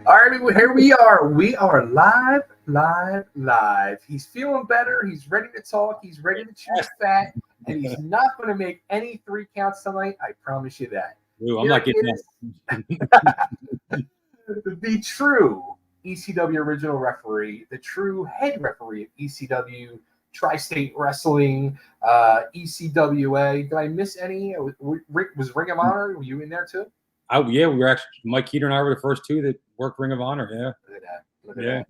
All right, here we are. We are live, live, live. He's feeling better. He's ready to talk. He's ready to chew fat, and he's not going to make any 3 counts tonight. I promise you that. Ooh, I'm not getting that. The true ECW original referee, the true head referee of ECW, Tri-State Wrestling, ECWA. Did I miss any? Was Ring of Honor? Were you in there too? Oh yeah, we were actually. Mike Heater and I were the first 2 that worked Ring of Honor. Yeah. Look at that. Look at that.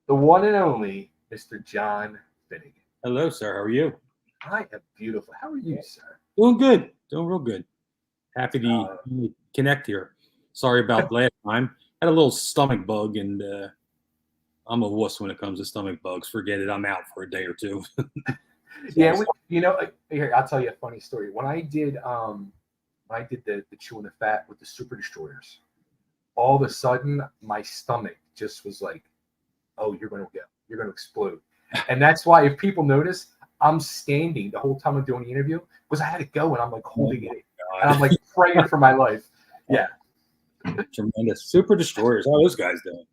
The one and only Mr. John Finegan. Hello, sir. How are you? I am beautiful. How are you, sir? Doing good. Doing real good. Happy to connect here. Sorry about last time. Had a little stomach bug, and I'm a wuss when it comes to stomach bugs. Forget it. I'm out for a day or 2. Yeah, here I'll tell you a funny story. When I did the chewing the fat with the Super Destroyers, all of a sudden my stomach just was like, "Oh, you're going to explode," and that's why if people notice, I'm standing the whole time I'm doing the interview because I had to go and I'm like holding it, and I'm like praying for my life. Yeah, tremendous. Super Destroyers. How are those guys doing?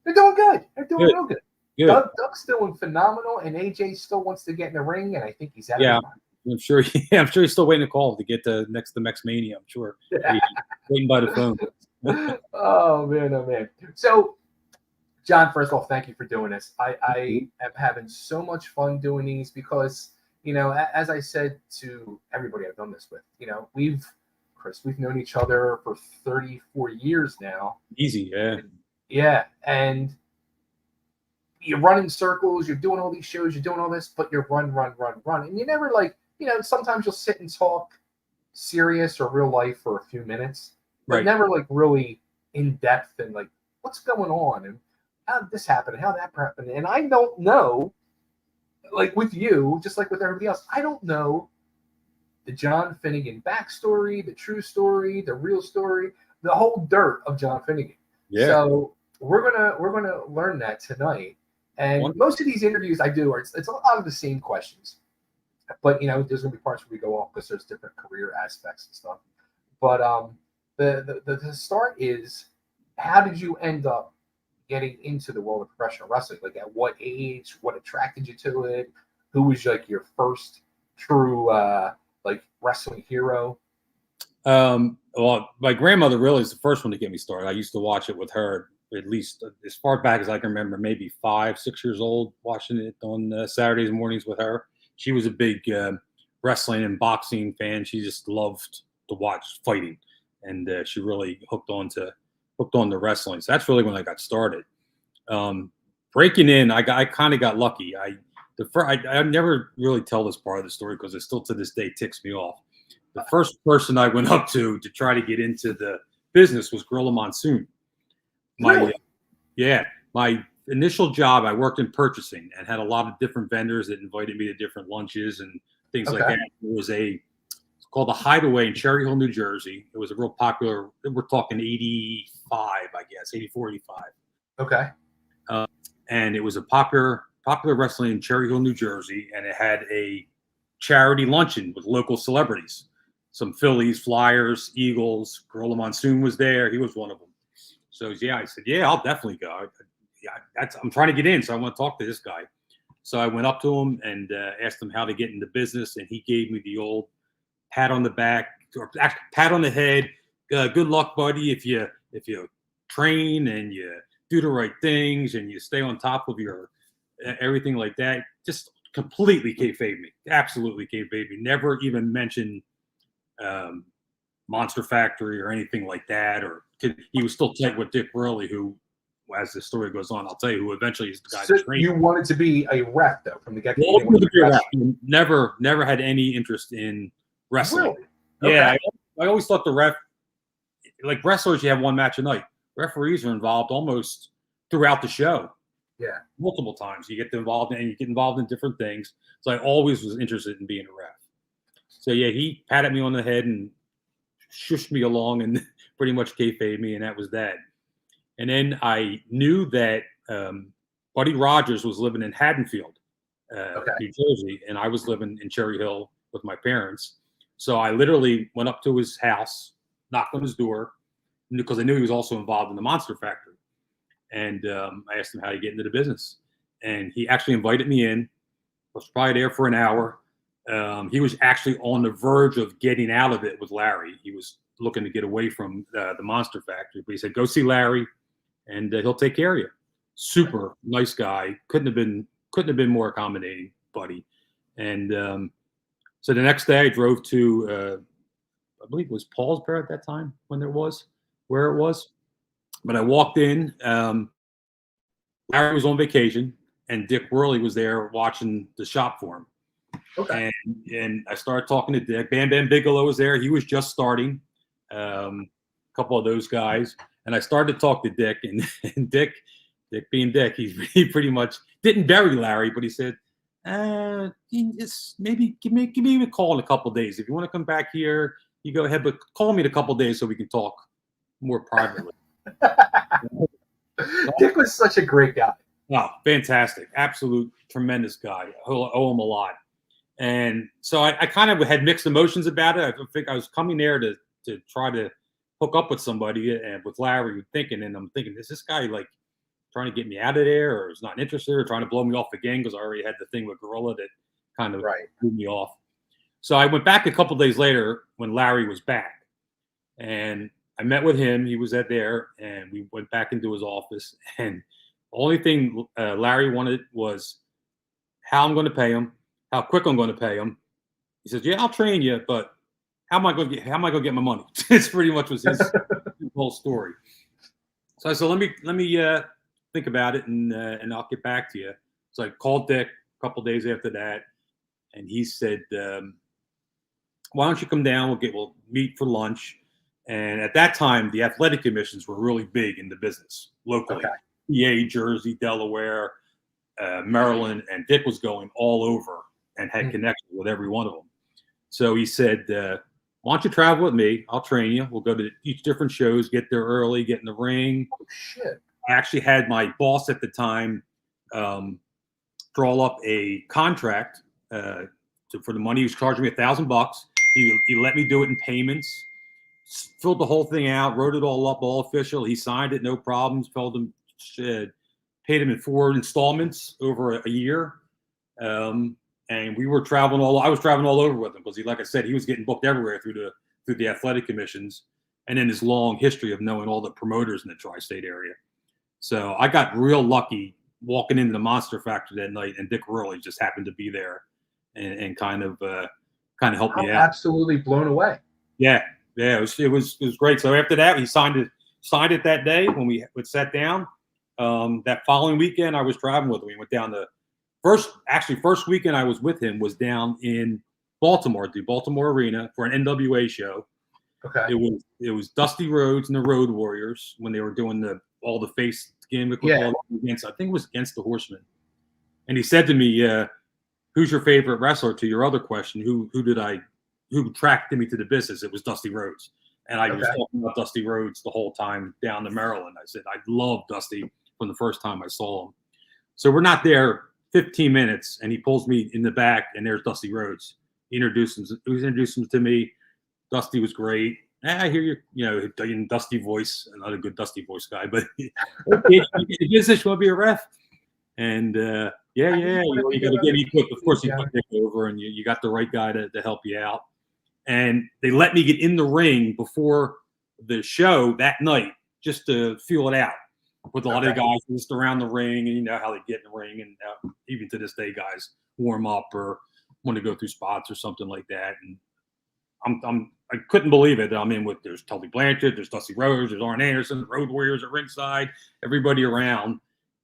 They're doing good. They're doing real good. Good. Doug's doing phenomenal, and AJ still wants to get in the ring, and I think he's out. Yeah. I'm sure. I'm sure he's still waiting to call to get to next Mania. I'm sure. Waiting by the phone. Oh man. So, John, first of all, thank you for doing this. I am having so much fun doing these because, as I said to everybody I've done this with, we've known each other for 34 years now. Easy, yeah. Yeah, and you run in circles. You're doing all these shows. You're doing all this, but you're run, and you never sometimes you'll sit and talk serious or real life for a few minutes, but right. Never like really in depth and like what's going on and how did this happen and how that happened. And I don't know, like with you, just like with everybody else, I don't know the John Finegan backstory, the true story, the real story, the whole dirt of John Finegan. Yeah. So we're gonna learn that tonight. And most of these interviews I do it's a lot of the same questions. But there's gonna be parts where we go off because there's different career aspects and stuff. But the start is, how did you end up getting into the world of professional wrestling? Like at what age? What attracted you to it? Who was like your first true like wrestling hero? Well, my grandmother really is the first one to get me started. I used to watch it with her at least as far back as I can remember, maybe 5, 6 years old, watching it on Saturdays mornings with her. She was a big wrestling and boxing fan. She just loved to watch fighting, and she really hooked on to wrestling. So that's really when I got started. Breaking in, I kind of got lucky. I never really tell this part of the story because it still to this day ticks me off. The first person I went up to try to get into the business was Gorilla Monsoon. My initial job, I worked in purchasing and had a lot of different vendors that invited me to different lunches and things like that. It's called the Hideaway in Cherry Hill, New Jersey. It was a real popular, we're talking 85, I guess, 84, 85. Okay. And it was a popular wrestling in Cherry Hill, New Jersey, and it had a charity luncheon with local celebrities. Some Phillies, Flyers, Eagles. Gorilla Monsoon was there. He was one of them. So, I said, I'll definitely go. I'm trying to get in, so I want to talk to this guy. So I went up to him and asked him how to get into business, and he gave me the old pat on the back or pat on the head. Good luck, buddy. If you train and you do the right things and you stay on top of your everything like that, just completely kayfabe me. Absolutely kayfabe me. Never even mentioned Monster Factory or anything like that. Or he was still tight with Dick Worley, who, as the story goes on, I'll tell you, who eventually is the guy that trained. You wanted to be a ref, though, from the get-go? Never had any interest in wrestling. Really? Yeah, okay. I always thought the ref, like wrestlers, you have one match a night. Referees are involved almost throughout the show. Yeah. Multiple times. You get involved and you get involved in different things. So I always was interested in being a ref. So he patted me on the head and shushed me along and pretty much kayfabed me, and that was that. And then I knew that Buddy Rogers was living in Haddonfield, New Jersey, and I was living in Cherry Hill with my parents. So I literally went up to his house, knocked on his door, because I knew he was also involved in the Monster Factory. And I asked him how to get into the business. And he actually invited me in. I was probably there for an hour. He was actually on the verge of getting out of it with Larry. He was looking to get away from the Monster Factory. But he said, go see Larry, and he'll take care of you. Super nice guy. Couldn't have been more accommodating, buddy. And so the next day I drove to, I believe it was Paulsboro at that time where it was. But I walked in. Larry was on vacation, and Dick Worley was there watching the shop for him. Okay. And I started talking to Dick. Bam Bam Bigelow was there. He was just starting. A couple of those guys. And I started to talk to Dick, and Dick being Dick, he pretty much didn't bury Larry, but he said, just maybe give me a call in a couple of days. If you want to come back here, you go ahead, but call me in a couple of days so we can talk more privately. Dick was such a great guy. Oh, fantastic. Absolute tremendous guy. I owe him a lot. And so I kind of had mixed emotions about it. I think I was coming there to try to hook up with somebody, and with Larry, and I'm thinking, is this guy like trying to get me out of there, or is not interested, or trying to blow me off again because I already had the thing with Gorilla that kind of blew me off. So I went back a couple of days later when Larry was back, and I met with him. He was there, and we went back into his office. And the only thing Larry wanted was how I'm going to pay him, how quick I'm going to pay him. He says, "Yeah, I'll train you, but how am I going to get my money?" It's pretty much was his whole story. So I said, "Let me think about it, and I'll get back to you." So I called Dick a couple days after that, and he said, "Why don't you come down? We'll meet for lunch." And at that time, the athletic commissions were really big in the business locally. PA, Jersey, Delaware, Maryland, and Dick was going all over and had connections with every one of them. So he said, "Why don't you travel with me? I'll train you. We'll go to each different shows, get there early, get in the ring." Oh, shit. I actually had my boss at the time draw up a contract for the money. He was charging me $1,000. He let me do it in payments. Filled the whole thing out, wrote it all up, all official. He signed it, no problems. Paid him in 4 installments over a year. And we were traveling I was traveling all over with him because like I said, he was getting booked everywhere through the athletic commissions, and then his long history of knowing all the promoters in the tri-state area. So I got real lucky walking into the Monster Factory that night, and Dick Worley just happened to be there and kind of helped me out. Absolutely blown away. Yeah, it was great. So after that, he signed it that day when we sat down. That following weekend, I was traveling with him. We went down to first weekend I was with him was down in Baltimore, the Baltimore Arena for an NWA show. Okay. It was Dusty Rhodes and the Road Warriors when they were doing all the face gimmick with all against. I think it was against the Horsemen. And he said to me, "Who's your favorite wrestler?" To your other question, who attracted me to the business? It was Dusty Rhodes. And I was talking about Dusty Rhodes the whole time down to Maryland. I said, I love Dusty from the first time I saw him. So we're not there 15 minutes, and he pulls me in the back, and there's Dusty Rhodes. He introduced him to me. Dusty was great. I hear you, in Dusty voice, not a good Dusty voice guy, but you want to be a ref? And you got to get me quick. Of course, you put Dick over, and you got the right guy to help you out. And they let me get in the ring before the show that night just to feel it out with a lot of guys just around the ring, and you know how they get in the ring. And even to this day, guys warm up or want to go through spots or something like that. And I couldn't believe it. I'm in with there's Tully Blanchard, there's Dusty Rhodes, there's Arn Anderson, Road Warriors at ringside, everybody around.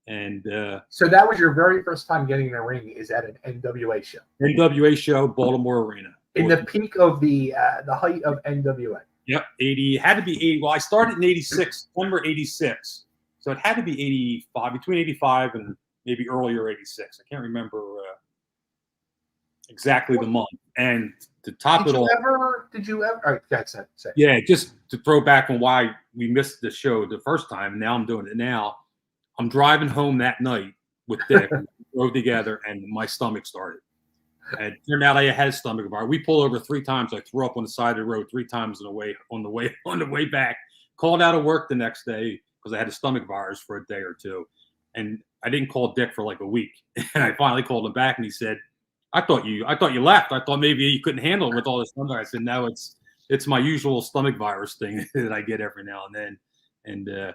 And so that was your very first time getting in the ring is at an NWA show. NWA show, Baltimore Arena. In the peak of the height of NWA. Yep, 80 had to be 80. Well, I started in 86, September 86, so it had to be 85, between 85 and maybe earlier 86. I can't remember exactly the month. And to top it all, did you ever? All right, that's it. Yeah, just to throw back on why we missed the show the first time. And now I'm doing it now. I'm driving home that night with Dick. We drove together, and my stomach started. And it turned out I had a stomach virus. We pulled over 3 times. I threw up on the side of the road 3 times on the way back called out of work the next day because I had a stomach virus for a day or two, and I didn't call Dick for like a week. And I finally called him back, and he said, I thought you left. I thought maybe you couldn't handle it with all this stomach." I said, "No, it's my usual stomach virus thing that I get every now and then." And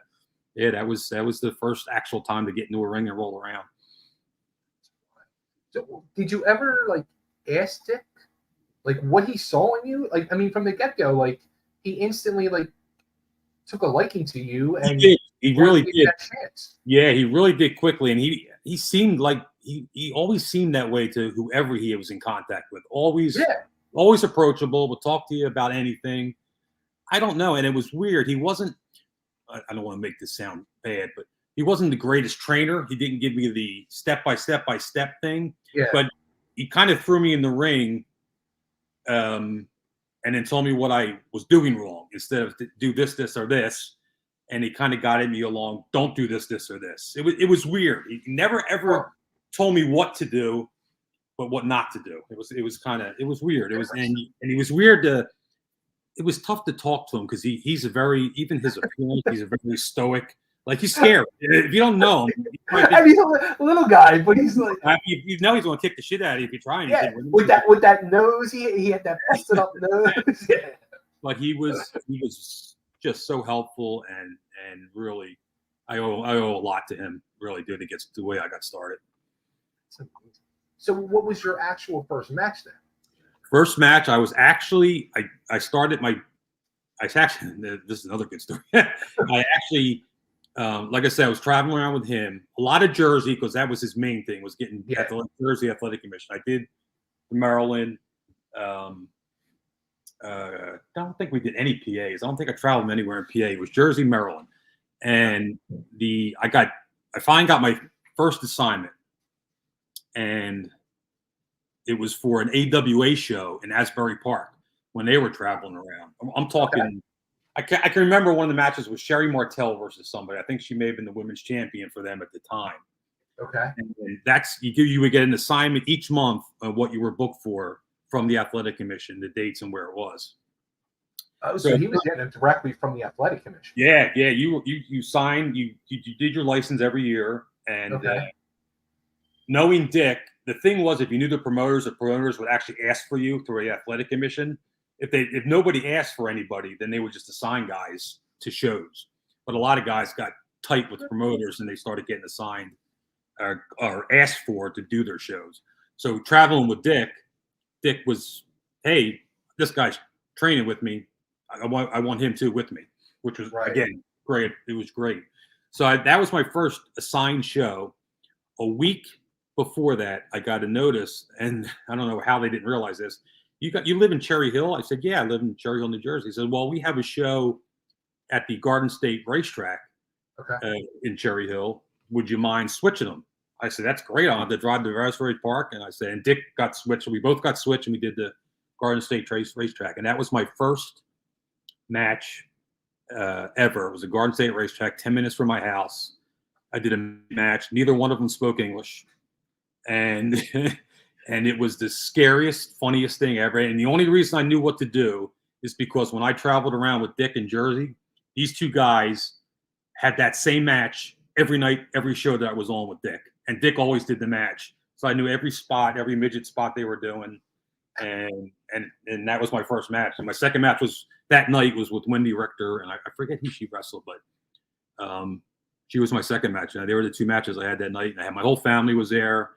yeah, that was the first actual time to get into a ring and roll around. So, did you ever like ask Dick like what he saw in you? Like, I mean, from the get go, like he instantly like took a liking to you, and he really did. That chance. Yeah, he really did quickly, and he seemed like he always seemed that way to whoever he was in contact with. Always approachable, would talk to you about anything. I don't know, and it was weird. He wasn't. I don't want to make this sound bad, but he wasn't the greatest trainer. He didn't give me the step by step thing. Yeah. But he kind of threw me in the ring, and then told me what I was doing wrong instead of do this, or this. And he kind of guided me along. Don't do this, or this. It was weird. He never ever told me what to do, but what not to do. It was weird. It was and he was weird to. It was tough to talk to him because he's a very, even his appearance, he's a very stoic. Like he's scary. If you don't know him, I mean, a little guy, but he's like, you know, he's going to kick the shit out of you if you try anything. Yeah, with that nose, he had that busted up nose. Yeah. But he was just so helpful and really, I owe a lot to him. Really do to get the way I got started. So, what was your actual first match then? First match, I was actually this is another good story. I actually, like I said, I was traveling around with him. A lot of Jersey because that was his main thing was getting Jersey Athletic Commission. I did Maryland. I don't think we did any PAs. I don't think I traveled anywhere in PA. It was Jersey, Maryland, and I finally got my first assignment, and it was for an AWA show in Asbury Park when they were traveling around. I'm talking. Okay. I can remember one of the matches was Sherry Martel versus somebody. I think she may have been the women's champion for them at the time. Okay. And that's you would get an assignment each month of what you were booked for from the Athletic Commission, the dates and where it was. Oh, so he was getting it directly from the Athletic Commission. Yeah. You signed. You did your license every year, and knowing Dick. The thing was, if you knew the promoters would actually ask for you through the Athletic Commission. If nobody asked for anybody, then they would just assign guys to shows. But a lot of guys got tight with promoters and they started getting assigned or asked for to do their shows. So traveling with Dick was, hey, this guy's training with me. I want him too with me, which was again great. It was great. So that was my first assigned show. A week before that, I got a notice, and I don't know how they didn't realize this. You live in Cherry Hill? I said, yeah, I live in Cherry Hill, New Jersey. He said, well, we have a show at the Garden State Racetrack in Cherry Hill. Would you mind switching them? I said, that's great. I'll have to drive to Asbury Park. And I said, and Dick got switched. So we both got switched, and we did the Garden State Racetrack. And that was my first match ever. It was a Garden State Racetrack, 10 minutes from my house. I did a match. Neither one of them spoke English. And it was the scariest, funniest thing ever. And the only reason I knew what to do is because when I traveled around with Dick in Jersey, these two guys had that same match every night, every show that I was on with Dick. And Dick always did the match. So I knew every spot, every midget spot they were doing. And that was my first match. And my second match was that night was with Wendy Richter. And I forget who she wrestled, but she was my second match. And they were the two matches I had that night. And I had my whole family was there.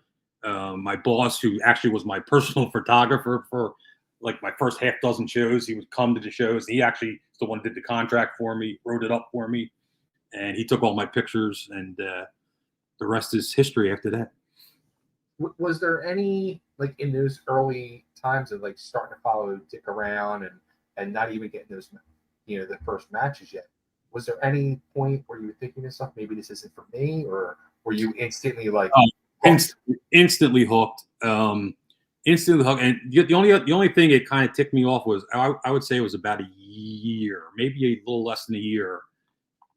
My boss, who actually was my personal photographer for like my first half dozen shows, he would come to the shows. He actually is the one who did the contract for me, wrote it up for me, and he took all my pictures. And the rest is history after that. Was there any like in those early times of like starting to follow Dick around and not even getting those, the first matches yet? Was there any point where you were thinking to yourself, maybe this isn't for me, or were you instantly like? Instantly hooked. Instantly hooked. And the only thing it kind of ticked me off was I would say it was about a year, maybe a little less than a year,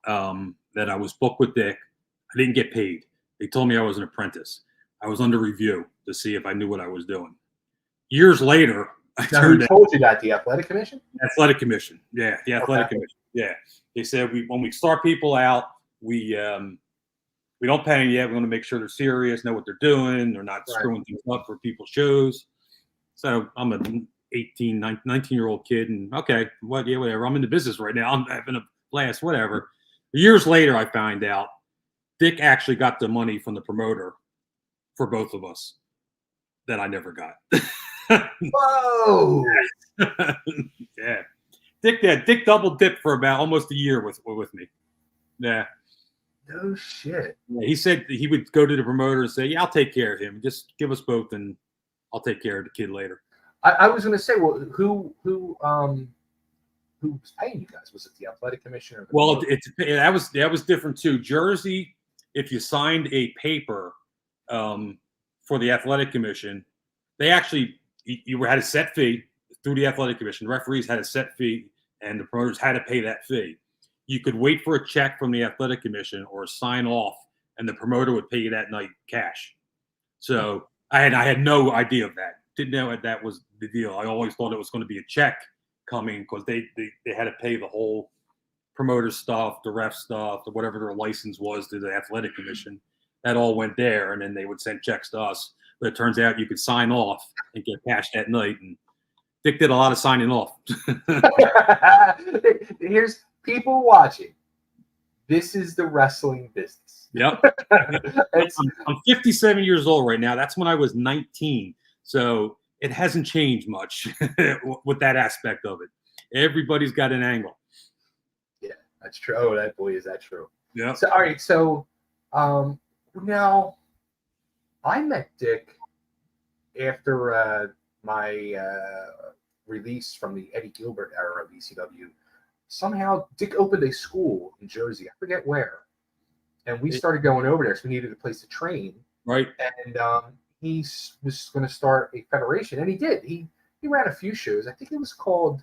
that I was booked with Dick. I didn't get paid. They told me I was an apprentice. I was under review to see if I knew what I was doing. Years later, Who told you that? The Athletic Commission? Athletic Commission. Yeah, the Athletic Commission. Yeah, they said when we start people out, we don't pay them yet. We want to make sure they're serious, know what they're doing, they're not screwing things up for people's shows. So I'm an 19-year-old kid, and okay, whatever. I'm in the business right now. I'm having a blast, whatever. Years later, I find out Dick actually got the money from the promoter for both of us that I never got. Whoa! Yeah, Dick double dipped for about almost a year with me. Yeah. No shit. Yeah, he said he would go to the promoter and say, "Yeah, I'll take care of him. Just give us both, and I'll take care of the kid later." I was going to say, well, who was paying you guys? Was it the athletic commissioner? Well, that was different too. Jersey, if you signed a paper for the athletic commission, they actually you had a set fee through the athletic commission. Referees had a set fee, and the promoters had to pay that fee. You could wait for a check from the athletic commission or sign off, and the promoter would pay you that night cash. So I had no idea of that. Didn't know that was the deal. I always thought it was going to be a check coming because they had to pay the whole promoter stuff, the ref stuff, or whatever their license was to the athletic commission. That all went there, and then they would send checks to us. But it turns out you could sign off and get cash that night. And Dick did a lot of signing off. Here's people watching. This is the wrestling business. Yep. I'm 57 years old right now. That's when I was 19. So it hasn't changed much with that aspect of it. Everybody's got an angle. Yeah, that's true. Oh, that boy, is that true. Yeah. So, all right. So now I met Dick after my release from the Eddie Gilbert era of ECW. Somehow Dick opened a school in Jersey. I forget where. And we started going over there, so we needed a place to train. Right. And he was going to start a federation, and he did. He ran a few shows. I think it was called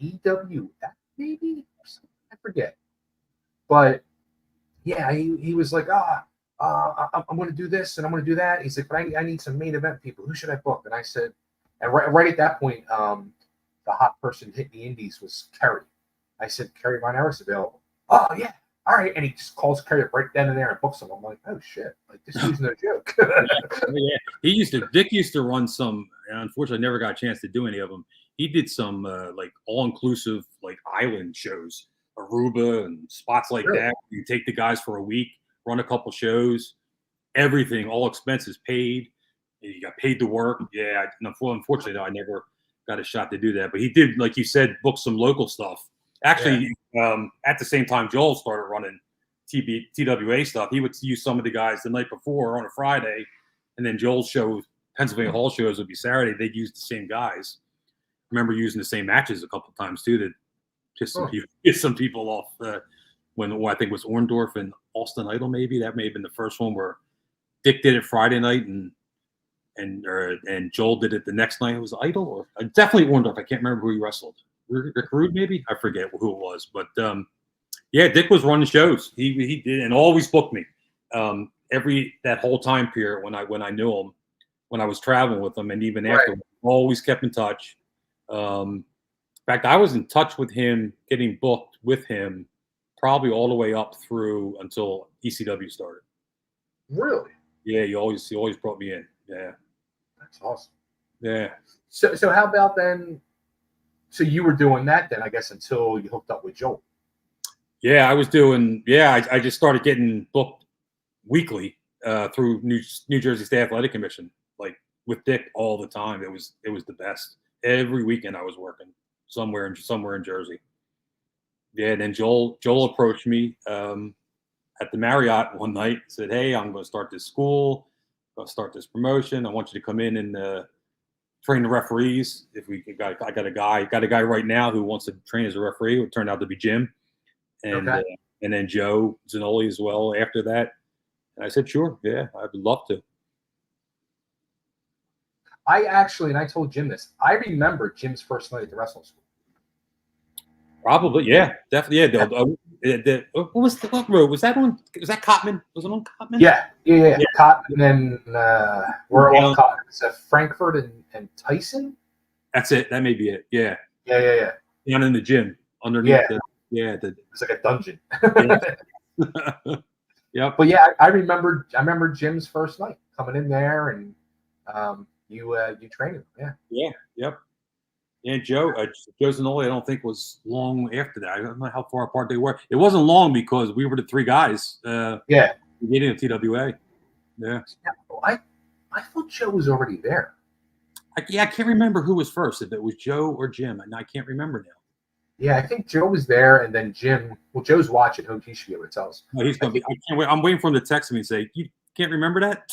EWF, maybe? I forget. But, yeah, he was like, I'm going to do this, and I'm going to do that. He's like, but I need some main event people. Who should I book? And I said, and right at that point, the hot person hitting the indies was Kerry. I said, Kerry Von Erich's available. Oh, yeah. All right. And he just calls Kerry right then and there and books him. I'm like, oh, shit. Like, this is no joke. Yeah. Dick used to run some, and unfortunately, never got a chance to do any of them. He did some, like, all-inclusive, like, island shows, Aruba and spots like that. You take the guys for a week, run a couple shows, everything, all expenses paid. You got paid to work. Yeah. Unfortunately, though, I never got a shot to do that. But he did, like you said, book some local stuff. Actually, at the same time, Joel started running TWA stuff. He would use some of the guys the night before on a Friday, and then Joel's show, Pennsylvania Hall shows, would be Saturday. They'd use the same guys. I remember using the same matches a couple of times too to get some people off. When I think it was Orndorff and Austin Idol, maybe that may have been the first one where Dick did it Friday night and Joel did it the next night. It was Idol or definitely Orndorff. I can't remember who he wrestled. Rick Rude, maybe? I forget who it was. But, yeah, Dick was running shows. He did and always booked me. That whole time period when I knew him, when I was traveling with him, and even after, always kept in touch. In fact, I was in touch with him, getting booked with him, probably all the way up through until ECW started. Really? Yeah, he always brought me in. Yeah. That's awesome. Yeah. So how about then? So you were doing that then, I guess, until you hooked up with Joel. Yeah, I was doing. Yeah, I just started getting booked weekly through New Jersey State Athletic Commission, like with Dick all the time. It was the best. Every weekend I was working somewhere in Jersey. Yeah, and then Joel approached me at the Marriott one night. Said, "Hey, I'm going to start this school. I'm going to start this promotion. I want you to come in and train the referees. I got a guy right now who wants to train as a referee. It turned out to be Jim, and then Joe Zanoli as well. After that, and I said, sure, yeah, I would love to. I told Jim this. I remember Jim's first night at the wrestling school. Probably, yeah, definitely, yeah. What road was that on? Was that Cotman? Was it on Cotman? Yeah. Cotman and we're on Cotman. Is that Frankfurt and Tyson? That's it. That may be it. Yeah. Yeah. Down in the gym underneath. Yeah, it's like a dungeon. Yeah. Yep. But yeah, I remember Jim's first night coming in there, and you trained him. Yeah. Yeah. Yep. And Joe Zanoli, I don't think was long after that. I don't know how far apart they were. It wasn't long because we were the three guys. Yeah. Getting a TWA. Yeah. I thought Joe was already there. I can't remember who was first, if it was Joe or Jim, and I can't remember now. Yeah, I think Joe was there, and then Jim. Well, Joe's watching. He should be able to tell us. No, he's gonna be. I can't wait. I'm waiting for him to text me and say, "You can't remember that."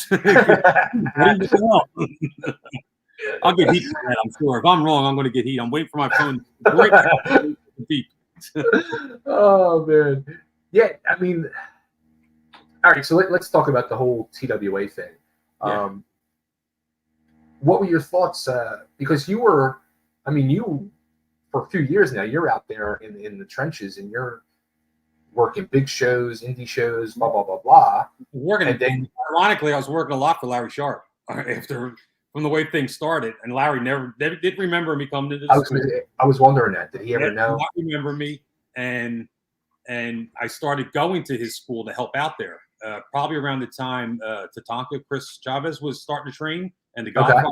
I'll get heat for that, I'm sure. If I'm wrong, I'm going to get heat. I'm waiting for my phone. Oh man, yeah. I mean, all right. So let's talk about the whole TWA thing. Yeah. What were your thoughts? Because you were, I mean, you for a few years now, you're out there in the trenches, and you're working big shows, indie shows, blah blah blah blah. Working, and then, ironically, I was working a lot for Larry Sharp after from the way things started, and Larry never did remember me coming to this. I was wondering that. Did he ever know? Not remember me, and I started going to his school to help out there. Probably around the time Tatanka, Chris Chavez was starting to train, and the Godfather,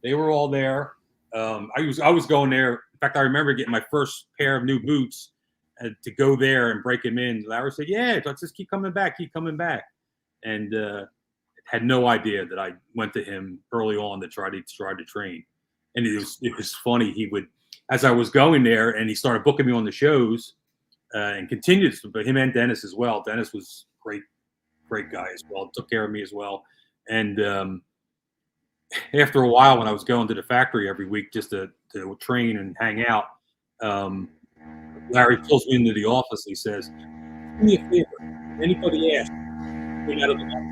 they were all there. I was going there. In fact, I remember getting my first pair of new boots to go there and break him in. Larry said, "Yeah, let's just keep coming back, and had no idea that I went to him early on to try to train. And it was funny. He would, as I was going there, and he started booking me on the shows, and continued, but him and Dennis as well. Dennis was great guy as well. Took care of me as well. And after a while, when I was going to the factory every week just to train and hang out, Larry pulls me into the office. And he says, "Do me a favor. Anybody asks, get out of the office."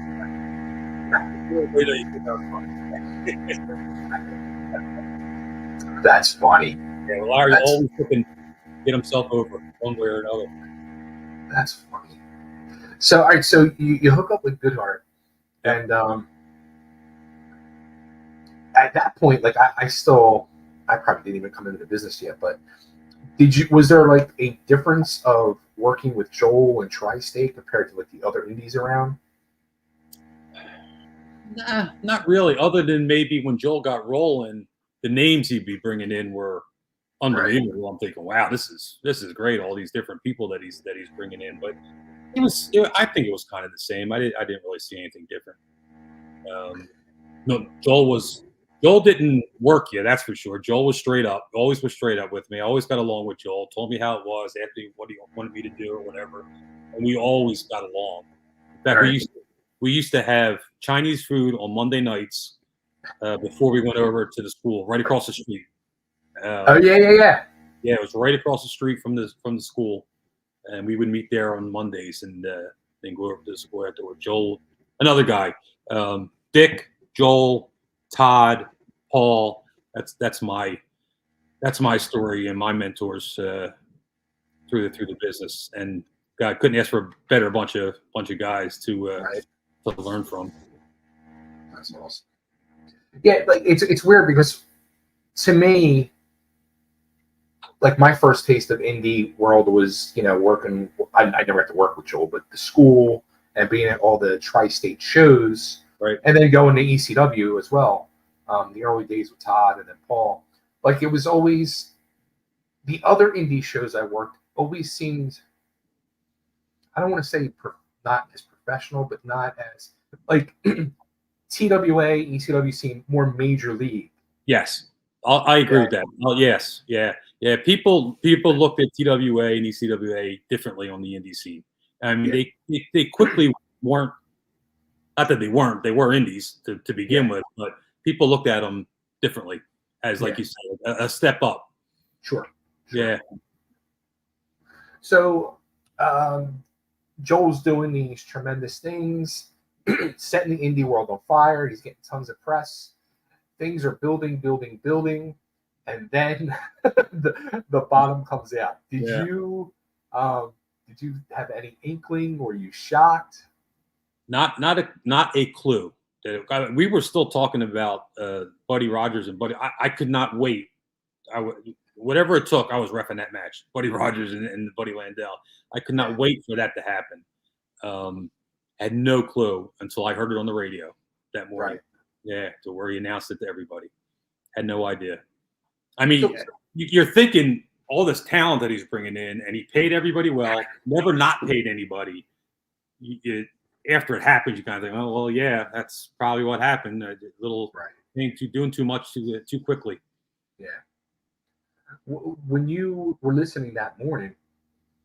That's funny. Yeah, well, Larry always can get himself over one way or another. That's funny. So, all right, so you hook up with Goodhart, and at that point, like I probably didn't even come into the business yet, but was there like a difference of working with Joel and Tri-State compared to like the other indies around? Nah, not really. Other than maybe when Joel got rolling, the names he'd be bringing in were unbelievable. Right. I'm thinking, wow, this is great. All these different people that he's bringing in, but I think it was kind of the same. I didn't really see anything different. No, Joel didn't work you, that's for sure. Joel was straight up, always was straight up with me. I always got along with Joel. Told me how it was, asked me what he wanted me to do or whatever, and we always got along. In fact, right. We used to have Chinese food on Monday nights before we went over to the school, right across the street. Oh yeah. Yeah, it was right across the street from the school, and we would meet there on Mondays and then go over to the school afterward. Joel, another guy, Dick, Joel, Todd, Paul. That's my story and my mentors through the business. And God, couldn't ask for a better bunch of guys to learn from. That's awesome. Yeah, like it's weird because to me, like my first taste of indie world was, working. I never had to work with Joel, but the school and being at all the Tri-State shows, right, and then going to ECW as well. The early days with Todd and then Paul. Like it was always the other indie shows I worked always seemed, I don't want to say not as professional, but not as like TWA, ECW seemed more major league. Yes, I agree with that. Oh, yes, yeah. People looked at TWA and ECWA differently on the indie scene. I mean, they quickly weren't. Not that they weren't. They were indies to begin with, but people looked at them differently, as like you said, a step up. Sure. Yeah. So Joel's doing these tremendous things, setting the indie world on fire. He's getting tons of press. Things are building, and then the bottom comes out. Did you have any inkling? Were you shocked? Not a clue. We were still talking about Buddy Rogers and Buddy. I could not wait. whatever it took, I was reffing that match, Buddy Rogers and Buddy Landell. I could not wait for that to happen. Had no clue until I heard it on the radio that morning. Right. Yeah, to where he announced it to everybody. Had no idea. I mean, you're thinking all this talent that he's bringing in, and he paid everybody well, never not paid anybody. After it happens, you kind of think, oh, well, yeah, that's probably what happened. A little thing doing too much too quickly. Yeah. When you were listening that morning,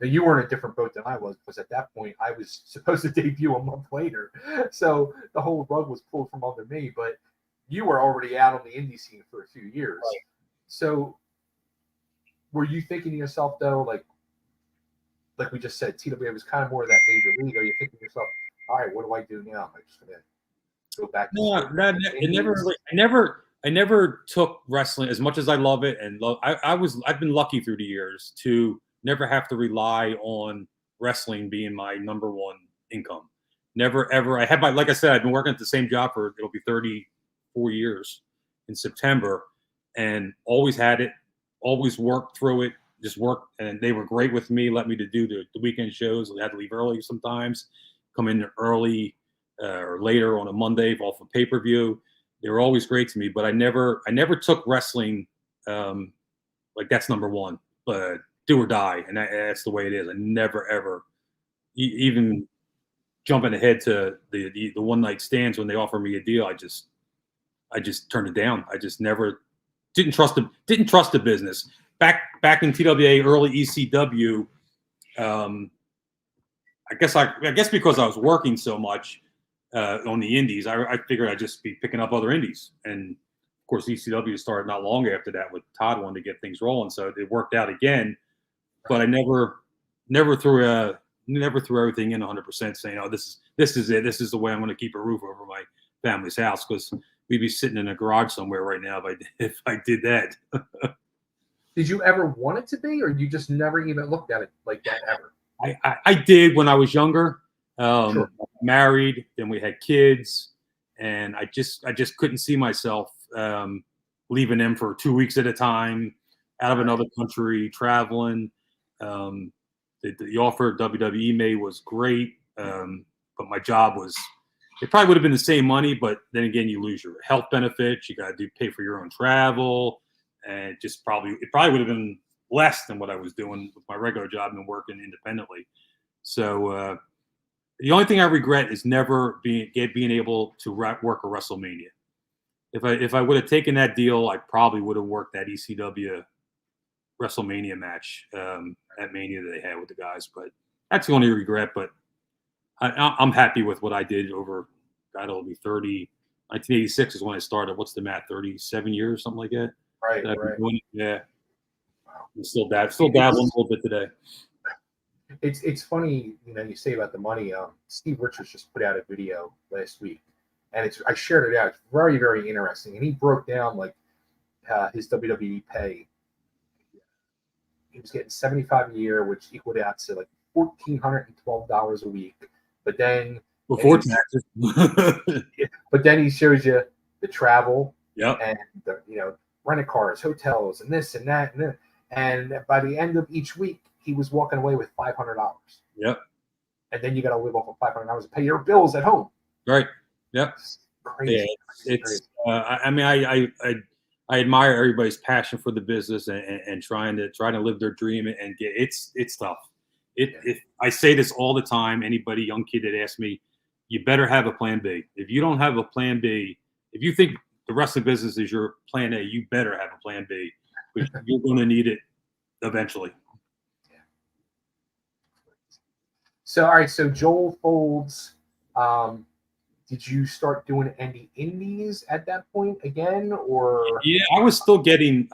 now you were in a different boat than I was, because at that point I was supposed to debut a month later. So the whole rug was pulled from under me, but you were already out on the indie scene for a few years. Right. So were you thinking to yourself, though, like we just said, TWA was kind of more of that major league? Are you thinking to yourself, all right, what do I do now? Am I just going to go back to I never took wrestling, as much as I love it, and I've been lucky through the years to never have to rely on wrestling being my number one income. Never ever. I had like I said, I've been working at the same job for, it'll be 34 years in September, and always had it, always worked through it, just worked, and they were great with me, let me to do the weekend shows. I had to leave early sometimes, come in early or later on a Monday off a pay-per-view. They were always great to me, but I never took wrestling like that's number one, but do or die, and that's the way it is. I never ever, even jumping ahead to the one night stands when they offered me a deal, I just turned it down. I just never didn't trust the business. Back in TWA early ECW, I guess because I was working so much on the indies, I figured I'd just be picking up other indies. And of course, ECW started not long after that with Todd wanting to get things rolling, so it worked out again. But I never threw everything in 100%, saying, "Oh, this is it. This is the way I'm going to keep a roof over my family's house," because we'd be sitting in a garage somewhere right now if I did that. Did you ever want it to be, or you just never even looked at it like that ever? I did when I was younger. Sure. Married, then we had kids, and I just couldn't see myself leaving them for 2 weeks at a time, out of another country, traveling. The offer WWE made was great, but my job was, it probably would have been the same money, but then again, you lose your health benefits. You got to pay for your own travel, and it probably would have been less than what I was doing with my regular job and working independently. So the only thing I regret is never being able to work a WrestleMania. If I would have taken that deal, I probably would have worked that ECW WrestleMania match at Mania that they had with the guys. But that's the only regret. But I'm happy with what I did over, God, it'll be 1986 is when I started. What's the math? 37 years, something like that. Right. Yeah. Wow. I'm still dabbling a little bit today. It's funny, you say about the money. Steve Richards just put out a video last week, and I shared it out. It's very, very interesting, and he broke down like his WWE pay. He was getting $75 a year, which equaled out to like $1,412 a week. But then before taxes, but then he shows you the travel, and the rental cars, hotels, and this and that, and by the end of each week, he was walking away with $500. Yep. And then you got to live off of $500 to pay your bills at home. Right. Yep. It's crazy. Yeah, it's I mean, I admire everybody's passion for the business and trying to live their dream and get it's tough. I say this all the time. Anybody, young kid that asks me, you better have a plan B. If you don't have a plan B, if you think the wrestling business is your plan A, you better have a plan B, because you're going to need it eventually. So, all right. So Joel Folds, did you start doing any indies at that point again, or? Yeah, I was still getting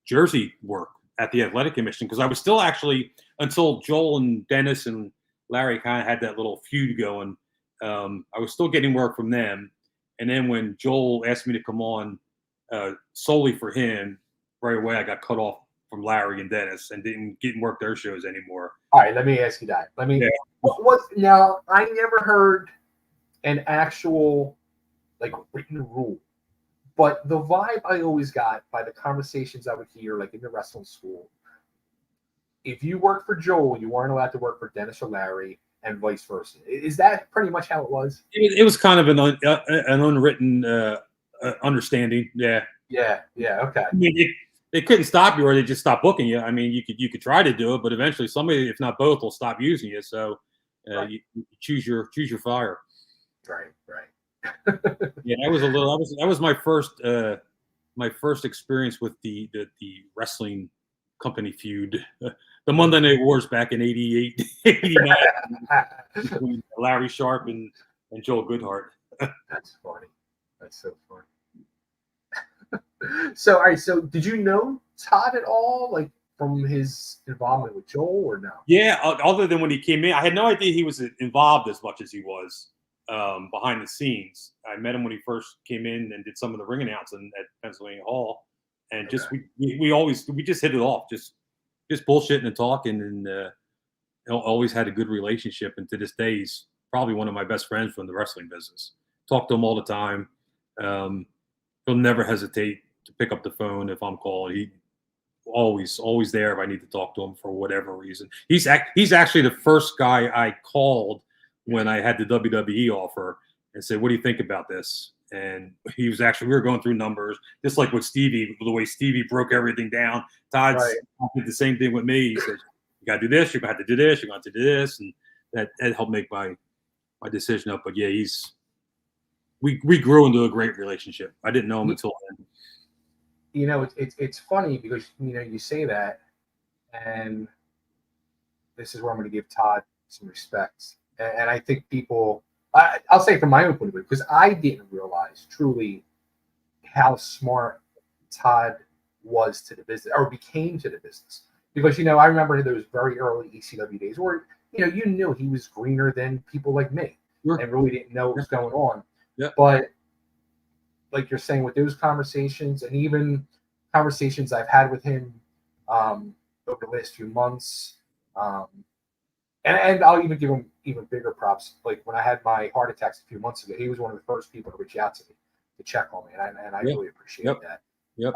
jersey work at the Athletic Commission, because I was still actually, until Joel and Dennis and Larry kind of had that little feud going, I was still getting work from them. And then when Joel asked me to come on solely for him, right away I got cut off from Larry and Dennis and didn't work their shows anymore. All right, let me ask you that. Now, I never heard an actual written rule But the vibe I always got by the conversations I would hear, like in the wrestling school, if you worked for Joel, you weren't allowed to work for Dennis or Larry, and vice versa. Is that pretty much how it was? It was kind of an unwritten understanding. Yeah. Yeah. Okay. I mean, they couldn't stop you, or they just stopped booking you. I mean, you could try to do it, but eventually somebody, if not both, will stop using you. So Right. you choose your fire. Right. Yeah, that was my first experience with the wrestling company feud. The Monday Night Wars back in 88, 89 between Larry Sharp and Joel Goodhart. That's funny. That's so funny. So, all right. So, did you know Todd at all, like from his involvement with Joel, or no? Yeah, other than when he came in, I had no idea he was involved as much as he was behind the scenes. I met him when he first came in and did some of the ring announcing at Pennsylvania Hall, and just we just hit it off, just bullshitting and talking, and always had a good relationship. And to this day, he's probably one of my best friends from the wrestling business. Talk to him all the time. He'll never hesitate to pick up the phone if I'm called. He always there if I need to talk to him for whatever reason. He's actually the first guy I called when I had the WWE offer and said, "What do you think about this?" And he was actually, we were going through numbers, just like with Stevie, the way Stevie broke everything down. Todd did the same thing with me. He said, "You got to do this. You're going to have to do this. You're going to have to do this," and that helped make my decision up. But yeah, we grew into a great relationship. I didn't know him until then. You know, it's funny because you say that, and this is where I'm going to give Todd some respect. And I think people, I'll say from my own point of view, because I didn't realize truly how smart Todd was to the business, or became to the business. Because I remember those very early ECW days where you knew he was greener than people like me, and really didn't know what was going on. Yeah. But like you're saying, with those conversations, and even conversations I've had with him over the last few months, and I'll even give him even bigger props. Like when I had my heart attacks a few months ago, he was one of the first people to reach out to me to check on me, and I really appreciate that. Yep.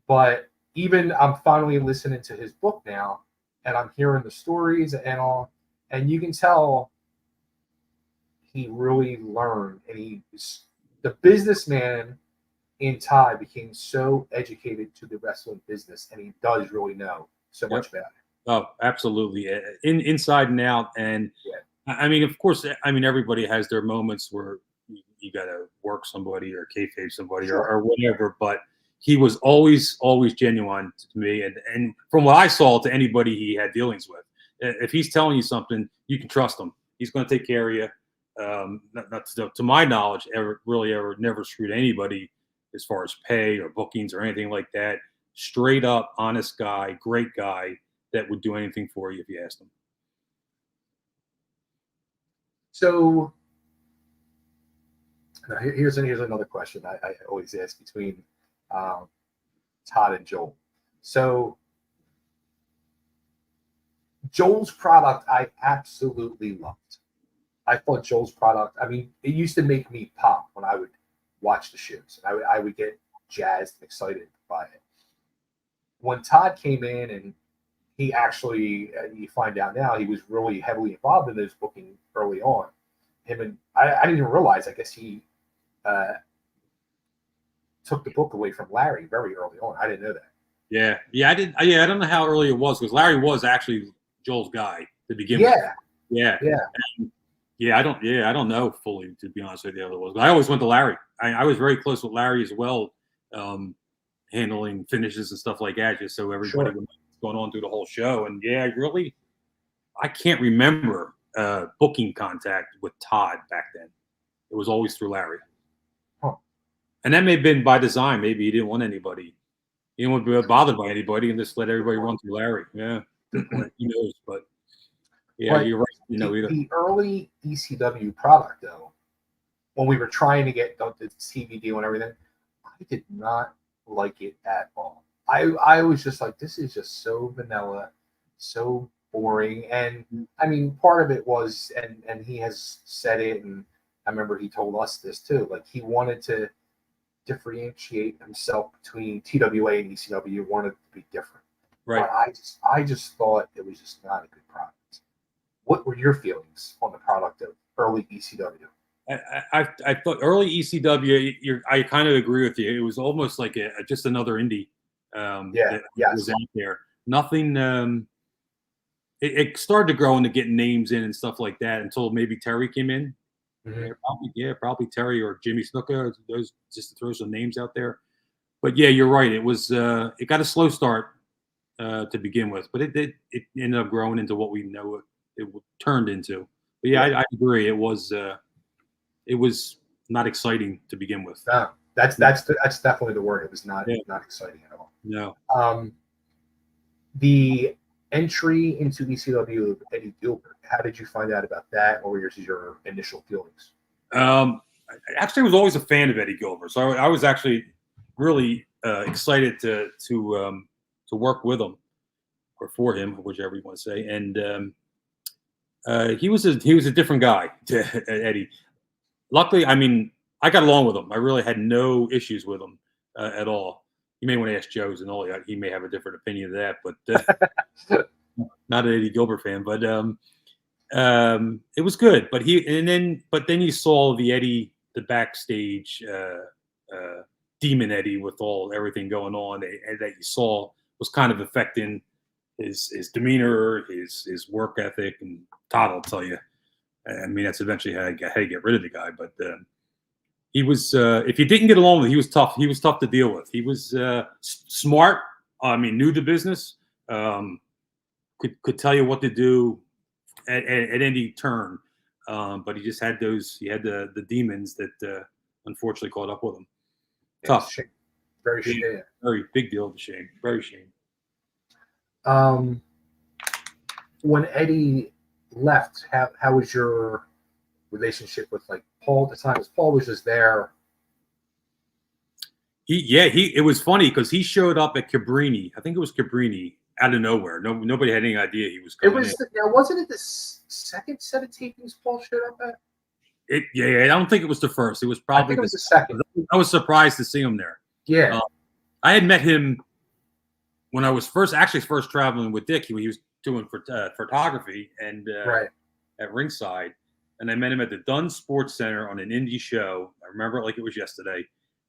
But even I'm finally listening to his book now, and I'm hearing the stories and all, and you can tell he really learned, and the businessman in Todd became so educated to the wrestling business, and he does really know so much about it. Oh, absolutely, inside and out. And I mean, of course, everybody has their moments where you got to work somebody or kayfabe somebody or whatever. But he was always genuine to me, and from what I saw, to anybody he had dealings with. If he's telling you something, you can trust him. He's going to take care of you. Not to my knowledge, ever never screwed anybody as far as pay or bookings or anything like that. Straight up, honest guy, great guy that would do anything for you if you asked him. So here's another question I always ask between Todd and Joel. So Joel's product I absolutely loved. I thought Joel's product, it used to make me pop when I would watch the shows. I would get jazzed and excited by it. When Todd came in, and he actually, you find out now, he was really heavily involved in those booking early on. I didn't even realize, I guess he took the book away from Larry very early on. I didn't know that. Yeah, I did. I don't know how early it was, because Larry was actually Joel's guy to begin with. Yeah. I don't know fully, to be honest with you, how it was. But I always went to Larry. I was very close with Larry as well, handling finishes and stuff like that, just so everybody was going on through the whole show. And I can't remember booking contact with Todd back then. It was always through Larry. Huh. And that may have been by design. Maybe he didn't want anybody. He didn't want to be bothered by anybody and just let everybody run through Larry. Yeah. Who knows? But yeah, you're right. The early ECW product, though, when we were trying to get the TV deal and everything, I did not like it at all. I was just like, this is just so vanilla, so boring. And part of it was, and he has said it, and I remember he told us this too, like he wanted to differentiate himself between TWA and ECW, wanted to be different. Right. But I just thought it was just not a good product. What were your feelings on the product of early ECW? I thought early ECW, I kind of agree with you. It was almost like just another indie that was out there. Nothing. It started to grow into getting names in and stuff like that until maybe Terry came in. Mm-hmm. Probably Terry or Jimmy Snuka. Those, just to throw some names out there. But yeah, you're right. It was it got a slow start to begin with, but it ended up growing into what we know it turned into. But yeah, I agree. It was not exciting to begin with. No, that's definitely the word. It was not exciting at all. No. The entry into ECW of Eddie Gilbert. How did you find out about that? What were your initial feelings? Actually, I was always a fan of Eddie Gilbert, so I was actually really excited to work with him or for him, whichever you want to say. And he was a different guy, Eddie. Luckily, I mean, I got along with him. I really had no issues with him at all. You may want to ask Joe's and all. He may have a different opinion of that, but not an Eddie Gilbert fan. But it was good. But then you saw the backstage demon Eddie with everything going on that you saw was kind of affecting his demeanor, his work ethic, and Todd will tell you. I mean, that's eventually how you get rid of the guy. But he was, if you didn't get along with him, he was tough. He was tough to deal with. He was smart. I mean, knew the business. Could tell you what to do at any turn. But he just had the demons that unfortunately caught up with him. Tough. Shame. Very shame. Very big deal of shame. Very shame. When Eddie left, how was your relationship with Paul at the time? Because Paul was just there. It was funny because he showed up at Cabrini. I think it was Cabrini out of nowhere. Nobody had any idea he was coming. Wasn't it the second set of tapings Paul showed up at? I don't think it was the first. It was probably the second. I was surprised to see him there. Yeah. I had met him when I was first traveling with Dick. He was doing photography and at ringside, and I met him at the Dunn Sports Center on an indie show. I remember it like it was yesterday.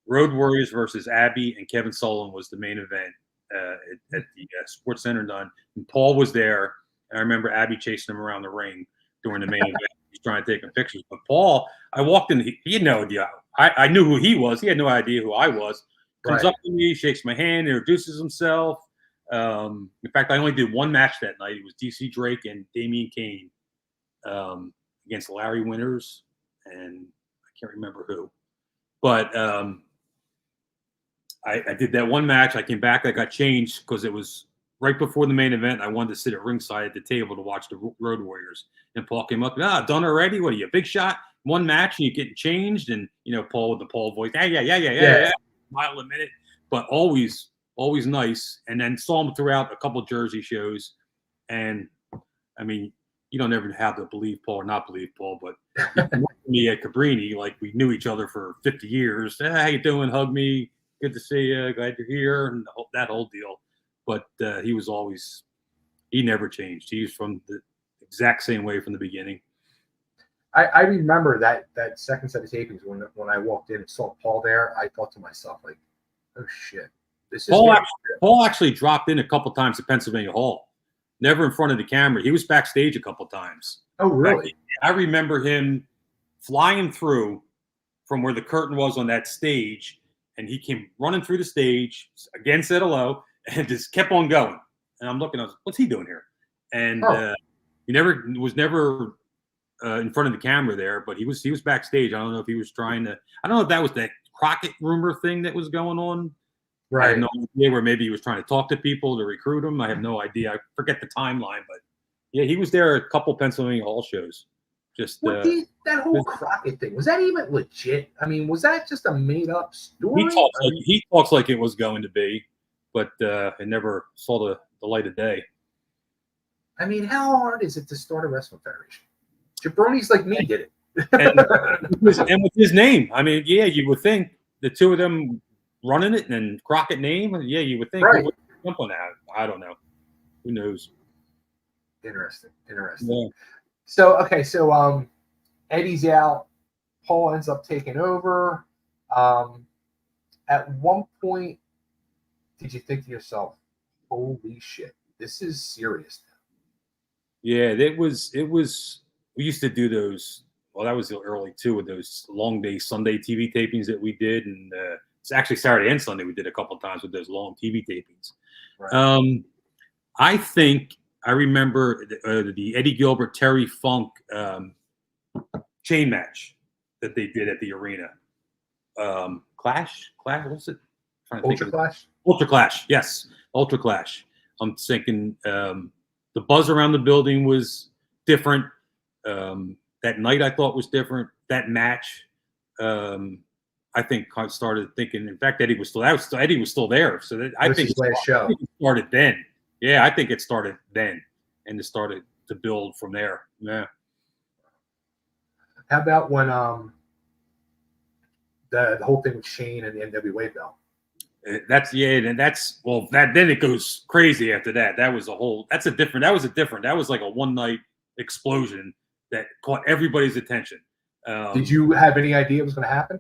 Road Warriors versus Abby and Kevin Sullivan was the main event at the Sports Center in Dunn. And Paul was there, and I remember Abby chasing him around the ring during the main event. He's trying to take him pictures. But Paul, I walked in, he had no idea. I knew who he was. He had no idea who I was. Comes up to me, shakes my hand, introduces himself. In fact, I only did one match that night. It was DC Drake and Damian Kane against Larry Winters, and I can't remember who. But I did that one match. I came back. I got changed because it was right before the main event. I wanted to sit at ringside at the table to watch the Road Warriors. And Paul came up, done already? What are you, a big shot? One match and you getting changed? And, Paul with the Paul voice, yeah. Mile a minute. But always nice. And then saw him throughout a couple of Jersey shows. And, I mean, you don't ever have to believe Paul or not believe Paul, but me at Cabrini, like we knew each other for 50 years. Hey, how you doing? Hug me. Good to see you. Glad you're here. And that whole deal. But he never changed. He was from the exact same way from the beginning. I remember that second set of tapings when I walked in and saw Paul there. I thought to myself, like, oh shit, this is Paul actually dropped in a couple times to Pennsylvania Hall, never in front of the camera. He was backstage a couple times. Oh really? I remember him flying through from where the curtain was on that stage, and he came running through the stage again, said hello, and just kept on going. And I'm looking, I was, what's he doing here? And he was never in front of the camera there, but he was backstage. I don't know if he was trying to. I don't know if that was that Crockett rumor thing that was going on. Right. I have no idea, where maybe he was trying to talk to people to recruit them. I have no idea. I forget the timeline, but yeah, he was there at a couple Pennsylvania Hall shows. Just that whole Crockett thing, was that even legit? I mean, was that just a made up story? He talks like it was going to be, but it never saw the light of day. I mean, how hard is it to start a wrestling federation? Jabronis like me did it. and with his name, I mean, yeah, you would think the two of them running it and then Crockett name, yeah, you would think Right. who would jump on that. I don't know. Who knows? Interesting. Yeah. So okay, so Eddie's out. Paul ends up taking over. At one point, did you think to yourself, "Holy shit, this is serious now"? Yeah, it was. We used to do those. Well, that was the early too with those long day Sunday TV tapings that we did, and it's actually Saturday and Sunday we did a couple of times with those long TV tapings. Right. I think I remember the Eddie Gilbert Terry Funk chain match that they did at the arena. Clash, what was it? Ultra Clash. Ultra Clash, yes, Ultra Clash. I'm thinking the buzz around the building was different. That night I thought was different. That match, I think I started thinking. In fact, Eddie was still there. So I think his last show. I think it started then. Yeah, I think it started then, and it started to build from there. Yeah. How about when the whole thing with Shane and the NWA belt? Then it goes crazy after that. That was like a one night explosion that caught everybody's attention. Did you have any idea it was going to happen?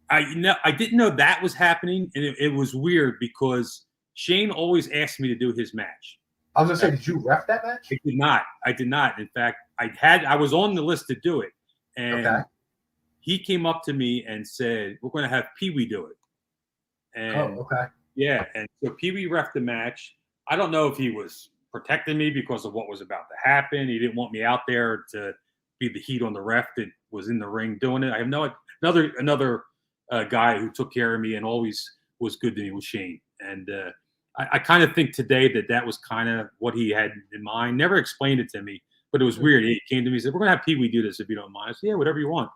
I didn't know that was happening, and it was weird because Shane always asked me to do his match. I was going to say, did you ref that match? I did not. In fact, I was on the list to do it, and he came up to me and said, "We're going to have Pee Wee do it." And yeah, and so Pee Wee reffed the match. I don't know if he was protecting me because of what was about to happen. He didn't want me out there to be the heat on the ref that was in the ring doing it. I have another guy who took care of me and always was good to me was Shane. And I kind of think today that was kind of what he had in mind. Never explained it to me, but it was weird. He came to me and said, "We're going to have Pee Wee do this if you don't mind." I said, "Yeah, whatever you want."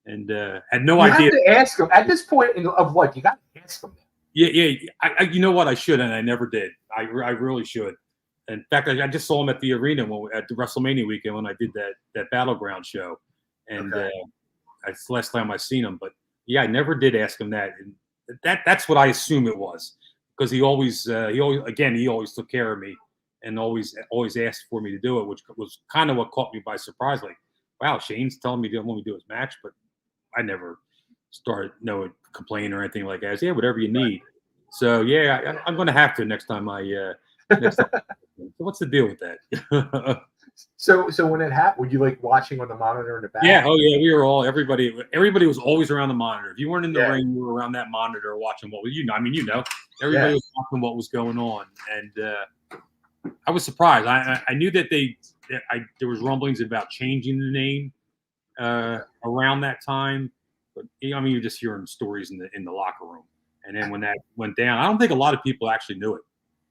And had no idea. You have to ask him at this point of what you got to ask him. Yeah. You know what? I should, and I never did. I really should. In fact, I just saw him at the arena at the WrestleMania weekend when I did that Battleground show, and that's the last time I seen him. But yeah, I never did ask him that, and that's what I assume it was because he always took care of me and always asked for me to do it, which was kind of what caught me by surprise. Like, wow, Shane's telling me to want me to do his match, but I never started complain or anything like that. I said, yeah, whatever you need. So yeah, I'm going to have to next time next time. So what's the deal with that? So when it happened, were you like watching on the monitor in the back? Yeah. Oh yeah. We were all, everybody was always around the monitor. If you weren't in the ring, you were around that monitor watching everybody was watching what was going on. And I was surprised. I knew that there was rumblings about changing the name around that time, but you're just hearing stories in the locker room. And then when that went down, I don't think a lot of people actually knew it.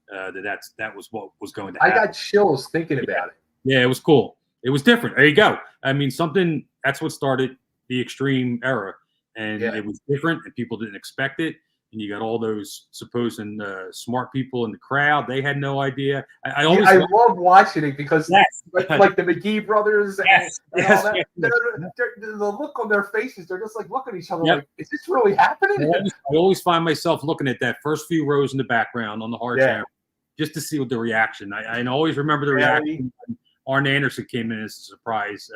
That was what was going to happen. I got chills thinking about it. Yeah, it was cool. It was different. There you go. That's what started the Extreme era. And it was different and people didn't expect it. And you got all those supposed smart people in the crowd. They had no idea. I love watching it because like the McGee brothers and all that. The look on their faces, they're just like looking at each other like, is this really happening? I always find myself looking at that first few rows in the background on the hard channel just to see what the reaction. I always remember the reaction when Arn Anderson came in as a surprise.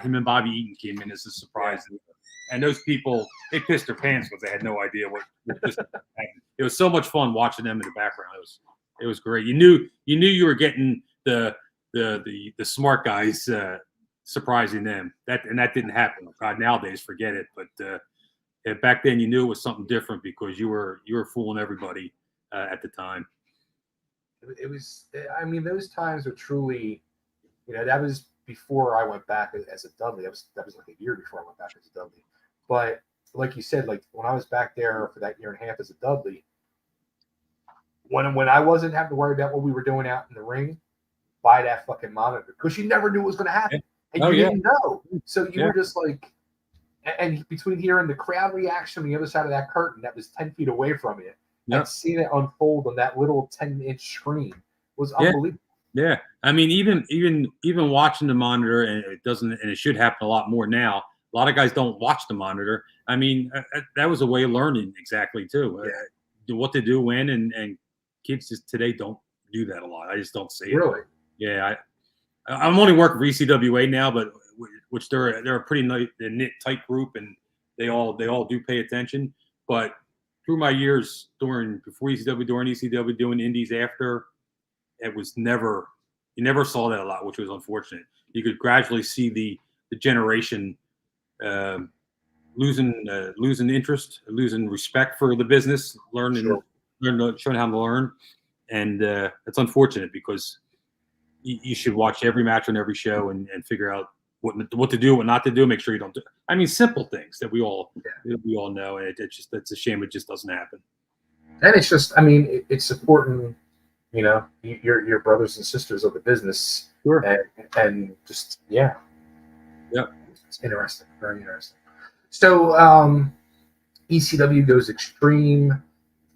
Him and Bobby Eaton came in as a surprise. And those people, they pissed their pants because they had no idea what just happened. It was so much fun watching them in the background. It was great. You knew you were getting the smart guys surprising them. That didn't happen. God, nowadays, forget it. But back then, you knew it was something different because you were fooling everybody at the time. It was. I mean, those times were truly. That was before I went back as a Dudley. That was like a year before I went back as a Dudley. But like you said, like when I was back there for that year and a half as a Dudley, when I wasn't having to worry about what we were doing out in the ring by that fucking monitor, because you never knew what was going to happen, and you didn't know. So you were just like, and between hearing the crowd reaction on the other side of that curtain that was 10 feet away from you, and seeing it unfold on that little 10-inch screen was unbelievable. Yeah, I mean, even watching the monitor, and it doesn't, and it should happen a lot more now. A lot of guys don't watch the monitor. I mean, that was a way of learning exactly too. What to do when, and kids just today don't do that a lot. I just don't see it. Really? Yeah, I'm only working for ECWA now, but which they're a pretty knit tight group, and they all do pay attention. But through my years before ECW, during ECW, doing indies after, it was you never saw that a lot, which was unfortunate. You could gradually see the generation losing interest, losing respect for the business, showing how to learn, and it's unfortunate because you should watch every match on every show and figure out what to do, what not to do. Make sure you don't do. I mean, simple things that we all know, and it's a shame it just doesn't happen. And it's just, I mean, it's supporting, you know, your brothers and sisters of the business, and just it's interesting, very interesting. So ECW goes extreme.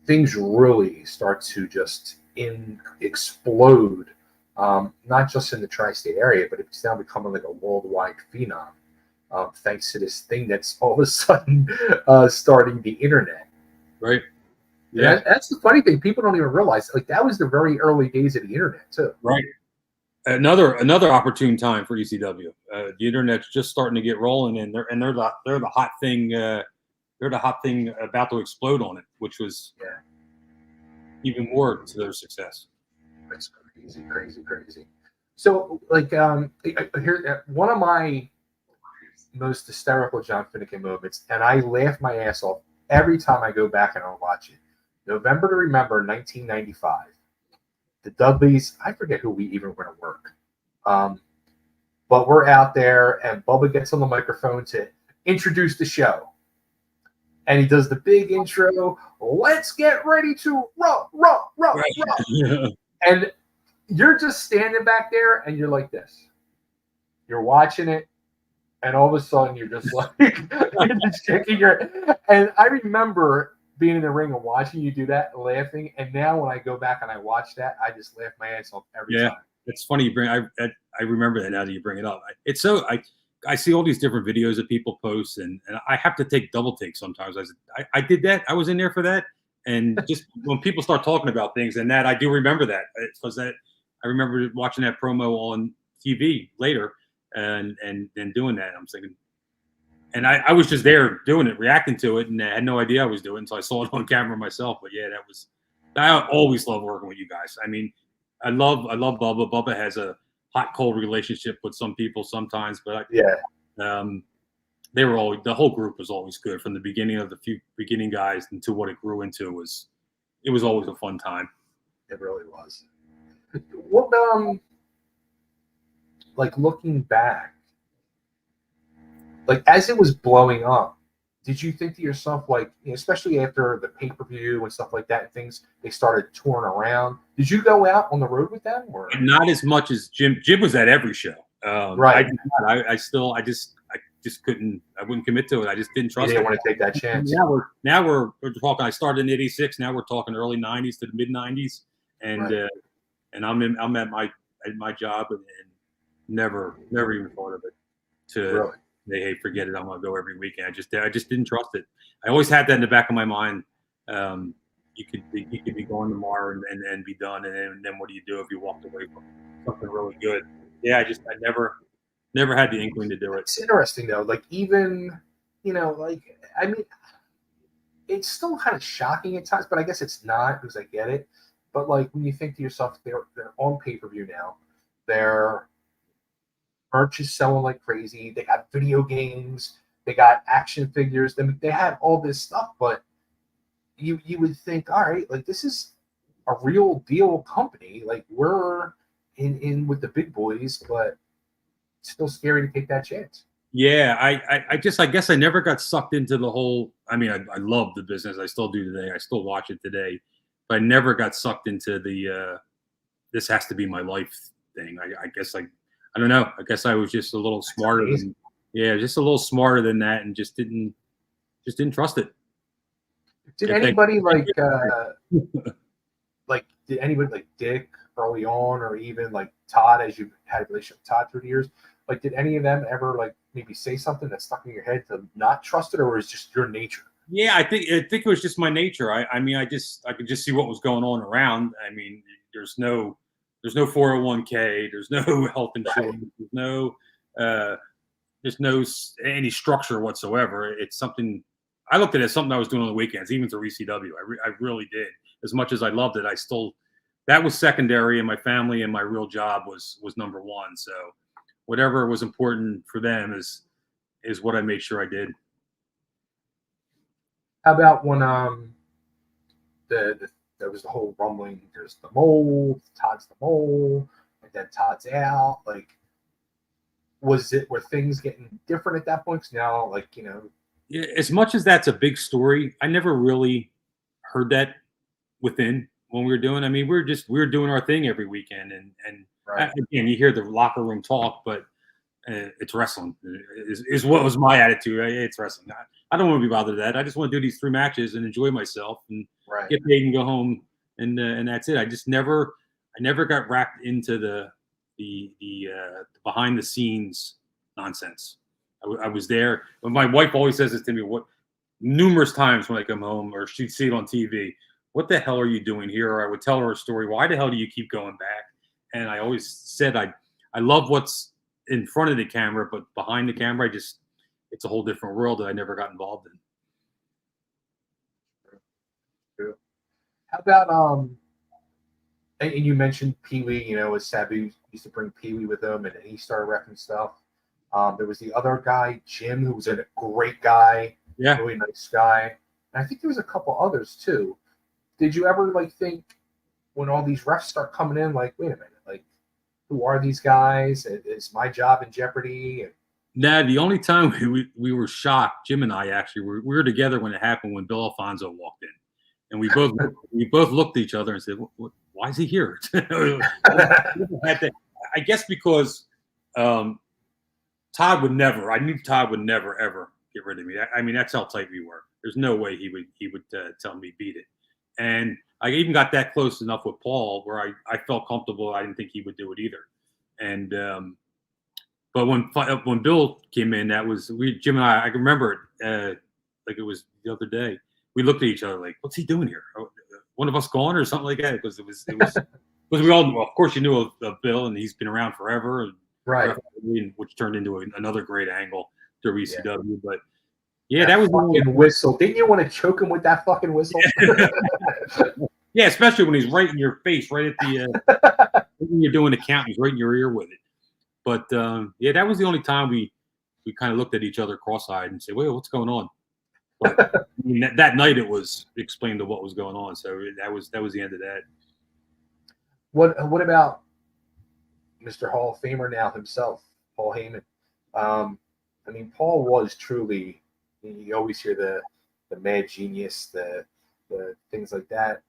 Things really start to just explode. Not just in the tri-state area, but it's now becoming like a worldwide phenom, thanks to this thing that's all of a sudden starting the internet. Right. Yeah, that's the funny thing. People don't even realize, like, that was the very early days of the internet too. Right. Another opportune time for ECW. The internet's just starting to get rolling, and they're the hot thing. They're the hot thing about to explode on it, which was even more to their success. It's crazy. So, like, here, one of my most hysterical John Finegan moments, and I laugh my ass off every time I go back and I'll watch it. November to Remember, 1995. The Dudleys, I forget who we even were going to work. But we're out there, and Bubba gets on the microphone to introduce the show. And he does the big intro, let's get ready to rock. Yeah. And you're just standing back there, and you're like this. You're watching it, and all of a sudden, you're just like, you're just shaking your... And I remember being in the ring and watching you do that, laughing. And now when I go back and I watch that, I just laugh my ass off every time. It's funny you bring. I remember that now that you bring it up. It's so I see all these different videos that people post, and I have to take double takes sometimes. I did that. I was in there for that, and just when people start talking about things and that, I do remember that because I remember watching that promo on TV later, and doing that. I'm thinking. And I was just there doing it, reacting to it, and I had no idea I was doing it until I saw it on camera myself. But yeah, I always love working with you guys. I mean, I love Bubba. Bubba has a hot, cold relationship with some people sometimes, but they were always, the whole group was always good from the beginning of the few beginning guys into what it grew into. It was always a fun time. It really was. What like looking back, like as it was blowing up, did you think to yourself, like, especially after the pay-per-view and stuff like that, and things, they started touring around, did you go out on the road with them? Or not as much as Jim? Jim was at every show. Right. I just couldn't. I wouldn't commit to it. I just didn't trust. You didn't want to take that chance. Now we're talking. I started in '86. Now we're talking early '90s to the mid '90s, and I'm at my job and never even thought of it. Really? Hey, forget it. I'm gonna go every weekend. I just didn't trust it. I always had that in the back of my mind. You could be going tomorrow and be done, and then what do you do if you walked away from something really good? Yeah, I never had the inkling to do it. It's interesting though. Like even like I mean, it's still kind of shocking at times, but I guess it's not because I get it. But like when you think to yourself, they're on pay-per-view now. Their merch is selling like crazy. They got video games. They got action figures. They had all this stuff, but you would think, all right, like this is a real deal company. Like we're in with the big boys, but it's still scary to take that chance. Yeah, I guess I never got sucked into the whole. I mean, I love the business. I still do today. I still watch it today, but I never got sucked into the this has to be my life thing. I guess I don't know. I guess I was just a little smarter than, just a little smarter than that, and just didn't trust it. Did anybody like did anybody like Dick early on, or even like Todd, as you had a relationship with Todd through the years, like did any of them ever like maybe say something that stuck in your head to not trust it, or is just your nature? Yeah, I think it was just my nature. I mean, I could just see what was going on around. I mean, there's no 401k, there's no health insurance, uh, there's no any structure whatsoever. It's something I looked at it as something I was doing on the weekends, even through ECW. I really did. As much as I loved it, I still that was secondary, and my family and my real job was number one. So whatever was important for them is what I made sure I did. How about when there was the whole rumbling? There's the mole, Todd's the mole, and then Todd's out. Like, were things getting different at that point? 'Cause now, like, you know, Yeah, as much as that's a big story, I never really heard that within when we were doing. I mean, we were doing our thing every weekend, and right? again, you hear the locker room talk, but it's wrestling. Is what was my attitude. It's wrestling. I don't want to be bothered with that. I just want to do these 3 matches and enjoy myself and Right. get paid and go home, and that's it. I never got wrapped into the behind the scenes nonsense. I was there. But my wife always says this to me numerous times when I come home, or she'd see it on TV. What the hell are you doing here? Or I would tell her a story. Why the hell do you keep going back? And I always said I love what's in front of the camera, but behind the camera, it's a whole different world that I never got involved in. How about and you mentioned Pee Wee, you know, as Sabu used to bring Pee Wee with him, and he started wrecking stuff. There was the other guy, Jim, who was a great guy, Yeah, really nice guy. And I think there was a couple others too. Did you ever like think when all these refs start coming in, like, wait a minute, like, who are these guys? Is my job in jeopardy? And nah, the only time we were shocked, Jim and I actually we were together when it happened when Bill Alfonso walked in, and we both looked at each other and said, "Why is he here?" I guess because Todd would never. I knew Todd would never ever get rid of me. I mean, that's how tight we were. There's no way he would tell me beat it. And I even got that close enough with Paul where I felt comfortable. I didn't think he would do it either. And but when Bill came in, Jim and I can remember it like it was the other day. We looked at each other like, "What's he doing here? One of us gone or something like that?" Because it was because we all, well, of course, you knew of Bill, and he's been around forever, and right, which turned into another great angle to ECW. Yeah. But yeah, that was fucking whistle. Didn't you want to choke him with that fucking whistle? Yeah, especially when he's right in your face, right at the when you're doing the count, he's right in your ear with it. But yeah, that was the only time we kind of looked at each other cross-eyed and said, "Wait, what's going on?" But I mean, that night it was explained to what was going on. So that was the end of that. What about Mr. Hall of Famer now himself, Paul Heyman? I mean, Paul was truly. You always hear the mad genius, the things like that.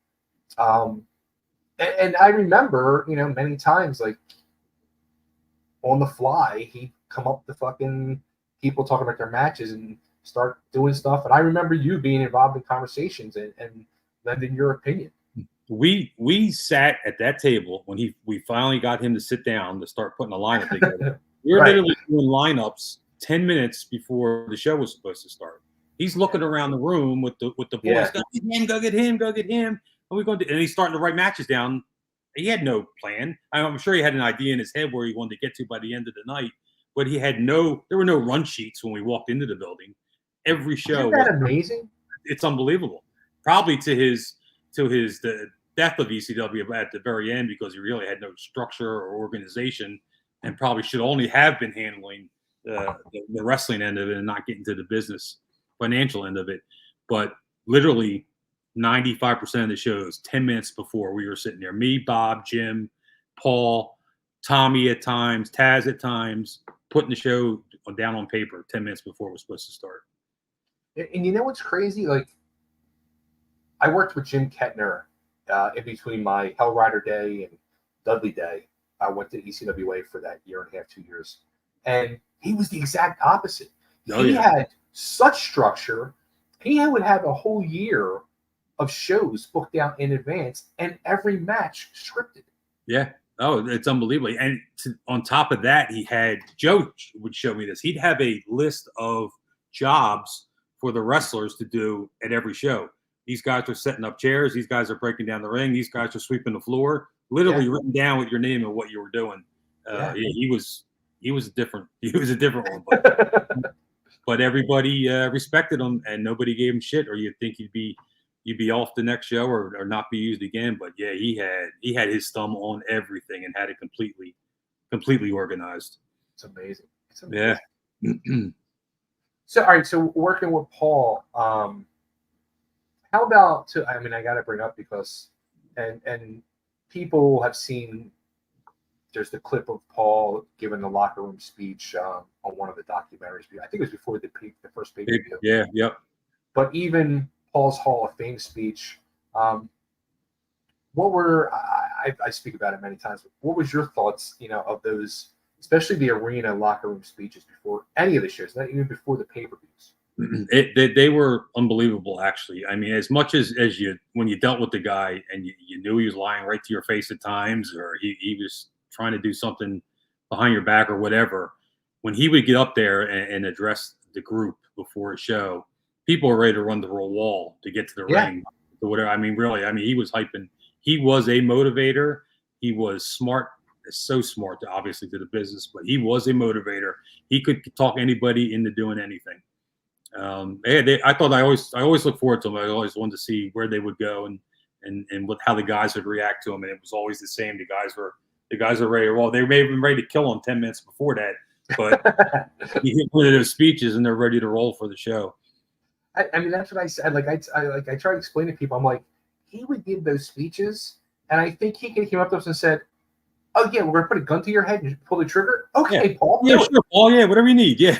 And I remember, you know, many times like on the fly, he'd come up to fucking people talking about their matches and start doing stuff. And I remember you being involved in conversations and lending your opinion. We sat at that table when we finally got him to sit down to start putting a lineup together. We were literally doing lineups 10 minutes before the show was supposed to start. He's looking around the room with the boys. Yeah. Go get him. And we're going to, and he's starting to write matches down. He had no plan. I'm sure he had an idea in his head where he wanted to get to by the end of the night, but there were no run sheets when we walked into the building. Every show. Isn't that amazing? It's unbelievable. Probably to the death of ECW at the very end, because he really had no structure or organization, and probably should only have been handling the wrestling end of it and not getting to the business financial end of it. But literally 95% of the shows 10 minutes before, we were sitting there, me, Bob, Jim, Paul, Tommy at times, Taz at times, putting the show down on paper 10 minutes before it was supposed to start. And you know what's crazy? Like, I worked with Jim Kettner in between my Hell Rider Day and Dudley Day. I went to ECWA for that year and a half, 2 years. And he was the exact opposite. He had such structure. He would have a whole year of shows booked out in advance and every match scripted. Yeah. Oh, it's unbelievable. And on top of that, he had Joe would show me this. He'd have a list of jobs for the wrestlers to do at every show. These guys are setting up chairs. These guys are breaking down the ring. These guys are sweeping the floor. Literally written down with your name and what you were doing. Yeah, he was a different one, but everybody respected him and nobody gave him shit. Or you'd think you'd be off the next show or not be used again. But yeah, he had his thumb on everything and had it completely organized. It's amazing. It's amazing. Yeah. So, all right. So working with Paul, how about I mean, I got to bring up because, and people have seen, there's the clip of Paul giving the locker room speech on one of the documentaries. I think it was before the first pay-per-view. Yeah. Yep. But even Paul's Hall of Fame speech, what were, I speak about it many times, but what was your thoughts, of those, especially the arena locker room speeches before any of the shows, not even before the pay-per-views? They were unbelievable, actually. I mean, as much as when you dealt with the guy and you knew he was lying right to your face at times, or he was trying to do something behind your back or whatever, when he would get up there and address the group before a show, people were ready to run the wall to get to the ring or whatever. I mean, really, he was hyping. He was a motivator. He was smart, so smart, obviously, to the business, but he was a motivator. He could talk anybody into doing anything. I thought I always look forward to them. I always wanted to see where they would go and how the guys would react to him. And it was always the same. The guys were ready. Well, they may have been ready to kill him 10 minutes before that, but he hit one of those speeches and they're ready to roll for the show. I mean, that's what I said. I try to explain to people. I'm like, he would give those speeches, and I think he came up to us and said, "Oh yeah, we're gonna put a gun to your head and pull the trigger." Okay, Paul. Yeah, sure, Paul. Yeah, whatever you need. Yeah.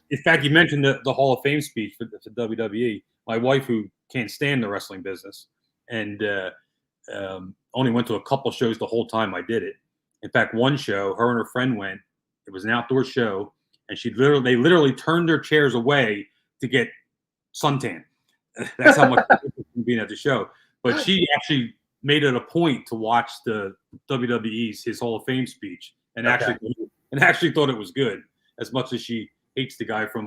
In fact, you mentioned the Hall of Fame speech for WWE. My wife, who can't stand the wrestling business, and only went to a couple shows the whole time I did it. In fact, one show, her and her friend went. It was an outdoor show, and they literally turned their chairs away to get suntan. That's how much being at the show. But she actually made it a point to watch the WWE's his Hall of Fame speech, and actually thought it was good, as much as she hates the guy from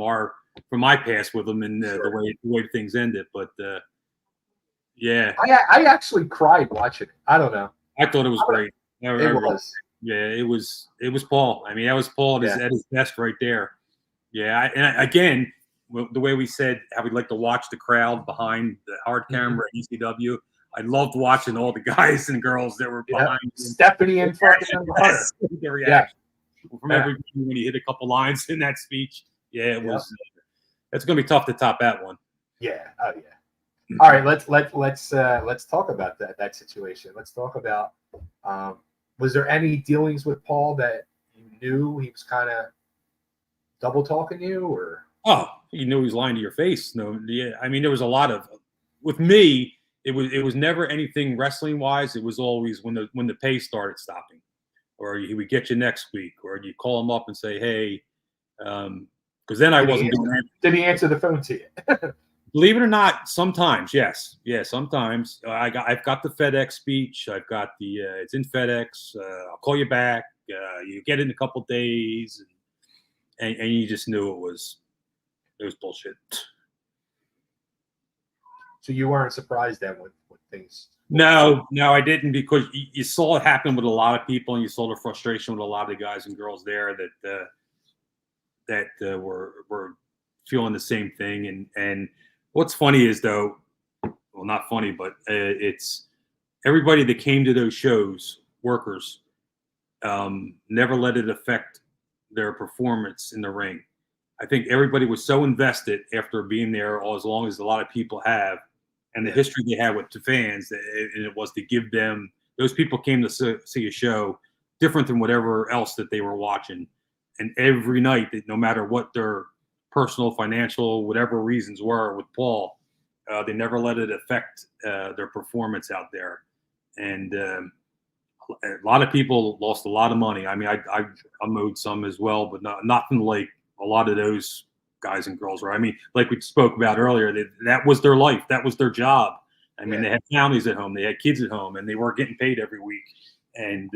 my past with him and the way things ended. But yeah, I actually cried watching it. I don't know. I thought it was great. It was. Yeah, it was Paul. I mean, that was Paul at his best right there. Yeah, and again, the way we said how we'd like to watch the crowd behind the hard camera at ECW. I loved watching all the guys and girls that were behind Stephanie and fucking their reaction from everybody when he hit a couple lines in that speech. Yeah, it was. It's going to be tough to top that one. Yeah. Oh yeah. All right. Let's talk about that situation. Let's talk about. Was there any dealings with Paul that you knew he was kind of double talking you, or? Oh, you knew he was lying to your face. No, yeah. I mean, there was a lot of. With me, it was never anything wrestling wise. It was always when the pay started stopping, or he would get you next week, or you call him up and say, "Hey," because then I wasn't doing that. Did he answer the phone to you? Believe it or not, sometimes, yes. Yeah, sometimes. I've got the FedEx speech. I've got the it's in FedEx. I'll call you back. You get it in a couple days, and you just knew it was bullshit. So you weren't surprised then with things? No, I didn't, because you saw it happen with a lot of people, and you saw the frustration with a lot of the guys and girls there that were feeling the same thing. And what's funny is, though, well, not funny, but it's everybody that came to those shows, workers, never let it affect their performance in the ring. I think everybody was so invested after being there as long as a lot of people have, and the history they had with the fans, and it was to give them, those people came to see a show different than whatever else that they were watching. And every night, no matter what their personal, financial, whatever reasons were with Paul, they never let it affect their performance out there. And a lot of people lost a lot of money. I mean, I'm owed some as well, but nothing like a lot of those guys and girls were. I mean, like we spoke about earlier, that was their life. That was their job. I mean, they had families at home, they had kids at home, and they weren't getting paid every week. And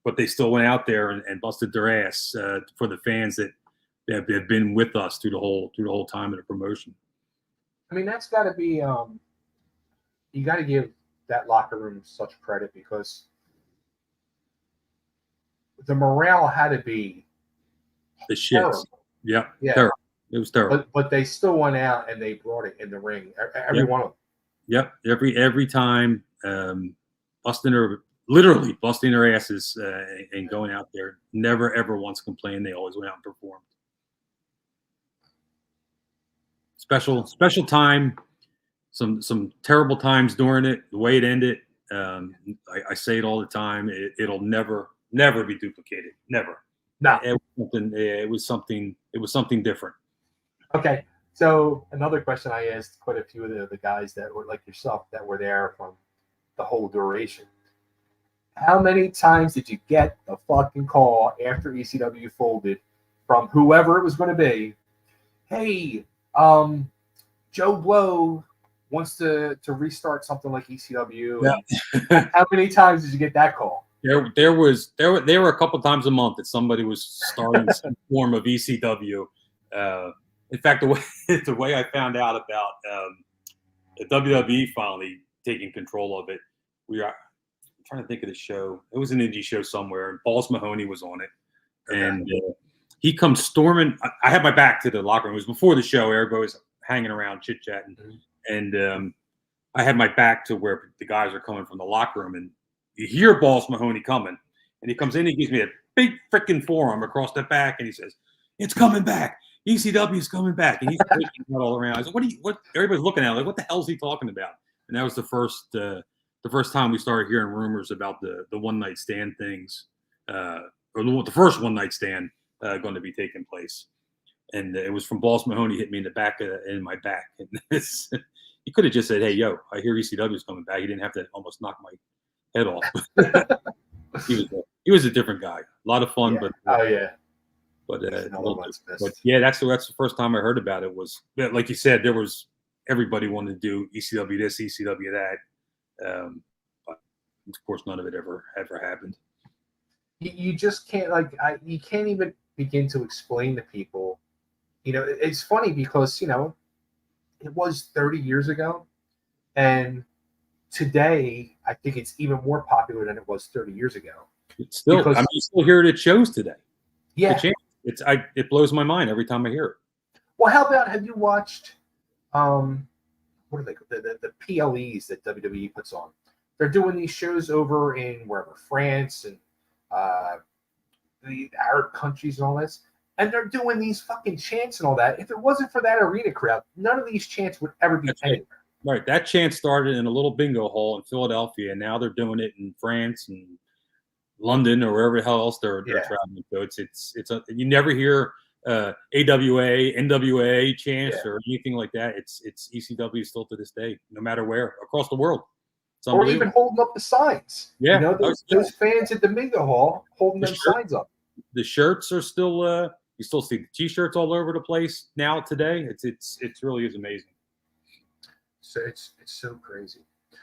but they still went out there and busted their ass for the fans that have been with us through the whole time of the promotion. I mean, that's got to be you got to give that locker room such credit, because the morale had to be the shits. Yeah. Terrible. It was terrible. But they still went out and they brought it in the ring. Every one of them. Yep. Every time, literally busting their asses and going out there. Never ever once complained. They always went out and performed. Special time. Some terrible times during it. The way it ended. I say it all the time. It'll never be duplicated. Never. No. It was something different. Okay. So another question I asked quite a few of the guys that were like yourself that were there from the whole duration. How many times did you get the fucking call after ECW folded from whoever it was going to be? Hey, Joe Blow wants to restart something like ECW. Yeah. How many times did you get that call? There were a couple times a month that somebody was starting some form of ECW. In fact, the way I found out about the WWE finally taking control of it, I'm trying to think of the show. It was an indie show somewhere, and Balls Mahoney was on it, and he comes storming. I had my back to the locker room. It was before the show. Everybody was hanging around, chit chatting, and I had my back to where the guys are coming from the locker room, and you hear Balls Mahoney coming, and he comes in. He gives me a big freaking forearm across the back, and he says, "It's coming back. ECW is coming back." And he's all around. I said, "What?" Everybody's looking at him like, "What the hell is he talking about?" And that was the first time we started hearing rumors about the one night stand things, or the first one night stand going to be taking place. And it was from Balls Mahoney hitting me in the back in my back. And he could have just said, "Hey, yo, I hear ECW is coming back." He didn't have to almost knock my head off. He was a different guy. A lot of fun, but But yeah, that's the first time I heard about it. Was like you said, there was everybody wanted to do ECW this, ECW that. But of course, none of it ever happened. You just can't you can't even begin to explain to people. You know, it's funny because it was 30 years ago, and today I think it's even more popular than it was 30 years ago. It's still, you still hear it at shows today. Yeah. It blows my mind every time I hear it. Well, how about, have you watched what are they, the PLEs that WWE puts on? They're doing these shows over in wherever, France and the Arab countries and all this, and they're doing these fucking chants and all that. If it wasn't for that arena crowd, none of these chants would ever be anywhere. Right. That chant started in a little bingo hall in Philadelphia, and now they're doing it in France and London or wherever the hell else they're traveling to. It's you never hear AWA, NWA chants or anything like that. It's ECW still to this day, no matter where, across the world. Or even holding up the signs. Yeah. Those fans at the bingo hall holding them signs up. The shirts are still you still see the T-shirts all over the place now today. It's really is amazing. So it's so crazy.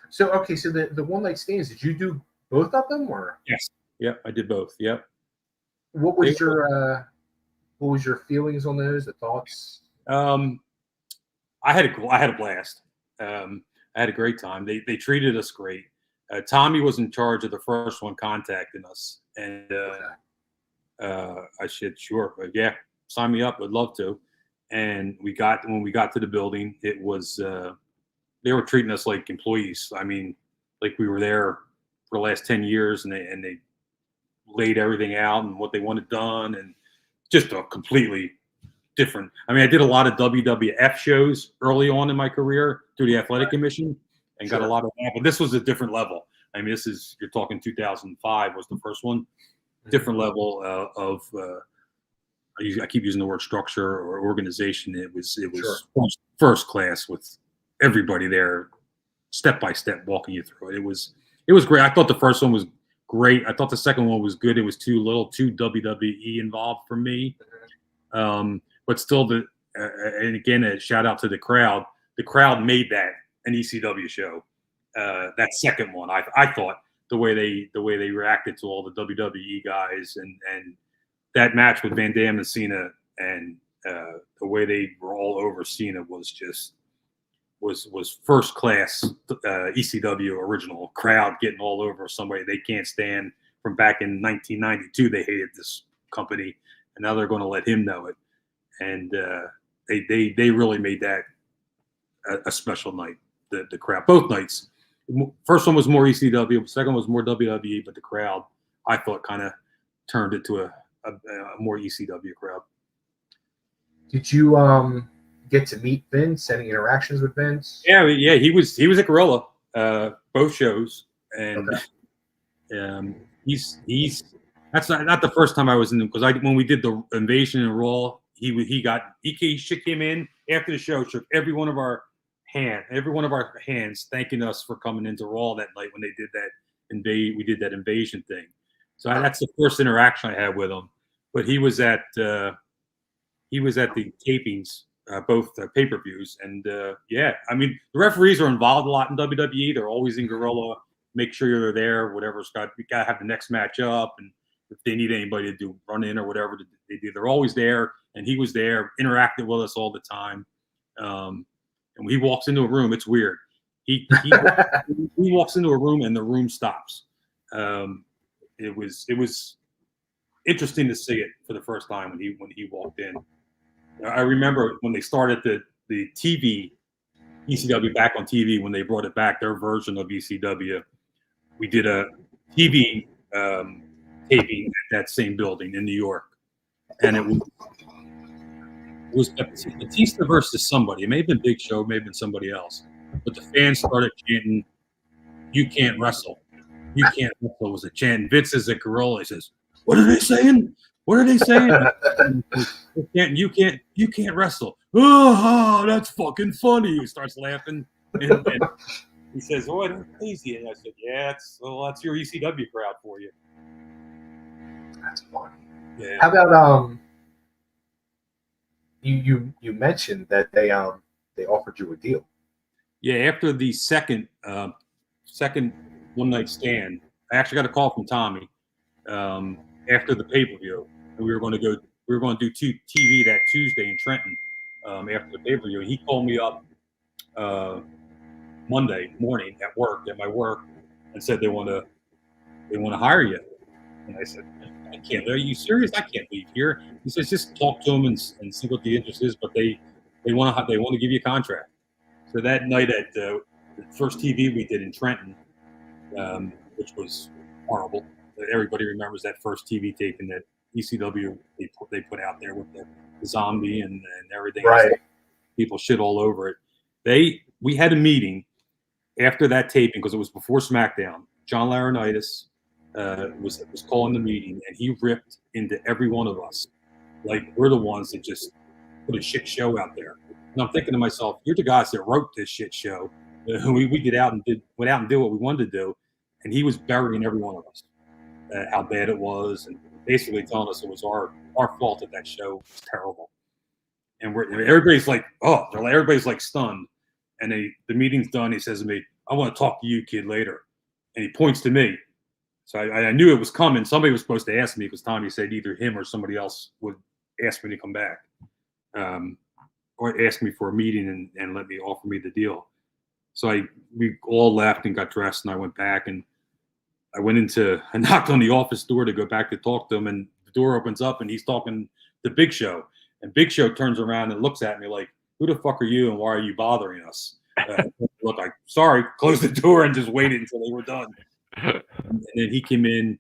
So okay, so the one night stands, did you do both of them or? Yes. Yep, I did both. Yep. What was your feelings on those? The thoughts? I had a blast. I had a great time. They treated us great. Tommy was in charge of the first one contacting us, and I said, "Sure, but yeah, sign me up. I'd love to." And when we got to the building, it was they were treating us like employees. I mean, like we were there for the last 10 years, and they laid everything out and what they wanted done, and just a completely different. I mean, I did a lot of WWF shows early on in my career through the Athletic Commission, and got a lot of that. But this was a different level. I mean, you're talking 2005 was the first one. Different level of I keep using the word structure or organization. It was first class with everybody there, step by step, walking you through it. It was great. I thought the first one was great. I thought the second one was good. It was too WWE involved for me. But still, and again, a shout out to the crowd. The crowd made that an ECW show. That second one, I thought the way they reacted to all the WWE guys and that match with Van Dam and Cena and the way they were all over Cena was just was first class ECW original crowd getting all over somebody they can't stand from back in 1992. They hated this company, and now they're going to let him know it. And they really made that a special night. The crowd, both nights. First one was more ECW, second was more WWE, but the crowd, I thought, kind of turned it to a more ECW crowd. Did you get to meet Vince? Any interactions with Vince? Yeah, he was at Gorilla both shows, and okay. He's that's not the first time I was in because when we did the Invasion in Raw, he came in after the show, shook every one of our hands, thanking us for coming into Raw that night when they did that we did that Invasion thing. So that's the first interaction I had with him. But he was at the tapings, both pay-per-views, and yeah, I mean the referees are involved a lot in WWE. They're always in Gorilla, make sure you're there. Whatever's we gotta have the next match up, and if they need anybody to do run in or whatever they do, they're always there. And he was there, interacting with us all the time. And when he walks into a room, it's weird. He walks into a room and the room stops. It was interesting to see it for the first time when he walked in. I remember when they started the TV ECW back on TV when they brought it back, their version of ECW. We did a TV taping at that same building in New York, and it was Batista versus somebody. It may have been Big Show, it may have been somebody else. But the fans started chanting, "You can't wrestle. You can't wrestle," was a chant. Vince is a gorilla. He says, "What are they saying? What are they saying?" You can't wrestle. Oh, that's fucking funny. He starts laughing. And he says, "Oh, I'm crazy." And I said, "Yeah, that's your ECW crowd for you." That's funny. Yeah. How about you mentioned that they offered you a deal. Yeah, after the second one night stand, I actually got a call from Tommy after the pay-per-view. And we were going to do TV that Tuesday in Trenton after the pay-per-view. He called me up Monday morning at my work and said they want to hire you. And I said, "I can't. Are you serious? I can't leave here." He says, "Just talk to them and see what the interest is, but they want to give you a contract." So that night at the first TV we did in Trenton, which was horrible. Everybody remembers that first TV taping that ECW they put out there with the zombie and everything. Right. People shit all over it. We had a meeting after that taping because it was before SmackDown. John Laurinaitis was calling the meeting, and he ripped into every one of us like we're the ones that just put a shit show out there. And I'm thinking to myself, you're the guys that wrote this shit show. We went out and did what we wanted to do, and he was burying every one of us, how bad it was, and basically telling us it was our fault that show was terrible. And everybody's like, everybody's like stunned. And the meeting's done. He says to me, "I want to talk to you, kid, later." And he points to me. So I knew it was coming. Somebody was supposed to ask me because Tommy said either him or somebody else would ask me to come back, or ask me for a meeting and let me offer me the deal. So we all left and got dressed, and I went back and I knocked on the office door to go back to talk to him, and the door opens up and he's talking to Big Show, and Big Show turns around and looks at me like, "Who the fuck are you and why are you bothering us?" Look, like, sorry, closed the door and just waited until they were done. And then he came in.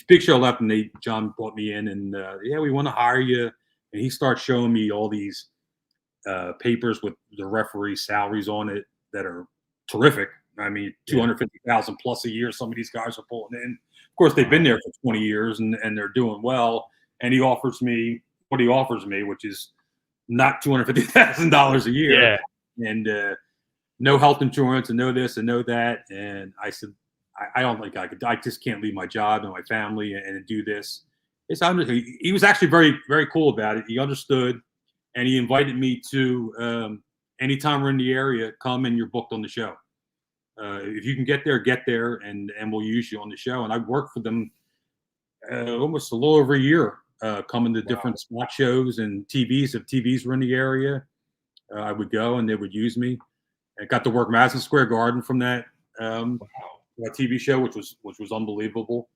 Big Show left, and John brought me in, and we want to hire you. And he starts showing me all these papers with the referee salaries on it that are terrific. I mean, $250,000 plus a year. Some of these guys are pulling in. Of course, they've been there for 20 years and they're doing well. And he offers me what he offers me, which is not $250,000 a year, and no health insurance and no this and no that. And I said, I don't think I just can't leave my job and my family and do this. He was actually very, very cool about it. He understood, and he invited me to anytime we're in the area, come and you're booked on the show. If you can get there, and we'll use you on the show. And I've worked for them almost a little over a year, coming to different spot shows and TVs. If TVs were in the area, I would go and they would use me. I got to work Madison Square Garden from that TV show, which was unbelievable,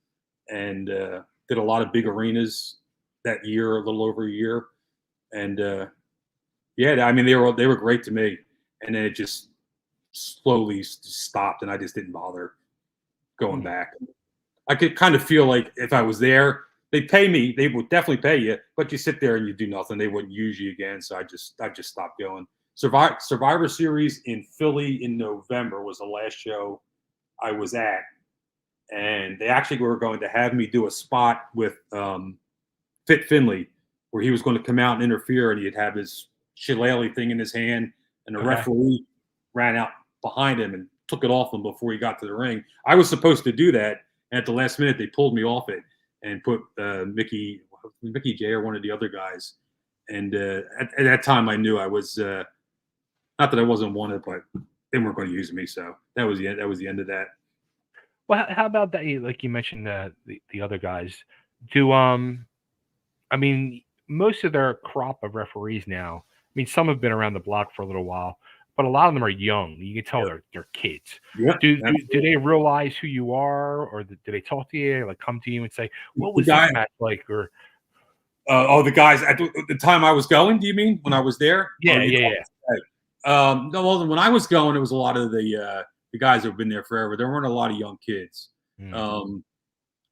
and did a lot of big arenas that year, a little over a year, and yeah, I mean they were great to me, and then it just slowly stopped, and I just didn't bother going back. I could kind of feel like if I was there, they'd pay me. They would definitely pay you, but you sit there and you do nothing. They wouldn't use you again, so I just stopped going. Survivor Series in Philly in November was the last show I was at, and they actually were going to have me do a spot with Fit Finley, where he was going to come out and interfere, and he'd have his shillelagh thing in his hand, and the referee ran out behind him and took it off him before he got to the ring. I was supposed to do that, and at the last minute they pulled me off it and put Mickey J or one of the other guys. And at that time I knew I was not that I wasn't wanted, but they weren't going to use me. So that was the end. That was the end of that. Well, how about that? Like you mentioned, the other guys do. I mean, most of their crop of referees now. I mean, some have been around the block for a little while, but a lot of them are young. You can tell they're kids. Yeah, do they realize who you are, or do they talk to you, like come to you and say, "What was this match like?" Or the guys at the time I was going. Do you mean when I was there? Yeah. No, well, when I was going, it was a lot of the guys who've been there forever. There weren't a lot of young kids.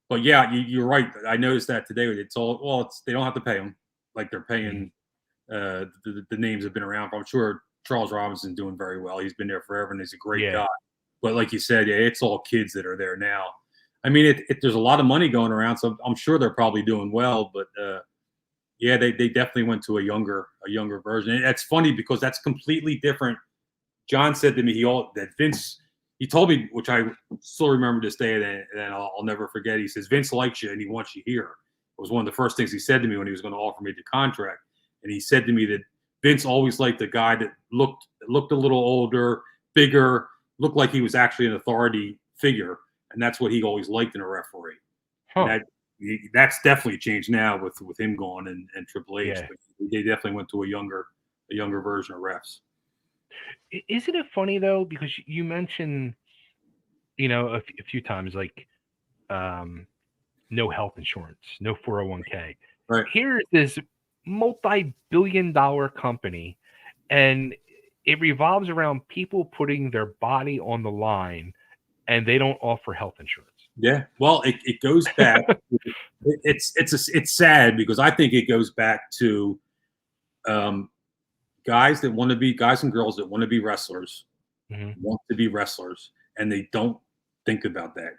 But yeah, you're right. I noticed that today. It's they don't have to pay them like they're paying the names have been around. I'm sure Charles Robinson's doing very well. He's been there forever, and he's a great guy. But like you said, it's all kids that are there now. I mean, there's a lot of money going around, so I'm sure they're probably doing well. But yeah, they definitely went to a younger version. And it's funny because that's completely different. John said to me that Vince. He told me, which I still remember this day, and I'll never forget. He says Vince likes you and he wants you here. It was one of the first things he said to me when he was going to offer me the contract. And he said to me that Vince always liked the guy that looked a little older, bigger, looked like he was actually an authority figure, and that's what he always liked in a referee. That's definitely changed now with him gone and Triple H. Yeah. But they definitely went to a younger version of refs. Isn't it funny though, because you mentioned, a few times like no health insurance, no 401k. Right. Here's this multi-billion-dollar company, and it revolves around people putting their body on the line, and they don't offer health insurance. Yeah, well, it goes back. It's sad because I think it goes back to guys and girls that want to be wrestlers, want to be wrestlers, and they don't think about that.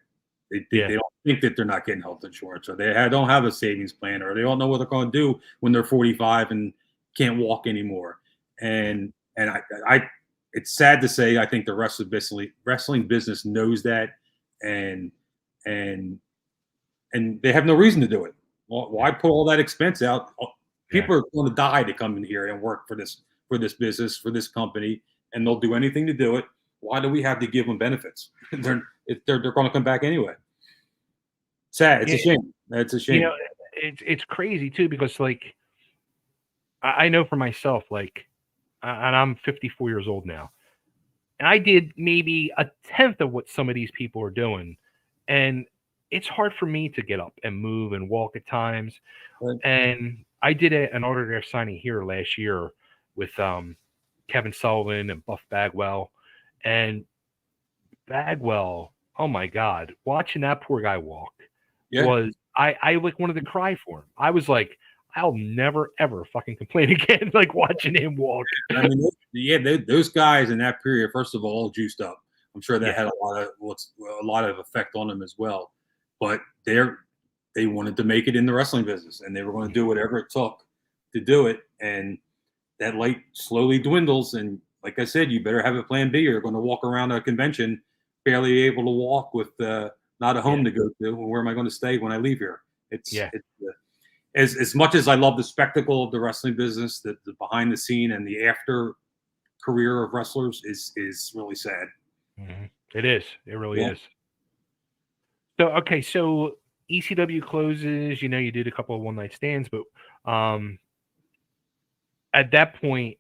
They don't think that they're not getting health insurance, or they don't have a savings plan, or they don't know what they're going to do when they're 45 and can't walk anymore. And I it's sad to say, I think the wrestling business knows that, and they have no reason to do it. Why put all that expense out? People are going to die to come in here and work for this business, for this company, and they'll do anything to do it. Why do we have to give them benefits? They're going to come back anyway. Sad. It's a shame. It's a shame. It's crazy too, because like I know for myself, like, and I'm 54 years old now, and I did maybe a tenth of what some of these people are doing, and it's hard for me to get up and move and walk at times. Right. And I did an autograph signing here last year with Kevin Sullivan and Buff Bagwell. And Bagwell, oh my God, watching that poor guy walk was, I like wanted to cry for him. I was like, I'll never, ever fucking complain again, like watching him walk. I mean, those guys in that period, first of all juiced up. I'm sure that had a lot of effect on them as well. But they wanted to make it in the wrestling business, and they were going to do whatever it took to do it. And that light slowly dwindles. And like I said, you better have a plan B. You're going to walk around a convention barely able to walk with not a home to go to. Where am I going to stay when I leave here? As much as I love the spectacle of the wrestling business, the behind the scene and the after career of wrestlers is really sad. Mm-hmm. It is. It really Yeah. is. So okay, so ECW closes. You did a couple of one night stands, but at that point,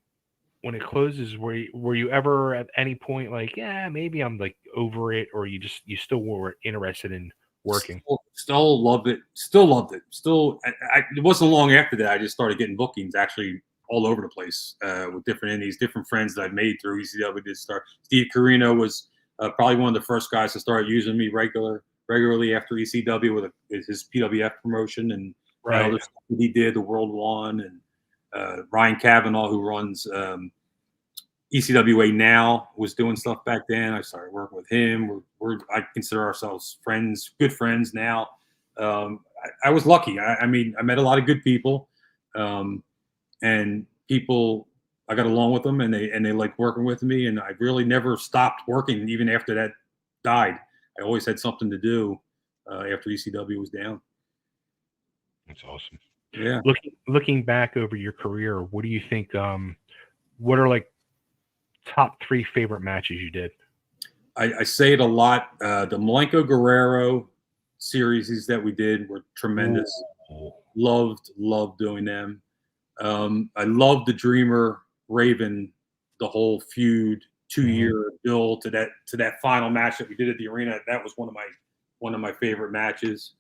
when it closes, were you ever at any point like, yeah, maybe I'm like over it, or you still were interested in working? Still loved it. Still loved it. Still, it wasn't long after that I just started getting bookings actually all over the place with different indies, different friends that I've made through ECW. Did start. Steve Carino was probably one of the first guys to start using me regularly after ECW with his PWF promotion and other stuff that he did, the World One, and Ryan Cavanaugh, who runs ECWA now, was doing stuff back then. I started working with him. I consider ourselves friends, good friends now. I was lucky. I mean, I met a lot of good people, and people I got along with them, and they liked working with me. And I really never stopped working even after that died. I always had something to do after ECW was down. That's awesome. Yeah. Looking back over your career, what do you think? What are like top 3 favorite matches you did? I say it a lot. The Malenko Guerrero series that we did were tremendous. Ooh. Loved doing them. I loved the Dreamer Raven, the whole feud, 2-year build to that final match that we did at the arena. That was one of my favorite matches.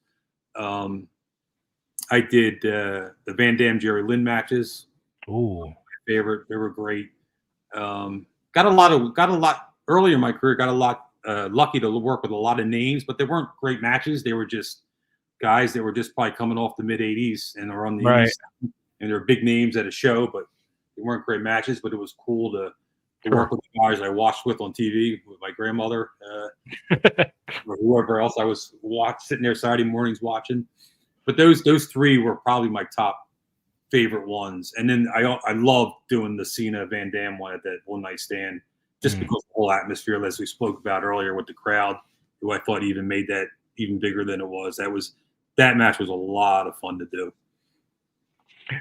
I did the Van Dam Jerry Lynn matches. Ooh, my favorite. They were great. Got a lot earlier in my career. Got a lot lucky to work with a lot of names, but they weren't great matches. They were just guys that were just probably coming off the mid '80s and are on the Indies, and they're big names at a show, but they weren't great matches. But it was cool to work with the guys I watched with on TV with my grandmother or whoever else I was sitting there Saturday mornings watching. But those 3 were probably my top favorite ones. And then I loved doing the Cena Van Dam one at that one night stand, just because the whole atmosphere, as we spoke about earlier with the crowd, who I thought even made that even bigger than it was. That match was a lot of fun to do.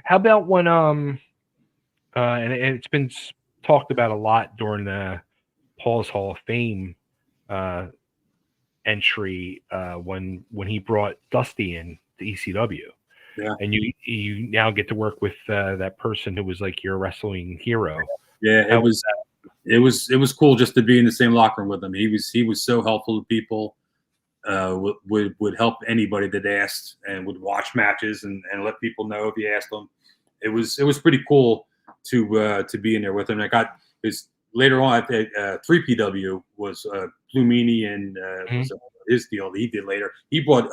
How about when and it's been talked about a lot during the Paul's Hall of Fame entry when he brought Dusty in to ECW. Yeah. And you now get to work with that person who was like your wrestling hero. Yeah, it was cool just to be in the same locker room with him. He was so helpful to people. Would help anybody that asked, and would watch matches and let people know if you asked them. It was pretty cool to be in there with him. And I got his later on. 3PW was Blue Meanie and was his deal that he did later. He brought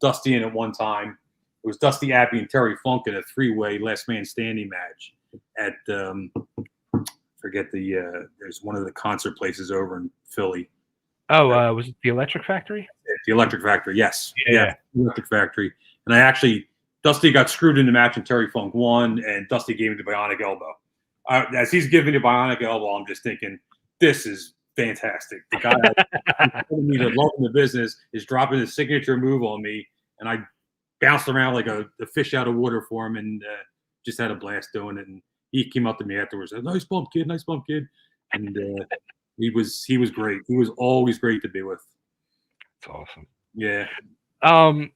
Dusty in at one time. It was Dusty, Abbey, and Terry Funk in a 3-way last man standing match at forget there's one of the concert places over in Philly. Oh, was it the Electric Factory? The Electric Factory, yes. Yeah. Electric Factory. And Dusty got screwed in the match and Terry Funk won, and Dusty gave him the bionic elbow. As he's giving the bionic elbow, I'm just thinking, this is fantastic. The guy told me to love in the business is dropping his signature move on me, and I bounced around like a fish out of water for him, and just had a blast doing it. And he came up to me afterwards and said, "Nice bump, kid. Nice bump, kid." And he was great. He was always great to be with. That's awesome. Yeah.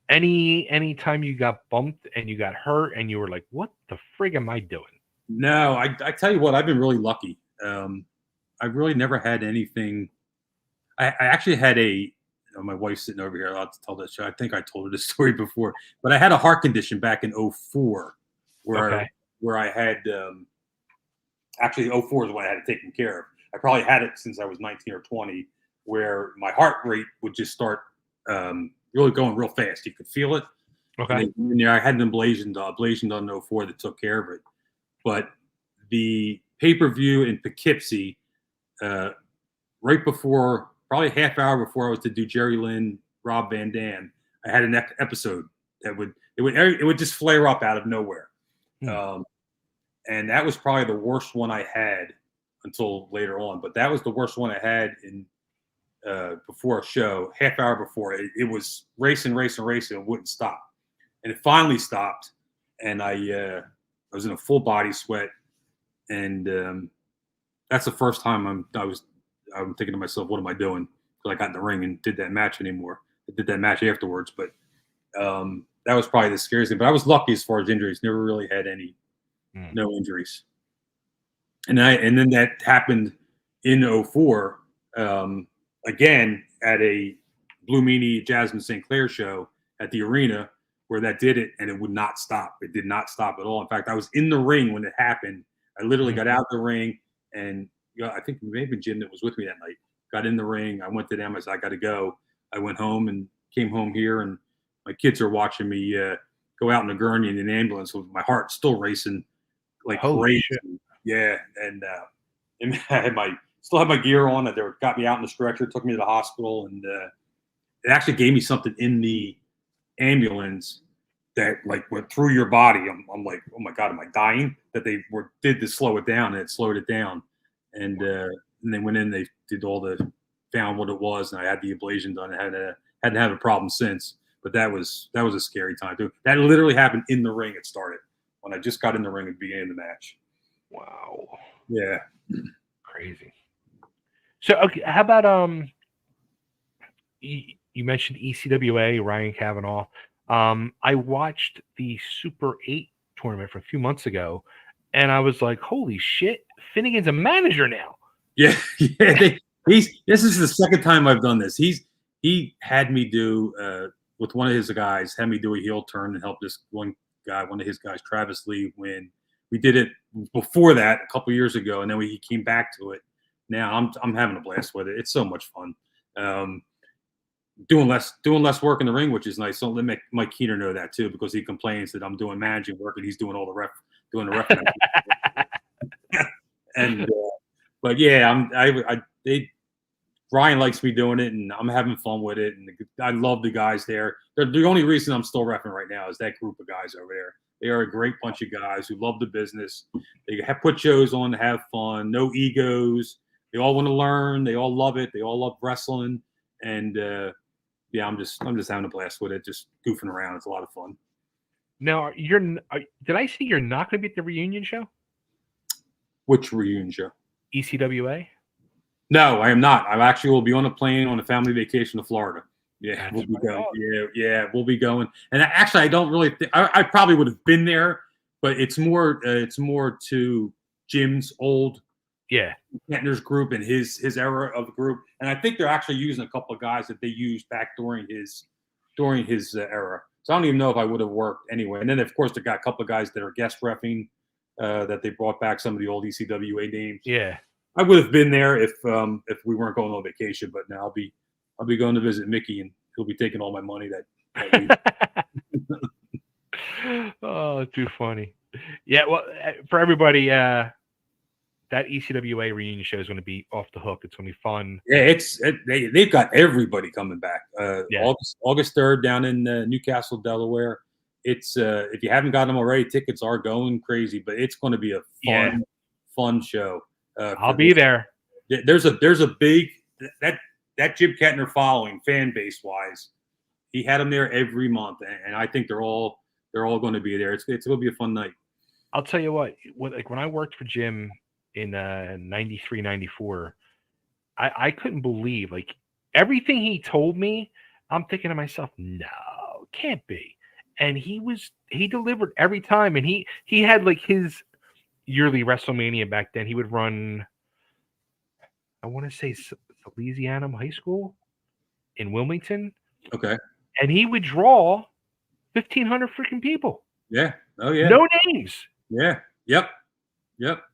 Any time you got bumped and you got hurt and you were like, "What the frig am I doing?" No, I tell you what, I've been really lucky. I really never had anything. I actually had my wife's sitting over here. I'll tell this. I think I told her this story before, but I had a heart condition back in 2004 where I had actually 2004 is when I had it taken care of. I probably had it since I was 19 or 20, where my heart rate would just start really going real fast. You could feel it. Okay. And I had an ablation done in 2004 that took care of it. But the pay-per-view in Poughkeepsie, right before, probably half hour before I was to do Jerry Lynn, Rob Van Dam, I had an episode that would just flare up out of nowhere. And that was probably the worst one I had until later on. But that was the worst one I had in before a show, half hour before. It was racing. It wouldn't stop. And it finally stopped. And I was in a full body sweat. And that's the first time I'm thinking to myself, what am I doing? Because I got in the ring and did that match anymore. I did that match afterwards, but that was probably the scariest thing. But I was lucky as far as injuries. Never really had no injuries. And then that happened in 2004, again at a Blue Meanie Jasmine St. Clair show at the arena, where that did it, and it would not stop. It did not stop at all. In fact, I was in the ring when it happened. I literally got out the ring, and I think maybe Jim that was with me that night got in the ring. I went to them. I said, I got to go. I went home and came home here, and my kids are watching me go out in the gurney in an ambulance with my heart still racing like crazy. Yeah, and I still had my gear on. They got me out in the stretcher, took me to the hospital, and it actually gave me something in the ambulance that like went through your body. I'm like, oh my God, am I dying? That they did to slow it down, and it slowed it down. And they went in, they did found what it was, and I had the ablation done. I hadn't had a problem since. But that was a scary time too. That literally happened in the ring. It started when I just got in the ring at the beginning of the match. Wow. Yeah. Crazy. So okay, how about you mentioned ECWA, Ryan Kavanaugh. I watched the Super 8 tournament from a few months ago, and I was like, holy shit, Finegan's a manager now. Yeah. This is the second time I've done this. He had me do with one of his guys, had me do a heel turn and help this one of his guys, Travis Lee, win. We did it before that a couple years ago, and then he came back to it. Now I'm having a blast with it. It's so much fun. Doing less work in the ring, which is nice. So let Mike Keener know that too, because he complains that I'm doing managing work and he's doing all the ref. And but yeah, Ryan likes me doing it, and I'm having fun with it, and I love the guys there. The only reason I'm still reffing right now is that group of guys over there. They are a great bunch of guys who love the business. They have put shows on to have fun, no egos. They all want to learn. They all love it. They all love wrestling, and yeah, I'm just having a blast with it, just goofing around. It's a lot of fun. Now, did I see you're not going to be at the reunion show? Which reunion show? ECWA? No, I am not. I actually will be on a plane on a family vacation to Florida. Yeah, we'll be going. Yeah, we'll be going. And actually, I don't really think I probably would have been there, but it's more to Jim's old Kettner's group and his era of the group. And I think they're actually using a couple of guys that they used back during his era. So I don't even know if I would have worked anyway. And then of course they got a couple of guys that are guest reffing that they brought back, some of the old ECWA names. Yeah. I would have been there if we weren't going on vacation, but now I'll be going to visit Mickey, and he'll be taking all my money that week. Oh, too funny. Yeah, well, for everybody, that ECWA reunion show is going to be off the hook. It's going to be fun. Yeah, they've got everybody coming back. Yeah. August 3rd down in Newcastle, Delaware. It's if you haven't got them already, tickets are going crazy, but it's going to be a fun show. I'll be there. There's a big that Jim Kettner following fan base wise. He had them there every month, and I think they're all going to be there. It's going to be a fun night. I'll tell you what. Like when I worked for Jim in 93, 94, I couldn't believe like everything he told me. I'm thinking to myself, no, can't be. And he delivered every time, and he had like his yearly WrestleMania back then. He would run, I want to say Louisiana High School in Wilmington. Okay. And he would draw 1,500 freaking people. Yeah. Oh yeah. No names. Yeah. Yep.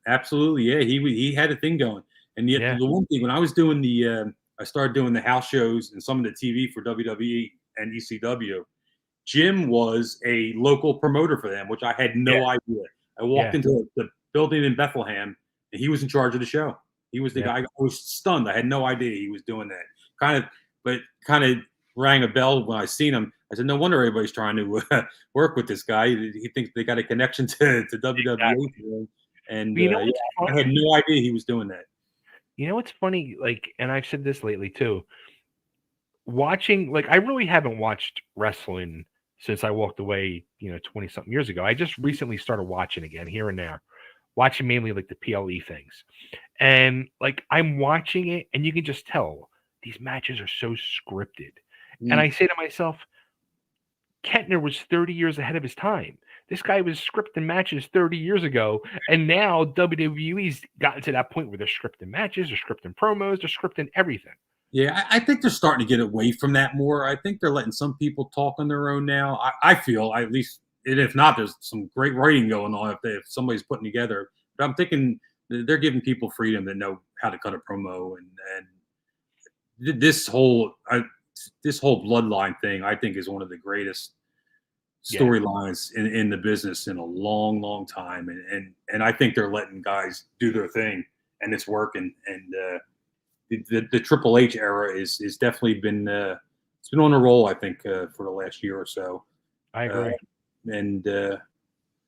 Absolutely. Yeah. He had a thing going. And yet the one thing when I was doing I started doing the house shows and some of the TV for WWE and ECW, Jim was a local promoter for them, which I had no idea. I walked into the building in Bethlehem, and he was in charge of the show. He was the guy. I was stunned. I had no idea he was doing that. Kind of rang a bell when I seen him. I said, no wonder everybody's trying to work with this guy. He thinks they got a connection to WWE. Exactly. And I had no idea he was doing that. You know what's funny? Like, and I've said this lately too. Watching, like, I really haven't watched wrestling since I walked away, 20-something years ago. I just recently started watching again here and there. watching mainly like the PLE things. And like I'm watching it and you can just tell these matches are so scripted. And I say to myself, Kettner was 30 years ahead of his time. This guy was scripting matches 30 years ago, and now WWE's gotten to that point where they're scripting matches, they're scripting promos, they're scripting everything. Yeah, I think they're starting to get away from that more. I think they're letting some people talk on their own now. I feel, at least, and if not, there's some great writing going on if somebody's putting together. But I'm thinking they're giving people freedom that know how to cut a promo, and this whole bloodline thing, I think, is one of the greatest storylines in the business in a long, long time. And I think they're letting guys do their thing, and it's working. And the Triple H era is definitely been it's been on a roll, I think, for the last year or so. I agree. And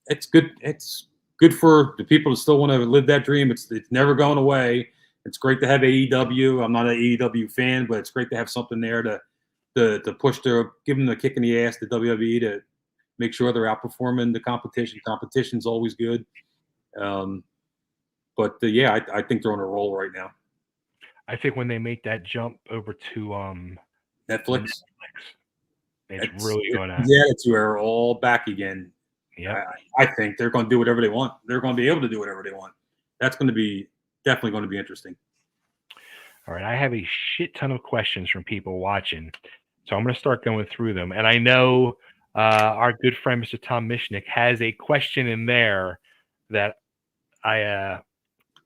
it's good. It's good for the people that still want to live that dream. It's never going away. It's great to have AEW. I'm not an AEW fan, but it's great to have something there to push give them the kick in the ass to WWE to make sure they're outperforming the competition. Competition's always good. But I think they're on a roll right now. I think when they make that jump over to Netflix, it's really going to. Yeah, it's where all back again. Yeah, I think they're going to do whatever they want. They're going to be able to do whatever they want. That's going to be definitely going to be interesting. All right, I have a shit ton of questions from people watching, so I'm going to start going through them. And I know our good friend Mr. Tom Mishnick has a question in there that I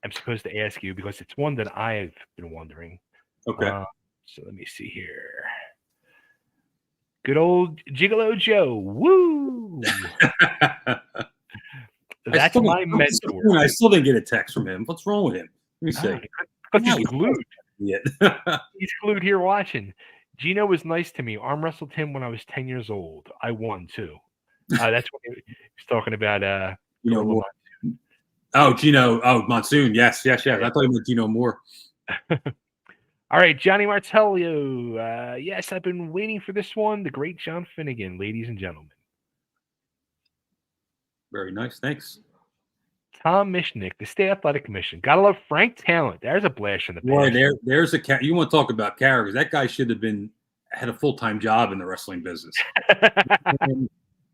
am supposed to ask you because it's one that I've been wondering. Okay. So let me see here. Good old Gigolo Joe. Woo! That's my mentor. I still didn't get a text from him. What's wrong with him? Let me see. Because he's glued. He's glued here watching. Gino was nice to me. Arm wrestled him when I was 10 years old. I won too. That's what he was talking about. Oh, Gino. Oh, Monsoon. Yes. I thought he meant Gino Moore. All right, Johnny Martello. Yes, I've been waiting for this one. The great John Finegan, ladies and gentlemen. Very nice. Thanks. Tom Mishnick, the State Athletic Commission. Gotta love Frank Talent. There's a blast in the past. Boy, there's a cat. You want to talk about characters? That guy should have had a full-time job in the wrestling business.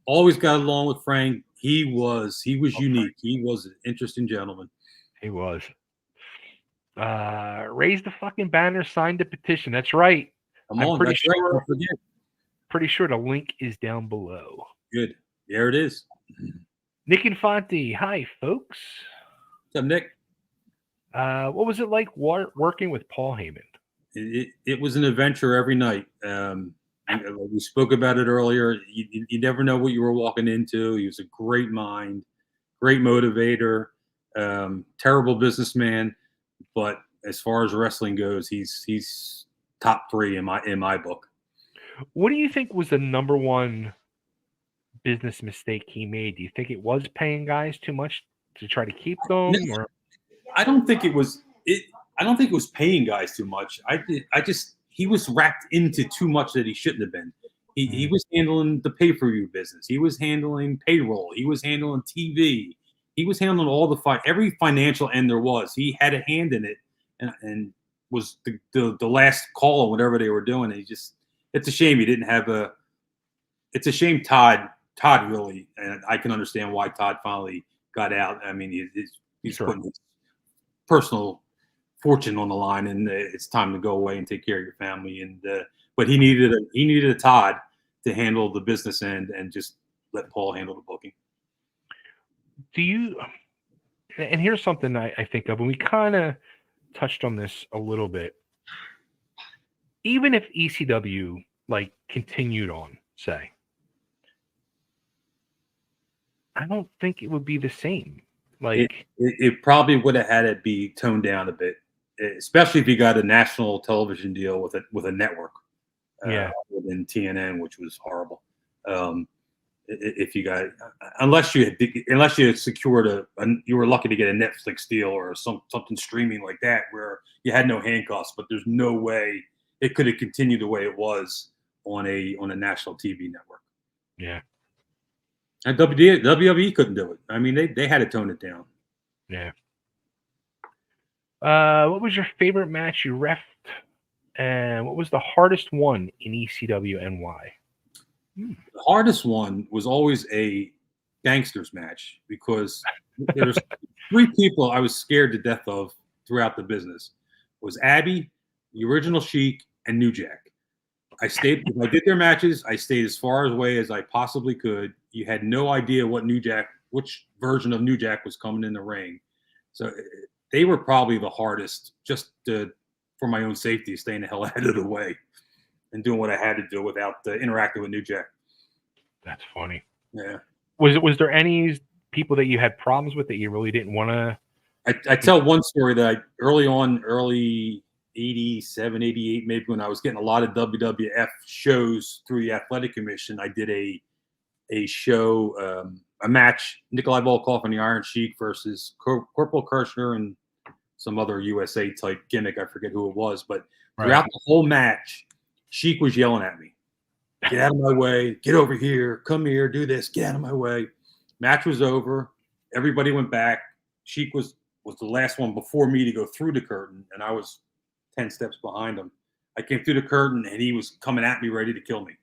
Always got along with Frank. He was unique. Frank. He was an interesting gentleman. He was. Raise the fucking banner, sign the petition. That's right. I'm pretty sure. Right. Pretty sure the link is down below. Good. There it is. Nick Infante. Hi, folks. What's up, Nick? What was it like working with Paul Heyman? It was an adventure every night. We spoke about it earlier. You never know what you were walking into. He was a great mind, great motivator, terrible businessman. But as far as wrestling goes, he's top 3 in my book. What do you think was the number one business mistake he made? Do you think it was paying guys too much to try to keep them? No, or I don't think it was I don't think it was paying guys too much. He was wrapped into too much that he shouldn't have been. He was handling the pay-per-view business. He was handling payroll. He was handling TV. He was handling all every financial end there was. He had a hand in it, and was the last call on whatever they were doing. It's a shame he didn't have a. It's a shame Todd really, and I can understand why Todd finally got out. I mean, he's putting his personal fortune on the line, and it's time to go away and take care of your family. And but he needed a Todd to handle the business end and just let Paul handle the booking. Do you? And here's something I think of, and we kind of touched on this a little bit. Even if ECW continued on, say, I don't think it would be the same. It probably would have had to be toned down a bit, especially if you got a national television deal with a network. Within TNN, which was horrible. If you got, unless you had secured you were lucky to get a Netflix deal or something streaming like that where you had no handcuffs, but there's no way it could have continued the way it was on a national TV network. Yeah. And WWE couldn't do it. I mean, they had to tone it down. Yeah. What was your favorite match you refed, and what was the hardest one in ECW and why? The hardest one was always a gangsters match because there's 3 people I was scared to death of throughout the business. It was Abby, the original Sheik, and New Jack. I stayed. If I did their matches, I stayed as far away as I possibly could. You had no idea which version of New Jack was coming in the ring. So they were probably the hardest, just for my own safety, staying the hell out of the way and doing what I had to do without interacting with New Jack. That's funny. Yeah. Was there any people that you had problems with that you really didn't want to? I tell one story that early 87, 88, maybe when I was getting a lot of WWF shows through the Athletic Commission. I did a show, a match, Nikolai Volkov and the Iron Sheik versus Corporal Kirshner and some other USA type gimmick. I forget who it was, but throughout the whole match, Sheik was yelling at me, "Get out of my way, get over here, come here, do this, get out of my way." Match was over. Everybody went back. Sheik was the last one before me to go through the curtain, and I was 10 steps behind him. I came through the curtain, and he was coming at me ready to kill me.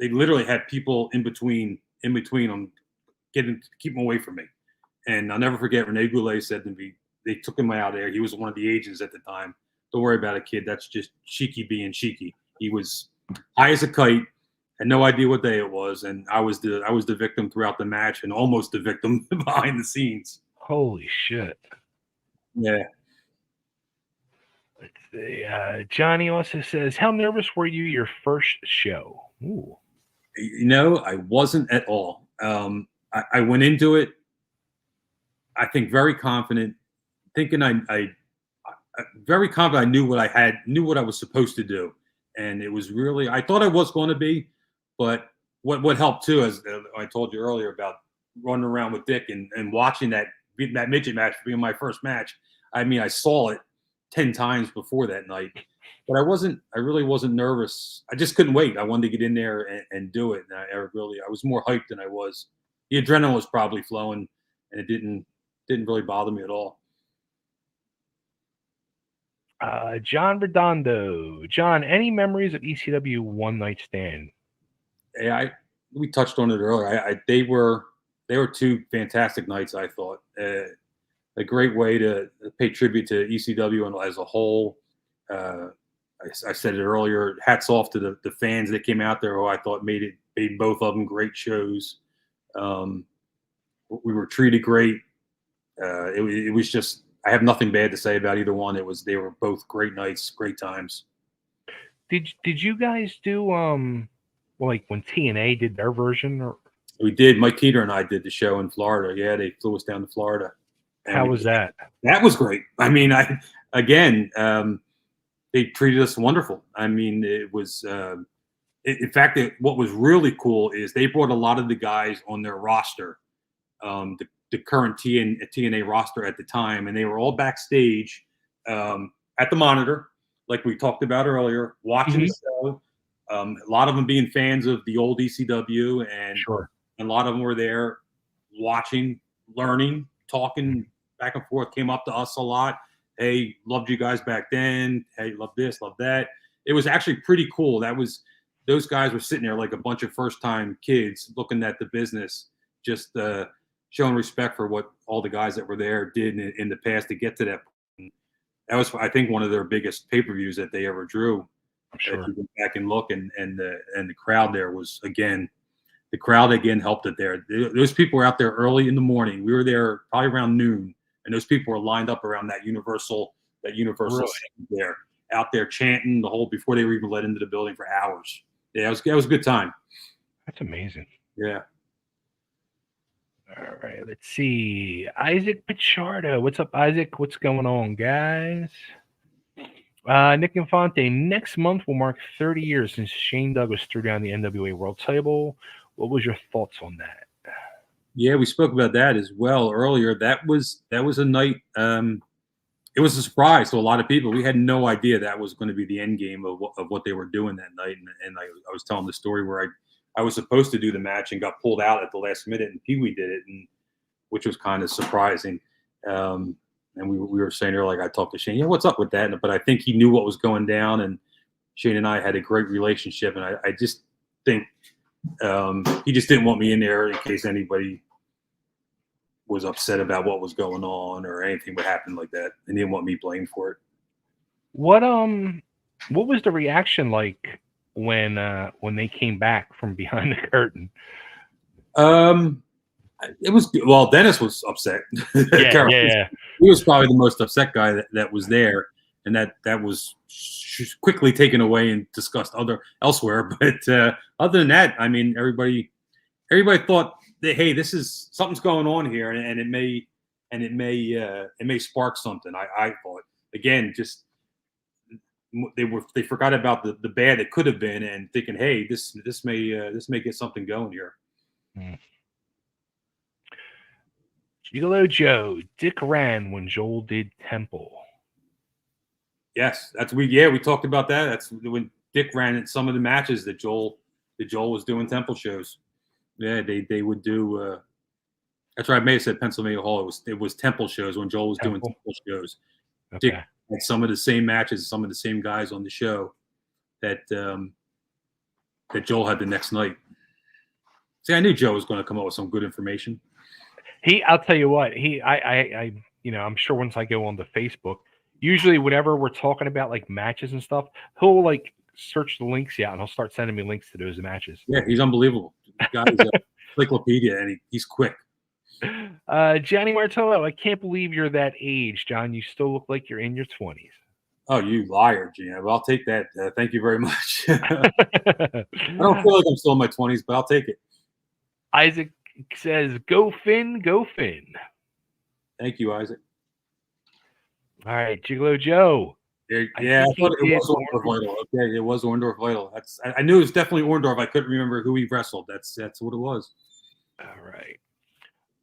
They literally had people in between them, keep him away from me. And I'll never forget, Rene Goulet said to me, they took him out there. He was one of the agents at the time. "Don't worry about it, kid. That's just Sheiky being Sheiky." He was high as a kite, had no idea what day it was, and I was the victim throughout the match and almost the victim behind the scenes. Holy shit. Yeah. Let's see. Johnny also says, how nervous were you your first show? Ooh. I wasn't at all. I went into it, I think, very confident, thinking very confident I knew what I was supposed to do. And it was really, I thought I was going to be, but what helped too, as I told you earlier about running around with Dick and watching that midget match being my first match. I mean, I saw it 10 times before that night, but I really wasn't nervous. I just couldn't wait. I wanted to get in there and do it. And I was more hyped than I was. The adrenaline was probably flowing, and it didn't really bother me at all. John Redondo. John, any memories of ECW One Night Stand? Yeah, we touched on it earlier. They were 2 fantastic nights, I thought. A great way to pay tribute to ECW as a whole. I said it earlier. Hats off to the fans that came out there, who I thought made both of them great shows. We were treated great. It was just, I have nothing bad to say about either one. They were both great nights, great times. Did you guys do like when TNA did their version? Or? We did. Mike Keeter and I did the show in Florida. Yeah, they flew us down to Florida. How was that? That was great. I mean, they treated us wonderful. I mean, it was. In fact, what was really cool is they brought a lot of the guys on their roster, the current TNA roster at the time, and they were all backstage at the monitor, like we talked about earlier, watching the show. A lot of them being fans of the old ECW, and a lot of them were there watching, learning, talking back and forth, came up to us a lot. Hey, loved you guys back then. Hey, love this, love that. It was actually pretty cool. Those guys were sitting there like a bunch of first-time kids looking at the business, just showing respect for what all the guys that were there did in the past to get to that point. That was, I think, one of their biggest pay-per-views that they ever drew. If you go back and look, and the crowd there was, again, helped it there. Those people were out there early in the morning. We were there probably around noon, and those people were lined up around that universal there, out there chanting the whole before they were even let into the building for hours. Yeah, it was a good time. That's amazing. Yeah. All right, let's see. Isaac Pichardo. What's up, Isaac? What's going on, guys? Nick Infante. Next month will mark 30 years since Shane Douglas threw down the NWA World Title. What was your thoughts on that? Yeah, we spoke about that as well earlier. That was a night. It was a surprise to a lot of people. We had no idea that was going to be the end game of what they were doing that night. And I was telling the story where I was supposed to do the match and got pulled out at the last minute, and Pee Wee did it, which was kind of surprising. And we were saying earlier, like I talked to Shane, yeah, what's up with that? But I think he knew what was going down, and Shane and I had a great relationship, and I just think he just didn't want me in there in case anybody was upset about what was going on or anything would happen like that, and he didn't want me blamed for it. What was the reaction like when they came back from behind the curtain? It was well. Dennis was upset. Yeah. He was probably the most upset guy that was there, and that was quickly taken away and discussed elsewhere. But other than that, I mean, everybody thought that, hey, this is something's going on here, and it may spark something. I thought, again, just they forgot about the bad it could have been, and thinking, hey, this may get something going here. Gigolo Joe, Dick ran when Joel did Temple. Yes, we talked about that. That's when Dick ran at some of the matches that Joel was doing Temple shows. Yeah, they would do. That's right. I may have said Pennsylvania Hall. It was Temple shows when Joel was doing Temple shows. Okay. Dick had some of the same matches, some of the same guys on the show that Joel had the next night. See, I knew Joe was going to come up with some good information. I'll tell you what, I'm sure once I go on the Facebook, usually whenever we're talking about like matches and stuff, he'll like search the links out and he'll start sending me links to those matches. Yeah, he's unbelievable. The guy's an encyclopedia, and he's quick. Johnny Martello, I can't believe you're that age, John. You still look like you're in your 20s. Oh, you liar, Gina. Well, I'll take that. Thank you very much. I don't feel like I'm still in my 20s, but I'll take it. Isaac says, go Finn, go Finn. Thank you, Isaac. All right, Gigolo Joe. Yeah, I thought it was Orndorff Vital. Okay, it was Orndorff Vital. I knew it was definitely Orndorff. I couldn't remember who he wrestled. That's what it was. All right.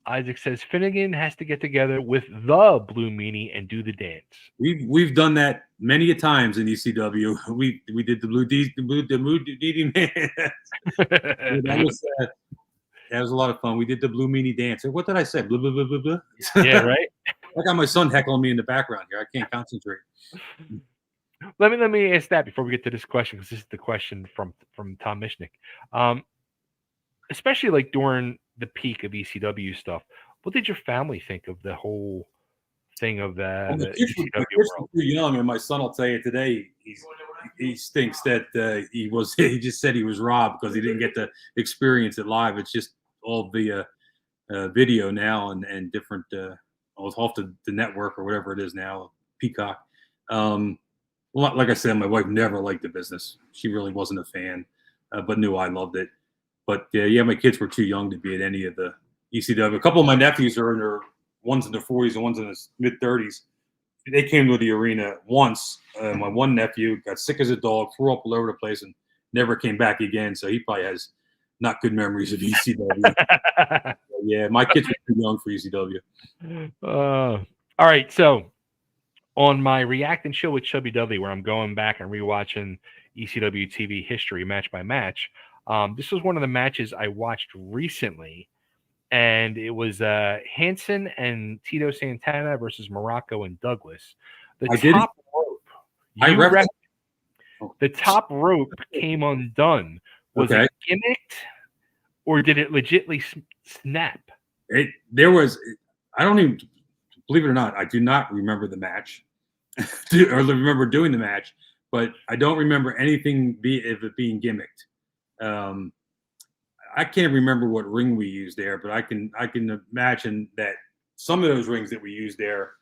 Isaac says Finegan has to get together with the Blue Meanie and do the dance. We've done that many a times in ECW. We did the Blue Meanie dance. That was a lot of fun. We did the Blue Meanie dance. What did I say? Blah, blah, blah, blah, blah. Yeah, right. I got my son heckling me in the background here. I can't concentrate. Let me ask that before we get to this question, because this is the question from Tom Mishnick. Especially like during the peak of ECW stuff, what did your family think of the whole thing of the ECW world? Too young, and my son will tell you today he thinks that he just said he was robbed because he didn't get to experience it live. It's just all via video now and different off the network or whatever it is now, Peacock. Well, like I said, my wife never liked the business. She really wasn't a fan, but knew I loved it. But yeah, my kids were too young to be at any of the ECW. A couple of my nephews are one's in their 40s and one's in his mid 30s. They came to the arena once. My one nephew got sick as a dog, threw up all over the place, and never came back again. So he probably has not good memories of ECW. Yeah, my kids were too young for ECW. All right, so on my React and Chill with Chubby Dudley, where I'm going back and rewatching ECW TV history match by match, this was one of the matches I watched recently, and it was Hanson and Tito Santana versus Morocco and Douglas. The top rope came undone. Was it gimmicked, or did it legitimately snap? I don't even, believe it or not, I do not remember the match, or remember doing the match, but I don't remember anything of it being gimmicked. I can't remember what ring we used there, but I can imagine that some of those rings that we used there,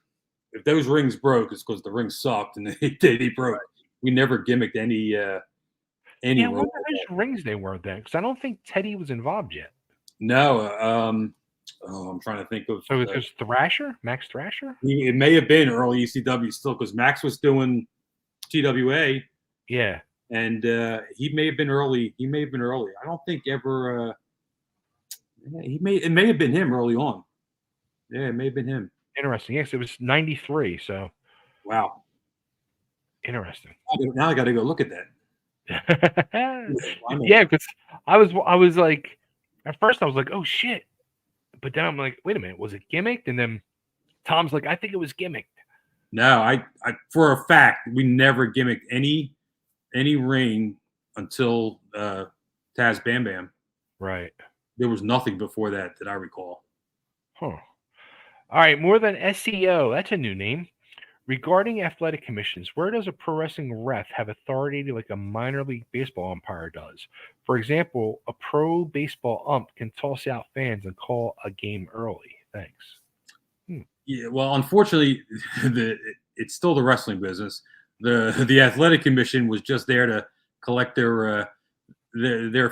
if those rings broke, it's because the ring sucked and they broke. We never gimmicked any. Yeah, I wonder whose rings they were then, because I don't think Teddy was involved yet. No, I'm trying to think of. So it was Thrasher, Max Thrasher. It may have been early ECW still, because Max was doing TWA. Yeah. And he may have been early. I don't think ever. It may have been him early on. Yeah, it may have been him. Interesting. Yes, it was 93. So. Wow. Interesting. Now I got to go look at that. Yeah, because I was like, at first I was like, oh shit, but then I'm like, wait a minute, was it gimmicked? And then Tom's like, I think it was gimmicked. No, I for a fact, we never gimmicked any ring until Taz Bam Bam. Right. There was nothing before that I recall. Huh. All right, more than SEO. That's a new name. Regarding athletic commissions, where does a pro wrestling ref have authority like a minor league baseball umpire does? For example, a pro baseball ump can toss out fans and call a game early. Thanks. Yeah, well, unfortunately, it's still the wrestling business. The athletic commission was just there to collect their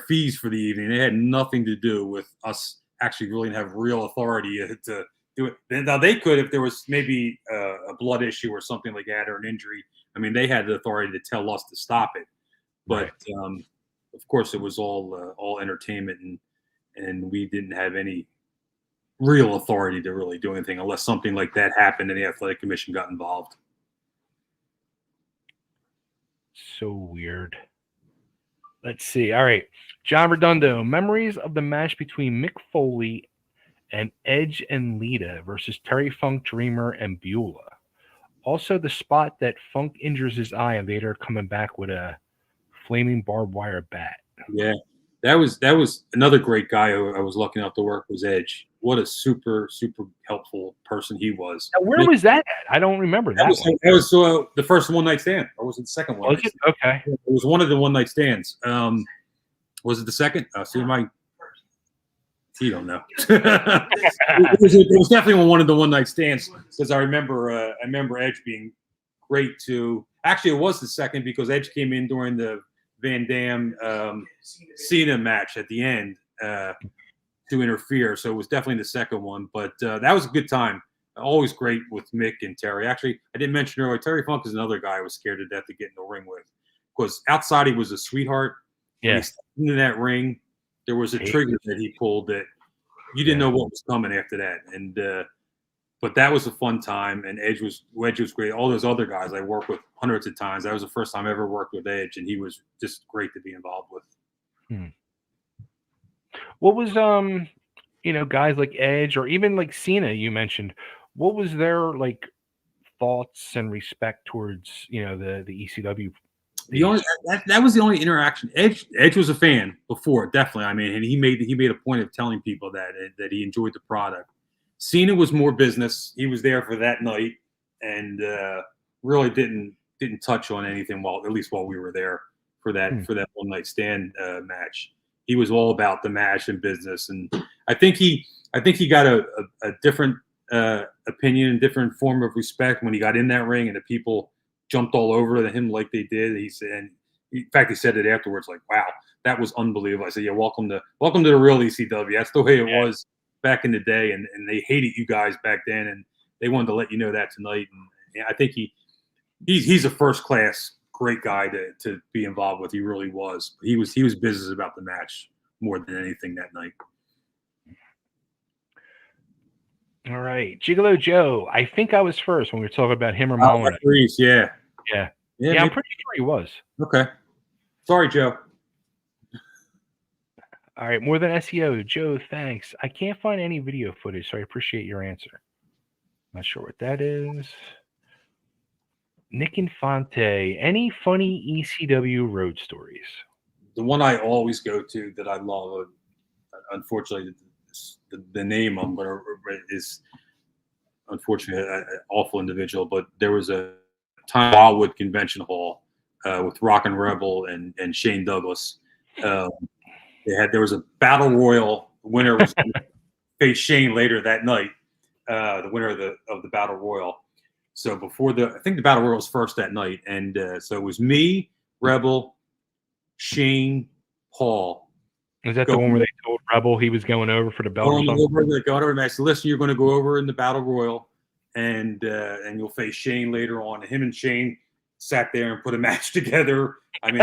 fees for the evening. They had nothing to do with us actually really have real authority to do it. Now they could if there was maybe a blood issue or something like that or an injury. I mean, they had the authority to tell us to stop it. But Right. of course, it was all entertainment, and we didn't have any real authority to really do anything unless something like that happened and the athletic commission got involved. So weird. Let's see. All right. John Redondo, memories of the match between Mick Foley and Edge and Lita versus Terry Funk, Dreamer, and Beulah. Also, the spot that Funk injures his eye and Vader coming back with a flaming barbed wire bat. Yeah, that was another great guy I was lucky enough to work with Edge. What a super helpful person he was. Now, where was that at? I don't remember that one. That was the first one night stand, or was it the second one? Was it? Okay. It was one of the one night stands. Was it the second? See, you don't know. it was definitely one of the one night stands because I remember Edge being great too. Actually, it was the second because Edge came in during the Van Dam Cena match at the end to interfere. So it was definitely the second one. But that was a good time. Always great with Mick and Terry. Actually, I didn't mention earlier, Terry Funk is another guy I was scared to death to get in the ring with. Because outside he was a sweetheart. Yeah. When he stepped into that ring, there was a trigger that he pulled that you didn't know what was coming after that. And but that was a fun time, and Edge was great. All those other guys I worked with hundreds of times. That was the first time I ever worked with Edge, and he was just great to be involved with. What was guys like Edge or even like Cena you mentioned, what was their like thoughts and respect towards the ECW? That was the only interaction. Edge was a fan before, definitely. I mean, and he made a point of telling people that he enjoyed the product. Cena was more business. He was there for that night and really didn't touch on anything at least while we were there for that one night stand match. He was all about the match and business, and I think he got a different opinion, different form of respect when he got in that ring, and the people jumped all over him like they did. He said, in fact, he said it afterwards, like, "Wow, that was unbelievable." I said, "Yeah, welcome to the real ECW. That's the way it was back in the day, and they hated you guys back then, and they wanted to let you know that tonight." And I think he's a first class great guy to be involved with. He really was. He was business about the match more than anything that night. All right, Gigolo Joe. I think I was first when we were talking about him or Molyneux. Yeah, I'm pretty sure he was. Okay. Sorry, Joe. All right, more than SEO. Joe, thanks. I can't find any video footage, so I appreciate your answer. Not sure what that is. Nick Infante. Any funny ECW road stories? The one I always go to that I love, unfortunately, the name I'm going to is unfortunately an awful individual, but there was a time Wildwood Convention Hall with Rock and Rebel and Shane Douglas. There was a battle royal. The winner was going to face Shane later that night. The winner of the battle royal. So I think the battle royal was first that night, and so it was me, Rebel, Shane, Paul. Is that the one where they told Rebel he was going over for the belt? Going over the match. Listen, you're going to go over in the battle royal, and you'll face Shane later on. And him and Shane sat there and put a match together. I mean,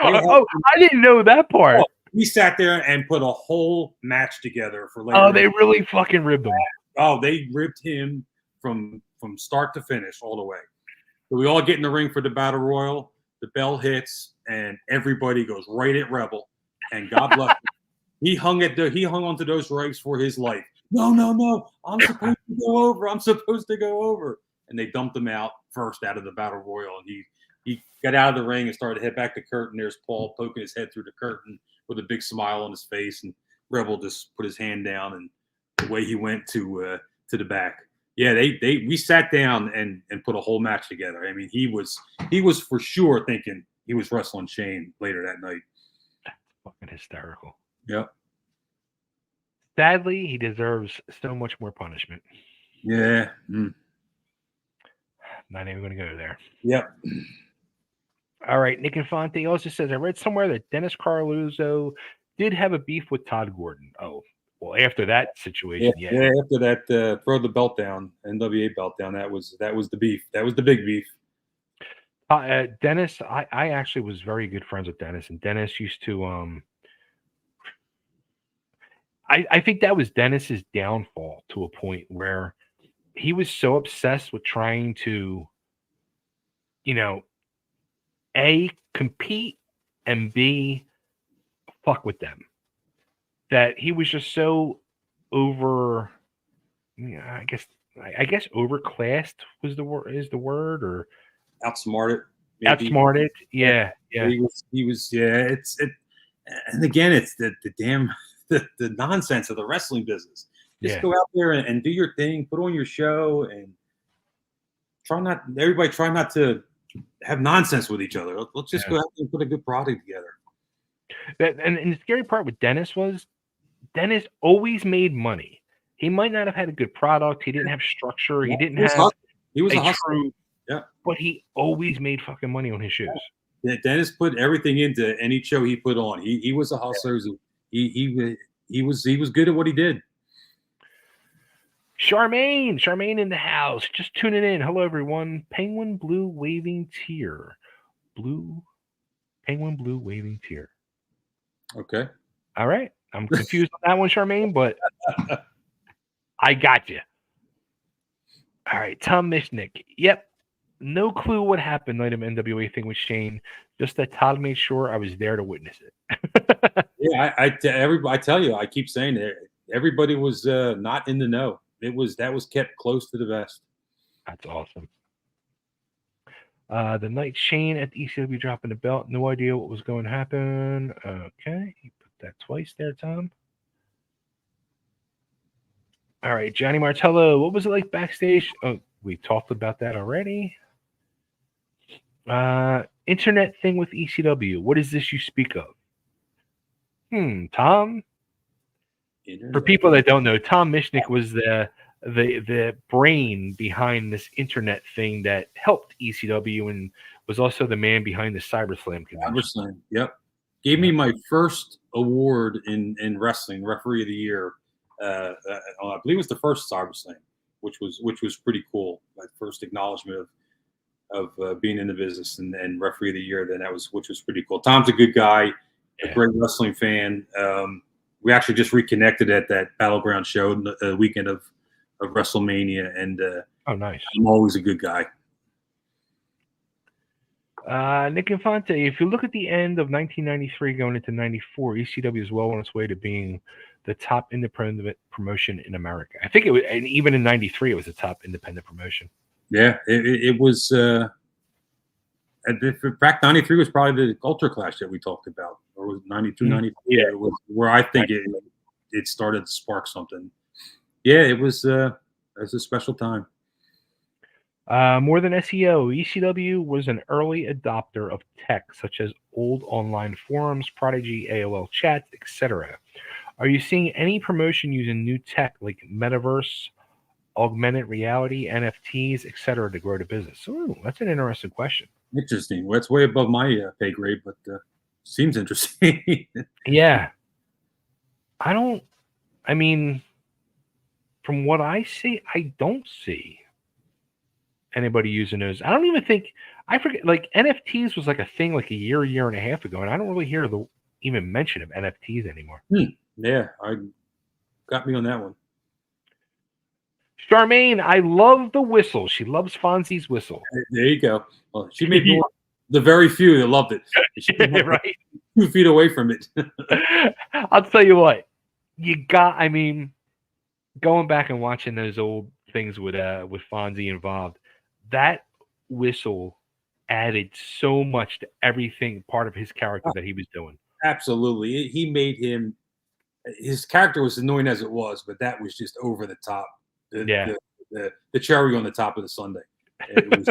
I didn't know that part. We sat there and put a whole match together for later. Oh, they really fucking ribbed him. Oh, they ripped him from start to finish all the way. So we all get in the ring for the battle royal. The bell hits, and everybody goes right at Rebel. And God bless him. He hung onto those ropes for his life. No. I'm supposed to go over. I'm supposed to go over. And they dumped him out first out of the battle royal. And he got out of the ring and started to head back to curtain. There's Paul poking his head through the curtain with a big smile on his face. And Rebel just put his hand down, and away he went to the back. Yeah, we sat down and put a whole match together. I mean, he was for sure thinking he was wrestling Shane later that night. That's fucking hysterical. Yep. Sadly, he deserves so much more punishment. Yeah. Not even going to go there. Yep. All right. Nick Infante also says, I read somewhere that Dennis Carluzzo did have a beef with Todd Gordon. Oh, well, after that situation, yeah. After that, throw the belt down, NWA belt down. That was the beef. That was the big beef. Dennis, I actually was very good friends with Dennis, and Dennis used to I think that was Dennis's downfall to a point where he was so obsessed with trying to, A, compete, and B, fuck with them, that he was just so I guess overclassed is the word, or outsmarted. Maybe. Outsmarted. Yeah. He was. Yeah. And again, it's the damn the nonsense of the wrestling business. Just go out there and do your thing, put on your show, and try not to have nonsense with each other. Let's just go out there and put a good product together. And the scary part with Dennis was Dennis always made money. He might not have had a good product. He didn't have structure. He didn't have. He was a hustler. Yeah. But he always made fucking money on his shows. Yeah, Dennis put everything into any show he put on. He was a hustler. He was good at what he did. Charmaine in the house. Just tuning in. Hello, everyone. Penguin blue waving tear. Penguin blue waving tear. Okay. All right. I'm confused on that one, Charmaine, but I got you. All right. Tom Mishnick. Yep. No clue what happened night of NWA thing with Shane. Just that Todd made sure I was there to witness it. Yeah, I tell you, I keep saying it. Everybody was not in the know. That was kept close to the vest. That's awesome. The night Shane at the ECW dropping the belt. No idea what was going to happen. Okay, you put that twice there, Tom. All right, Johnny Martello. What was it like backstage? Oh, we talked about that already. Internet thing with ECW. What is this you speak of? Tom. Internet. For people that don't know, Tom Mishnick was the brain behind this internet thing that helped ECW and was also the man behind the CyberSlam convention. CyberSlam, yep. Gave me my first award in wrestling, Referee of the Year. I believe it was the first CyberSlam, which was pretty cool. My first acknowledgement of being in the business and Referee of the Year. Which was pretty cool. Tom's a good guy, a great wrestling fan. We actually just reconnected at that Battleground show the weekend of WrestleMania, and oh, nice. I'm always a good guy. Nick Infante, if you look at the end of 1993 going into 94, ECW is well on its way to being the top independent promotion in America. I think it was, and even in 93, it was the top independent promotion. Yeah, it was. In fact, 93 was probably the Ultra Clash that we talked about, or was 92, 93? Yeah, it was where I think it started to spark something. Yeah, it was a special time. More than SEO, ECW was an early adopter of tech such as old online forums, Prodigy, AOL chats, etc. Are you seeing any promotion using new tech like metaverse, augmented reality, NFTs, etc. to grow the business? Ooh, that's an interesting question. Interesting. Well, that's way above my pay grade, but seems interesting. Yeah. I mean, from what I see, I don't see anybody using those. I don't even think, I forget, like NFTs was like a thing like a year and a half ago, and I don't really hear the even mention of NFTs anymore. Yeah, got me on that one. Charmaine, I love the whistle. She loves Fonzie's whistle. There you go. Well, she may be the very few that loved it. She right. 2 feet away from it. I'll tell you what. Going back and watching those old things with Fonzie involved. That whistle added so much to everything part of his character that he was doing. Absolutely. He made him, his character was annoying as it was, but that was just over the top. The cherry on the top of the sundae. It was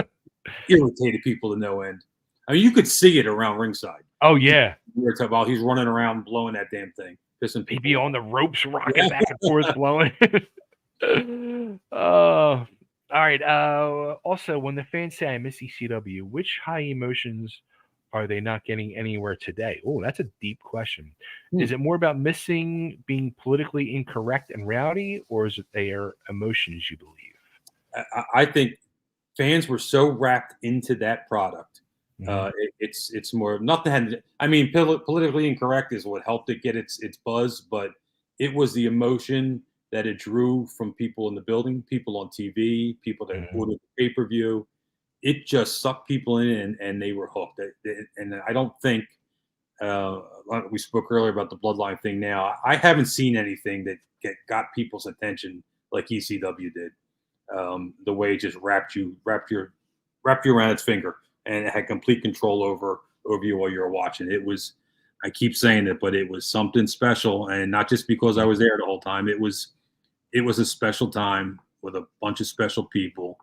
irritated people to no end. I mean, you could see it around ringside. Oh, yeah. While he's running around blowing that damn thing. He'd be on the ropes rocking back and forth blowing. All right. Also, when the fans say I miss ECW, which high emotions are they not getting anywhere today? Oh, that's a deep question. Is it more about missing being politically incorrect and rowdy, or is it their emotions, you believe? I think fans were so wrapped into that product. It's more nothing. I mean, politically incorrect is what helped it get its buzz, but it was the emotion that it drew from people in the building, people on TV, people that ordered the pay-per-view. It just sucked people in, and they were hooked. And I don't think we spoke earlier about the bloodline thing. Now, I haven't seen anything that got people's attention like ECW did. The way it just wrapped you around its finger, and it had complete control over you while you were watching. It was, I keep saying it, but it was something special, and not just because I was there the whole time. It was a special time with a bunch of special people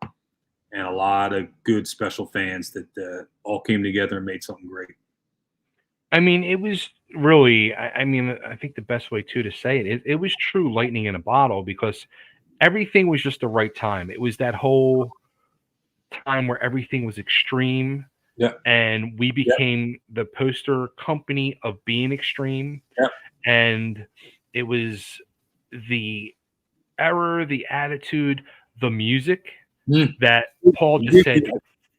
and a lot of good special fans that all came together and made something great. I mean, it was really, I mean, I think the best way to say it was true lightning in a bottle, because everything was just the right time. It was that whole time where everything was extreme. Yeah. And we became the poster company of being extreme. Yeah. And it was the error, the attitude, the music that Paul just said,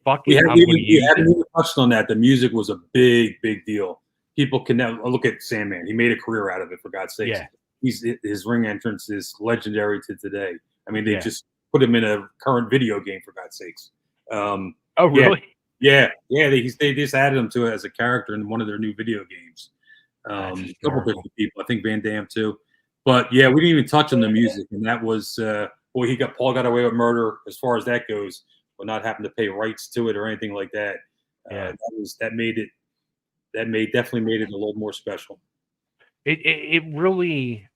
fuck it, I'm going to use it. We haven't touched on that. The music was a big deal. People can now look at Sandman. He made a career out of it, for God's sake. Yeah. His ring entrance is legendary to today. I mean, they just put him in a current video game, for God's sakes. Oh, really? Yeah. They just added him to it as a character in one of their new video games. A couple different people. I think Van Damme too. But yeah, we didn't even touch on the music, and that was Paul got away with murder as far as that goes, but not having to pay rights to it or anything like that. That definitely made it a little more special. It really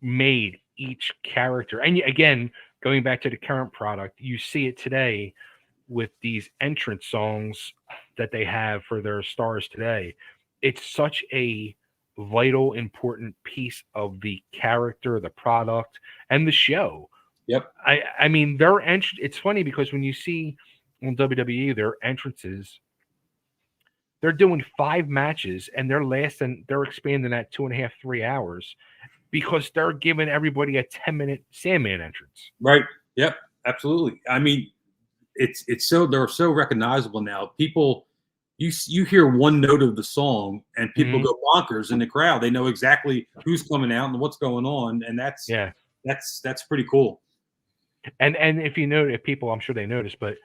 made each character, and again, going back to the current product, you see it today with these entrance songs that they have for their stars today. It's such a vital, important piece of the character, the product, and the show. Yep. I mean, their it's funny because when you see on WWE their entrances, they're doing 5 matches and they're expanding that 2.5, 3 hours because they're giving everybody a 10-minute Sandman entrance. Right. Yep. Absolutely. I mean, they're so recognizable now. People, you hear one note of the song and people go bonkers in the crowd. They know exactly who's coming out and what's going on, and that's pretty cool. And if people, I'm sure they notice, but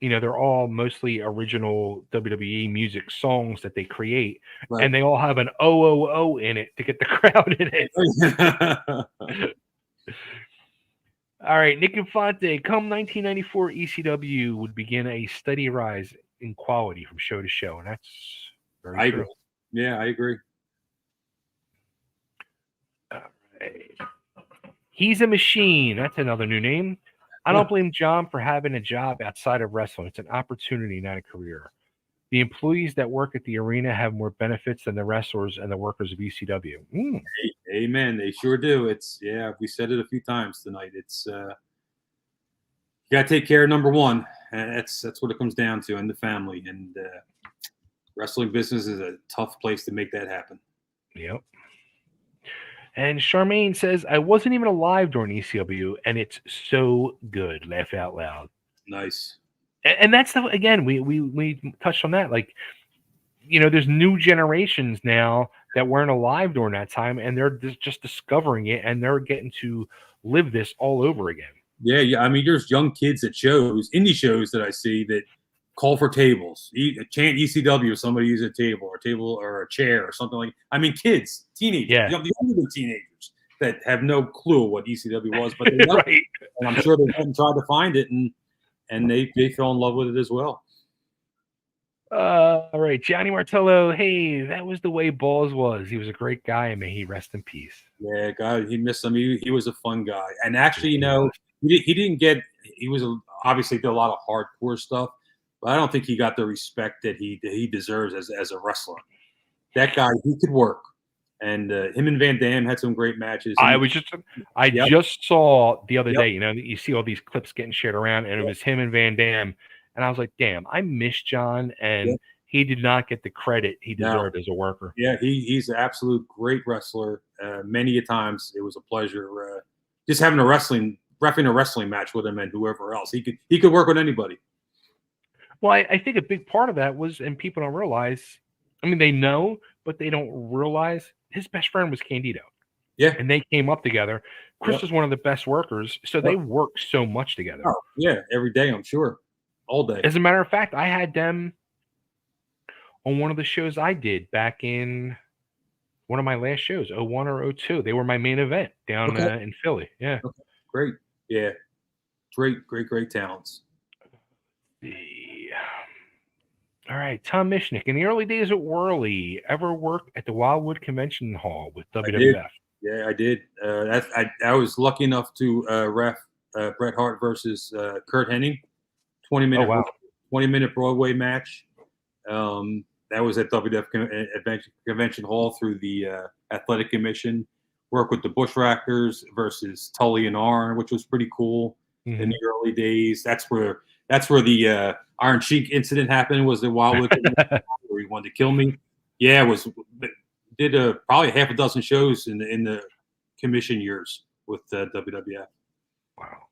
they're all mostly original WWE music songs that they create, and they all have an "oh" in it to get the crowd in it. All right, Nick Infante. Come 1994, ECW would begin a steady rise in quality from show to show, and that's very true. Agree. Yeah, I agree. All right. He's a Machine. That's another new name. I don't blame John for having a job outside of wrestling. It's an opportunity, not a career. The employees that work at the arena have more benefits than the wrestlers and the workers of ECW. Amen. They sure do. We said it a few times tonight. It's you got to take care of number one. And that's what it comes down to, and the family. And wrestling business is a tough place to make that happen. Yep. And Charmaine says, I wasn't even alive during ECW, and it's so good. Laugh out loud. Nice. And that's again, we touched on that. Like, there's new generations now that weren't alive during that time, and they're just discovering it, and they're getting to live this all over again. Yeah. I mean, there's young kids at indie shows that I see that call for tables, chant ECW, somebody use a table or a chair or something like. I mean, kids, teenagers, the younger teenagers that have no clue what ECW was, but they know Right. it. And I'm sure they went and tried to find it, and they fell in love with it as well. All right, Johnny Martello. Hey, that was the way Balls was. He was a great guy, and may he rest in peace. Yeah, God, he missed him. He was a fun guy, and actually, he didn't get. He was obviously did a lot of hardcore stuff, but I don't think he got the respect that he deserves as a wrestler. That guy, he could work, and him and Van Dam had some great matches. I just saw the other day. You see all these clips getting shared around, and it was him and Van Dam. And I was like, damn, I miss John, and he did not get the credit he deserved as a worker. Yeah, he's an absolute great wrestler. Many a times it was a pleasure just having reffing a wrestling match with him and whoever else. He could work with anybody. Well, I think a big part of that was, and people don't realize, I mean, they know, but they don't realize his best friend was Candido. Yeah. And they came up together. Chris was one of the best workers, so they worked so much together. Oh, yeah, every day, I'm sure. All day. As a matter of fact, I had them on one of the shows I did back in one of my last shows, 01 or 02. They were my main event down in Philly. Yeah. Okay. Great. Yeah. Great talents. All right. Tom Mishnick. In the early days at Worley, ever work at the Wildwood Convention Hall with WWF? Yeah, I did. I was lucky enough to ref Bret Hart versus Kurt Hennig. 20-minute Broadway match. That was at WWF Convention Hall through the Athletic Commission. Worked with the Bushwhackers versus Tully and Arn, which was pretty cool in the early days. That's where the Iron Sheik incident happened. Was the Wildwood where he wanted to kill me? Yeah, did probably half a dozen shows in the commission years with WWF. Wow.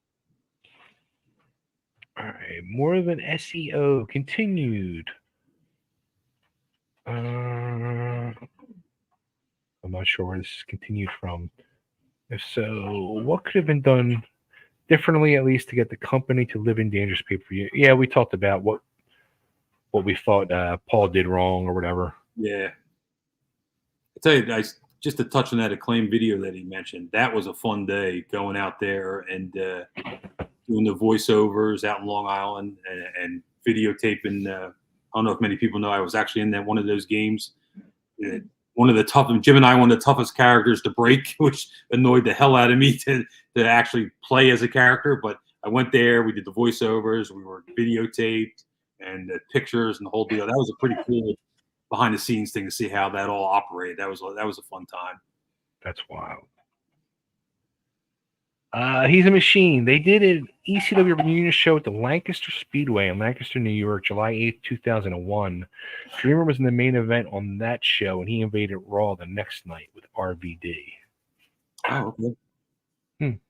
All right, more than SEO continued. I'm not sure where this is continued from. If so, what could have been done differently, at least to get the company to live in dangerous pay-per-view? Yeah, we talked about what we thought Paul did wrong or whatever. Yeah. I tell you, just to touch on that Acclaim video that he mentioned, that was a fun day going out there and doing the voiceovers out in Long Island and videotaping. I don't know if many people know I was actually in one of those games. Jim and I, one of the toughest characters to break, which annoyed the hell out of me to actually play as a character. But I went there, we did the voiceovers, we were videotaped and the pictures and the whole deal. That was a pretty cool behind the scenes thing to see how that all operated. That was a fun time. That's wild. He's a machine. They did an ECW reunion show at the Lancaster Speedway in Lancaster, New York, July 8th, 2001. Dreamer was in the main event on that show, and he invaded Raw the next night with RVD. Oh, okay.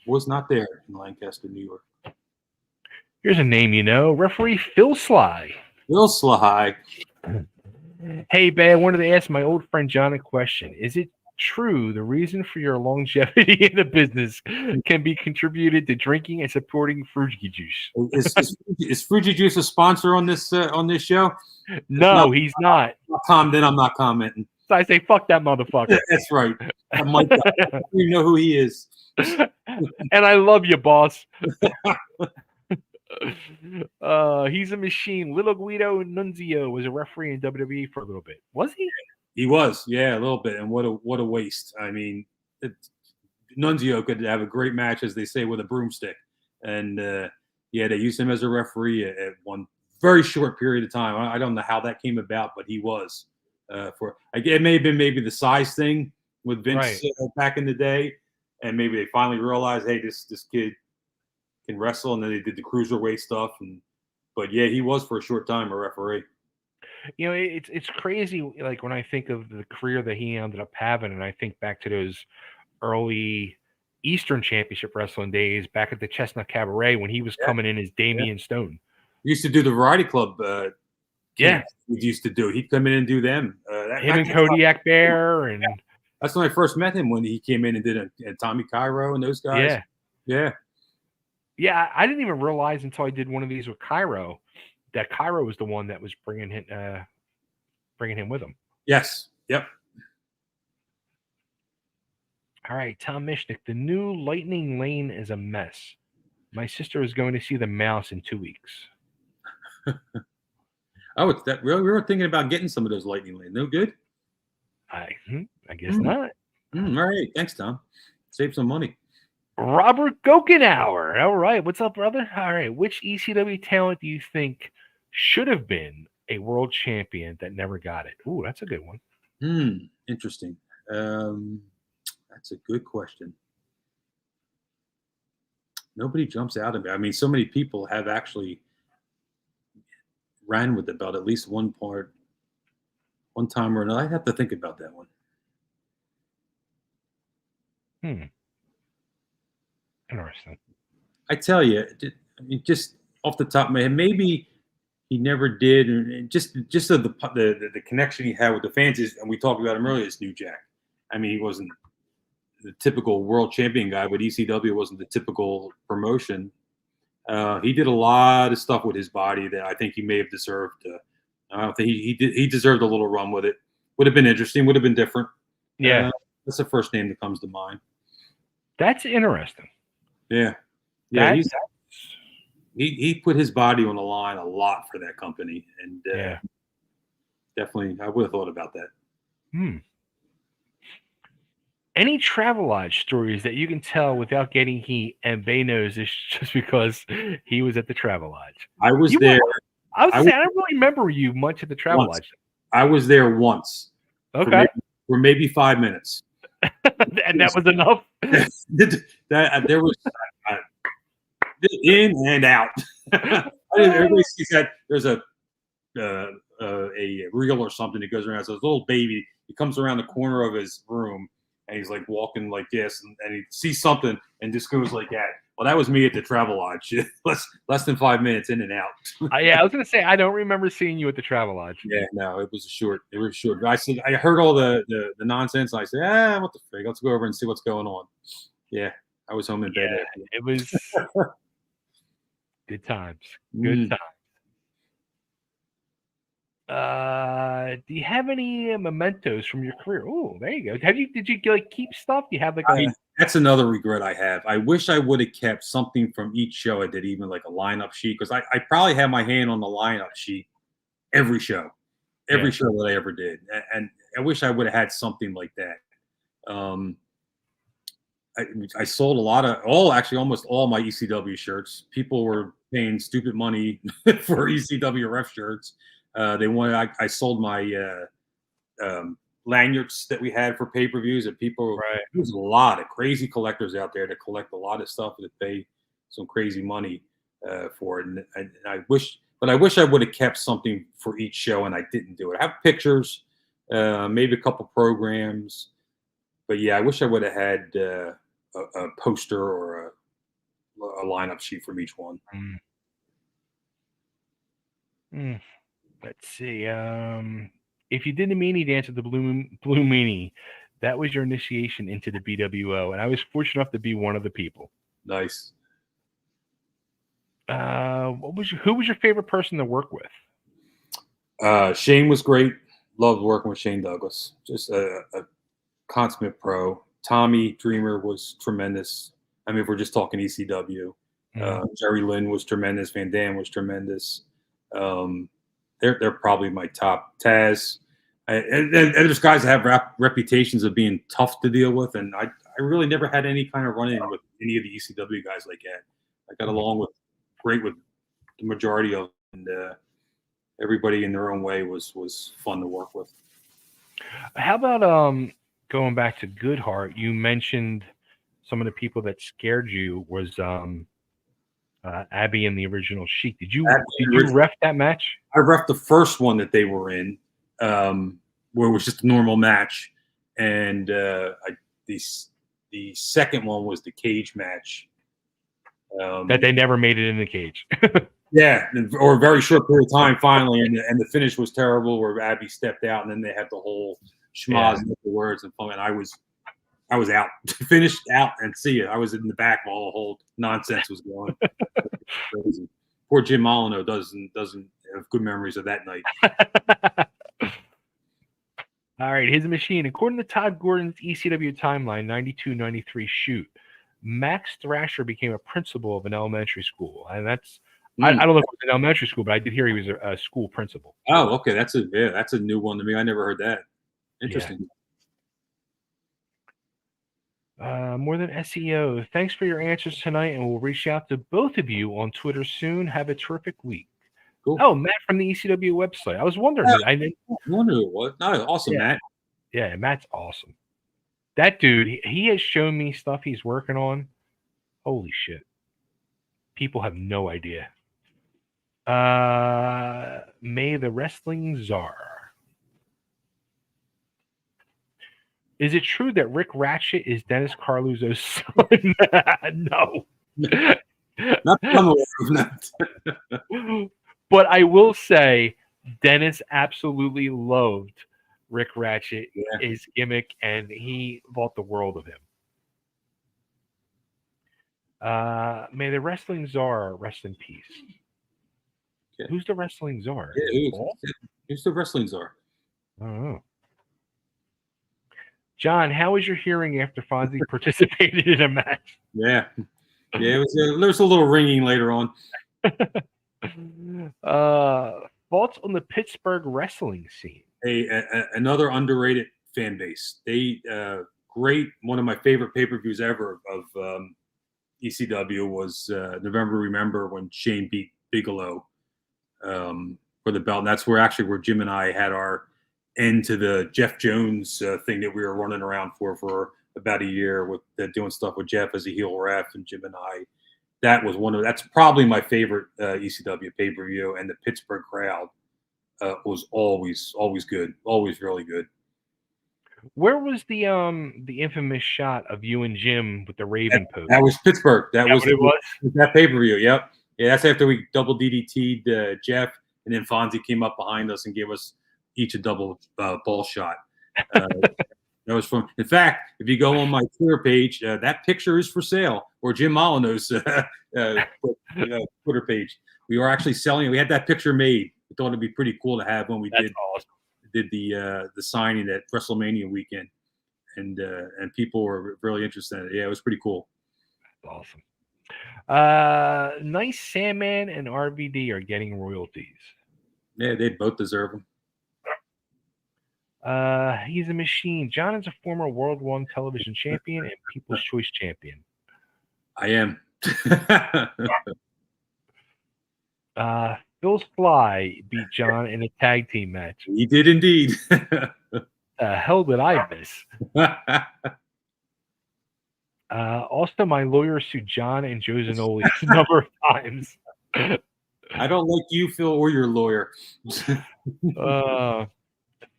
Was not there in Lancaster, New York. Here's a name you know. Referee Phil Sly. Phil Sly. Hey, babe, I wanted to ask my old friend John a question. Is it true the reason for your longevity in the business can be contributed to drinking and supporting Fruity Juice? Is Fruity Juice a sponsor on this show? No, he's not. Then I'm not commenting. So I say, fuck that motherfucker. That's right. You know who he is. And I love you, boss. He's a machine. Little Guido Nunzio was a referee in WWE for a little bit. Was he? He was, yeah, a little bit. And what a waste. I mean, Nunzio could have a great match, as they say, with a broomstick. And they used him as a referee at one very short period of time. I don't know how that came about, but he was. It may have been maybe the size thing with Vince back in the day, and maybe they finally realized, hey, this kid can wrestle, and then they did the cruiserweight stuff. But yeah, he was for a short time a referee. You know, it's crazy. Like when I think of the career that he ended up having, and I think back to those early Eastern Championship Wrestling days back at the Chestnut Cabaret when he was coming in as Damian Stone. He used to do the Variety Club. He used to do. He'd come in and do them. Him and Kodiak Bear, and that's when I first met him, when he came in and did Tommy Cairo and those guys. Yeah. I didn't even realize until I did one of these with Cairo that Cairo was the one that was bringing him with him. Yes. Yep. All right, Tom Mishnick. The new Lightning Lane is a mess. My sister is going to see the Mouse in 2 weeks. Oh, it's that real? We were thinking about getting some of those Lightning Lane. No good? I guess not. All right. Thanks, Tom. Save some money. Robert Gokenauer. All right. What's up, brother? All right. Which ECW talent do you think should have been a world champion that never got it? Ooh, that's a good one. Interesting. That's a good question. Nobody jumps out at me. I mean, so many people have actually ran with the belt at least one time or another. I have to think about that one. Interesting. I tell you, I mean, just off the top of my head, maybe he never did, and just the connection he had with the fans is, and we talked about him earlier, is New Jack. I mean, he wasn't the typical world champion guy, but ECW wasn't the typical promotion. He did a lot of stuff with his body that I think he may have deserved. I don't think he deserved a little run with it. Would have been interesting. Would have been different. Yeah, that's the first name that comes to mind. That's interesting. Yeah. He put his body on the line a lot for that company, and definitely I would have thought about that. Any Travelodge stories that you can tell without getting heat, and Bay knows it's just because he was at the Travelodge? I was there. I don't really remember you much at the Travelodge. I was there once. Okay. For maybe 5 minutes. And that was enough? There was in and out. Everybody sees that there's a reel or something that goes around. So this little baby, he comes around the corner of his room, and he's like walking like this, and he sees something and just goes like that. Well, that was me at the Travelodge. less than 5 minutes in and out. I was gonna say I don't remember seeing you at the Travelodge. Yeah, no, it was short. I heard all the nonsense. And I said, what the frig? Let's go over and see what's going on. Yeah, I was home in bed. It was good times. Good times. Do you have any mementos from your career? Oh, there you go. Did you like keep stuff? Do you have that's another regret I have. I wish I would have kept something from each show I did, even like a lineup sheet, because I probably had my hand on the lineup sheet every show that I ever did, and I wish I would have had something like that. I sold almost all my ECW shirts. People were paying stupid money for ECW ref shirts. I sold my lanyards that we had for pay-per-views, and people, there's a lot of crazy collectors out there that collect a lot of stuff that pay some crazy money for it. And I wish I would have kept something for each show, and I didn't do it. I have pictures, maybe a couple programs, but yeah, I wish I would have had a poster or a lineup sheet from each one. Let's see. If you did the meanie dance at the Blue Meanie, that was your initiation into the BWO, and I was fortunate enough to be one of the people. Nice. Who was your favorite person to work with? Shane was great. Loved working with Shane Douglas. Just a consummate pro. Tommy Dreamer was tremendous. I mean, if we're just talking ECW. Jerry Lynn was tremendous. Van Dam was tremendous. They're probably my top. Taz, and there's guys that have reputations of being tough to deal with, and I really never had any kind of run-in with any of the ECW guys like that. I got along great with the majority of them, and everybody in their own way was fun to work with. How about going back to Goodhart? You mentioned some of the people that scared you was Abby in the original Sheik. Did you ref that match? I ref the first one that they were in, where it was just a normal match, and the second one was the cage match. That they never made it in the cage. Yeah, or a very short period of time finally, and the finish was terrible, where Abby stepped out, and then they had the whole schmoz with the words and fun, and I was out, finished out, and see it. I was in the back while the whole nonsense was going. Crazy. Poor Jim Molyneux doesn't have good memories of that night. All right, his machine. According to Todd Gordon's ECW timeline, 92-93 shoot, Max Thrasher became a principal of an elementary school. And that's, I don't know if it was an elementary school, but I did hear he was a school principal. Oh, okay. That's a new one to me. I never heard that. Interesting. More than SEO. Thanks for your answers tonight, and we'll reach out to both of you on Twitter soon. Have a terrific week. Cool. Oh, Matt from the ECW website. I was wondering. I wonder who it was. No, awesome, yeah. Matt. Yeah, Matt's awesome. That dude, he has shown me stuff he's working on. Holy shit. People have no idea. May the Wrestling Czar. Is it true that Rick Ratchet is Dennis Carluzzo's son? No. Not come away from that. But I will say Dennis absolutely loved Rick Ratchet, his gimmick, and he thought the world of him. May the Wrestling Czar rest in peace. Okay. Who's the Wrestling Czar? Yeah, who's the Wrestling Czar? I don't know. John, how was your hearing after Fonzie participated in a match? Yeah, there was a little ringing later on. Thoughts on the Pittsburgh wrestling scene? Another underrated fan base. They great. One of my favorite pay-per-views ever of ECW was November Remember when Shane beat Bigelow for the belt. And that's where Jim and I had our end to the Jeff Jones thing that we were running around for about a year with doing stuff with Jeff as a heel ref and Jim and I. That's probably my favorite ECW pay-per-view, and the Pittsburgh crowd was always good, always really good. Where was the infamous shot of you and Jim with the Raven pose? That was Pittsburgh. That was that pay-per-view. Yep. Yeah, that's after we double DDT'd Jeff, and then Fonzie came up behind us and gave us each a double ball shot. That was fun. In fact, if you go on my Twitter page, that picture is for sale, or Jim Molyneux's Twitter page. We were actually selling it. We had that picture made. We thought it'd be pretty cool to have when we did the signing at WrestleMania weekend, and people were really interested in it. Yeah, it was pretty cool. Awesome. Nice Sandman and RVD are getting royalties. Yeah, they both deserve them. He's a machine. John is a former World One television champion and People's Choice champion. I am. Phil's Fly beat John in a tag team match. He did indeed. Hell did I miss? Also, my lawyer sued John and Joe Zanoli a number of times. I don't like you, Phil, or your lawyer.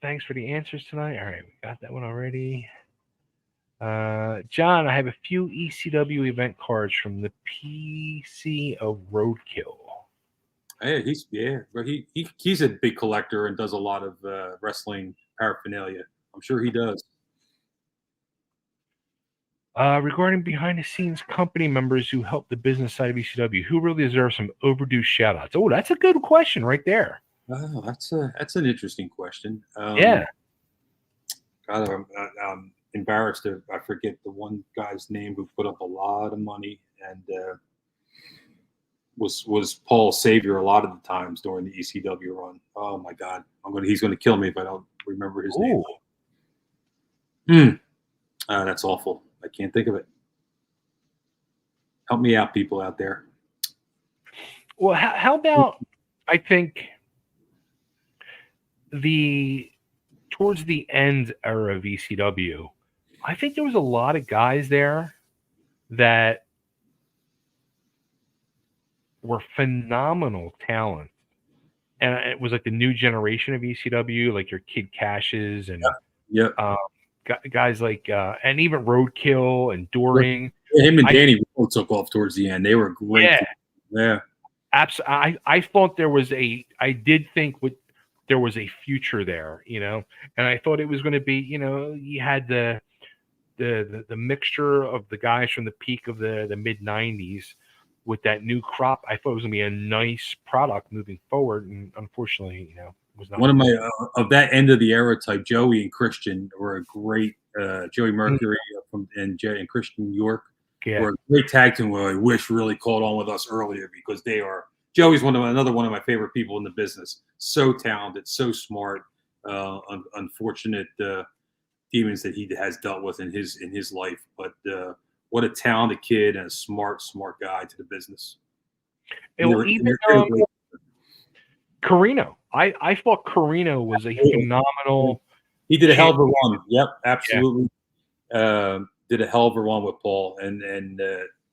Thanks for the answers tonight. All right, we got that one already. John, I have a few ECW event cards from the PC of Roadkill. Hey, he's a big collector and does a lot of wrestling paraphernalia. I'm sure he does. Regarding behind-the-scenes company members who help the business side of ECW, who really deserves some overdue shout-outs? Oh, that's a good question right there. Oh, that's an interesting question. Yeah. God, I'm embarrassed that I forget the one guy's name who put up a lot of money and was Paul's savior a lot of the times during the ECW run. Oh my God, he's gonna kill me if I don't remember his name. That's awful. I can't think of it. Help me out, people out there. Well, how about, I think, towards the end era of ECW, I think there was a lot of guys there that were phenomenal talent. And it was like the new generation of ECW, like your Kid Cashes and guys like, and even Roadkill and Doring. Him and Danny both took off towards the end. They were great. Yeah. Absolutely. I thought there was there was a future there, and I thought it was going to be, you had the mixture of the guys from the peak of the mid 90s with that new crop. I thought it was going to be a nice product moving forward. And unfortunately, was not one of my of that end of the era type. Joey and Christian were a great Joey Mercury and Christian York were a great tag team. Who I wish really caught on with us earlier because they are. Joey's another one of my favorite people in the business. So talented, so smart. Unfortunate demons that he has dealt with in his life, but what a talented kid and a smart guy to the business. Carino. I thought Carino was a phenomenal. He did a hell of a run. Yep, absolutely. Yeah. Did a hell of a run with Paul, and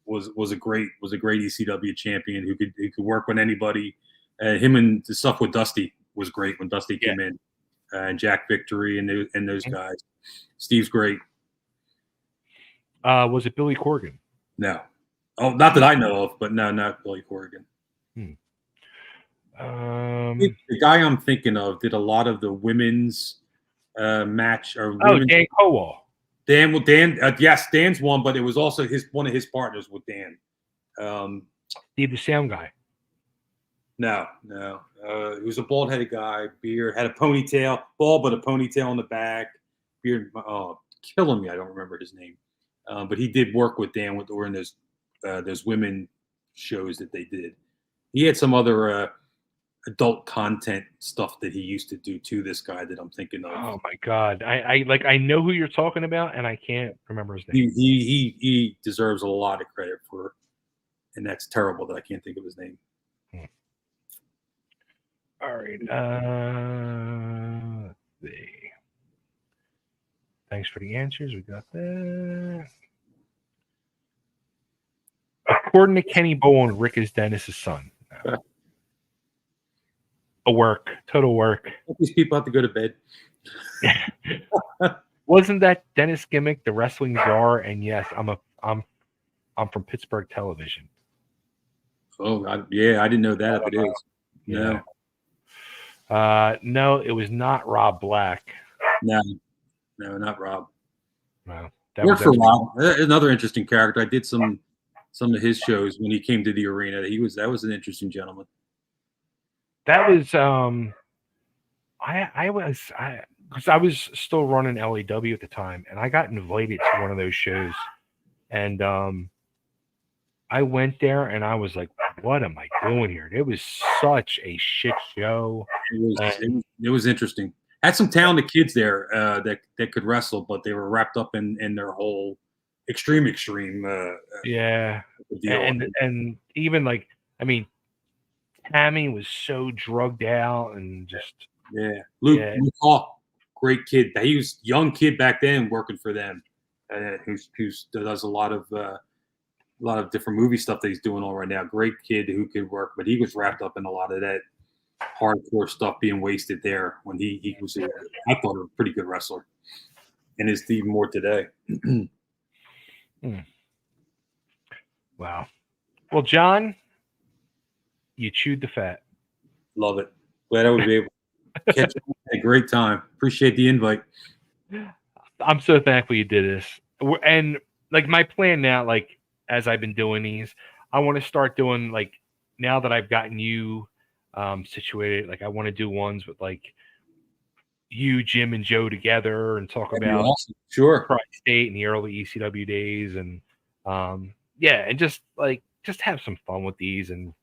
was a great ECW champion who could work with anybody. Him and the stuff with Dusty was great when Dusty came in, and Jack Victory and those guys. Steve's great. Was it Billy Corgan? No. Oh, not that I know of, but no, not Billy Corgan. The guy I'm thinking of did a lot of the women's match. Dan Cowell. Yes, Dan's one, but it was also one of his partners with Dan. Steve the Sound Guy. No. He was a bald-headed guy, beard, had a ponytail, bald but a ponytail in the back, beard. Oh, killing me! I don't remember his name, but he did work with Dan during those women shows that they did. He had some other adult content stuff that he used to do to this guy that I'm thinking of. Oh my God. I know who you're talking about and I can't remember his name. He deserves a lot of credit for, and that's terrible that I can't think of his name. All right. Let's see. Thanks for the answers. We got that. According to Kenny Bowen, Rick is Dennis's son. No. Total work. These people have to go to bed. Wasn't that Dennis gimmick the wrestling czar? And yes, I'm from Pittsburgh television. Oh, I didn't know that. If it is, no. No, it was not Rob Black. No, not Rob. No, worked for Rob. Another interesting character. I did some of his shows when he came to the arena. That was an interesting gentleman. That was I was still running LAW at the time, and I got invited to one of those shows, and I went there, and I was like, "What am I doing here?" It was such a shit show. It was interesting. Had some talented kids there that could wrestle, but they were wrapped up in their whole extreme. Deal. And even like, I mean, Tammy was so drugged out and just Luke Hawk, great kid. He was a young kid back then working for them, who does a lot of different movie stuff that he's doing all right now. Great kid who could work, but he was wrapped up in a lot of that hardcore stuff being wasted there when he was I thought a pretty good wrestler, and is even more today. Wow. Well, John, you chewed the fat. Love it. Glad I was able to catch a great time. Appreciate the invite. I'm so thankful you did this. And like my plan now, like as I've been doing these, I want to start doing like now that I've gotten you situated, like I want to do ones with like you, Jim, and Joe together and talk about Tri-State and the early ECW days, and and just have some fun with these and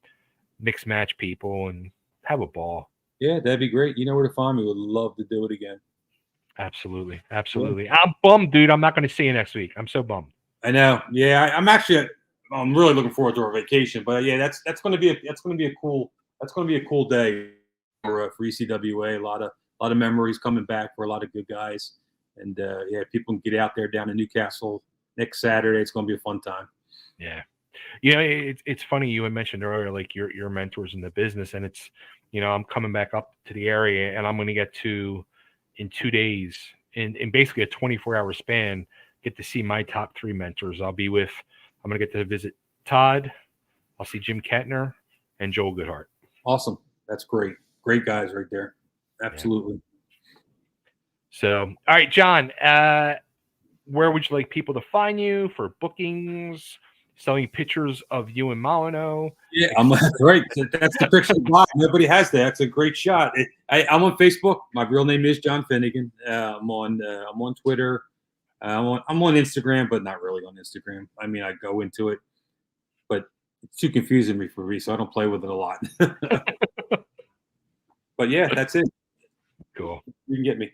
mix match people and have a ball. Yeah, that'd be great. You know where to find me. Would love to do it again. Absolutely. Yeah. I'm bummed, dude. I'm not going to see you next week. I'm so bummed. I know. Yeah, I'm really looking forward to our vacation. But yeah, that's going to be a cool day for ECWA. A lot of memories coming back for a lot of good guys. And people can get out there down in Newcastle next Saturday. It's going to be a fun time. Yeah. You know, it's funny you had mentioned earlier, like your mentors in the business, and it's, I'm coming back up to the area, and I'm going to get to, in 2 days, in basically a 24-hour span, get to see my top 3 mentors. I'm going to get to visit Todd. I'll see Jim Kettner and Joel Goodhart. Awesome. That's great. Great guys right there. Absolutely. Yeah. So, all right, John, where would you like people to find you for bookings? selling pictures of you and Molyneux. Yeah, that's right. That's the picture of Bob. Nobody has that. That's a great shot. I'm on Facebook. My real name is John Finegan. I'm on Twitter. I'm on Instagram, but not really on Instagram. I mean, I go into it, but it's too confusing for me, so I don't play with it a lot. But yeah, that's it. Cool. You can get me.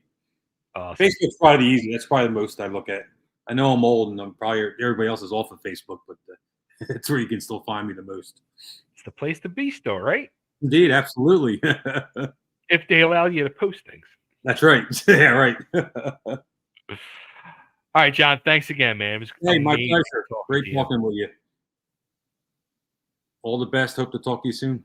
Awesome. Facebook's probably the easy. That's probably the most I look at. I know I'm old, and everybody else is off of Facebook, but it's where you can still find me the most. It's the place to be still, right? Indeed, absolutely. If they allow you to post things. That's right. Yeah, right. All right, John. Thanks again, man. It was my pleasure. Great talking talking with you. All the best. Hope to talk to you soon.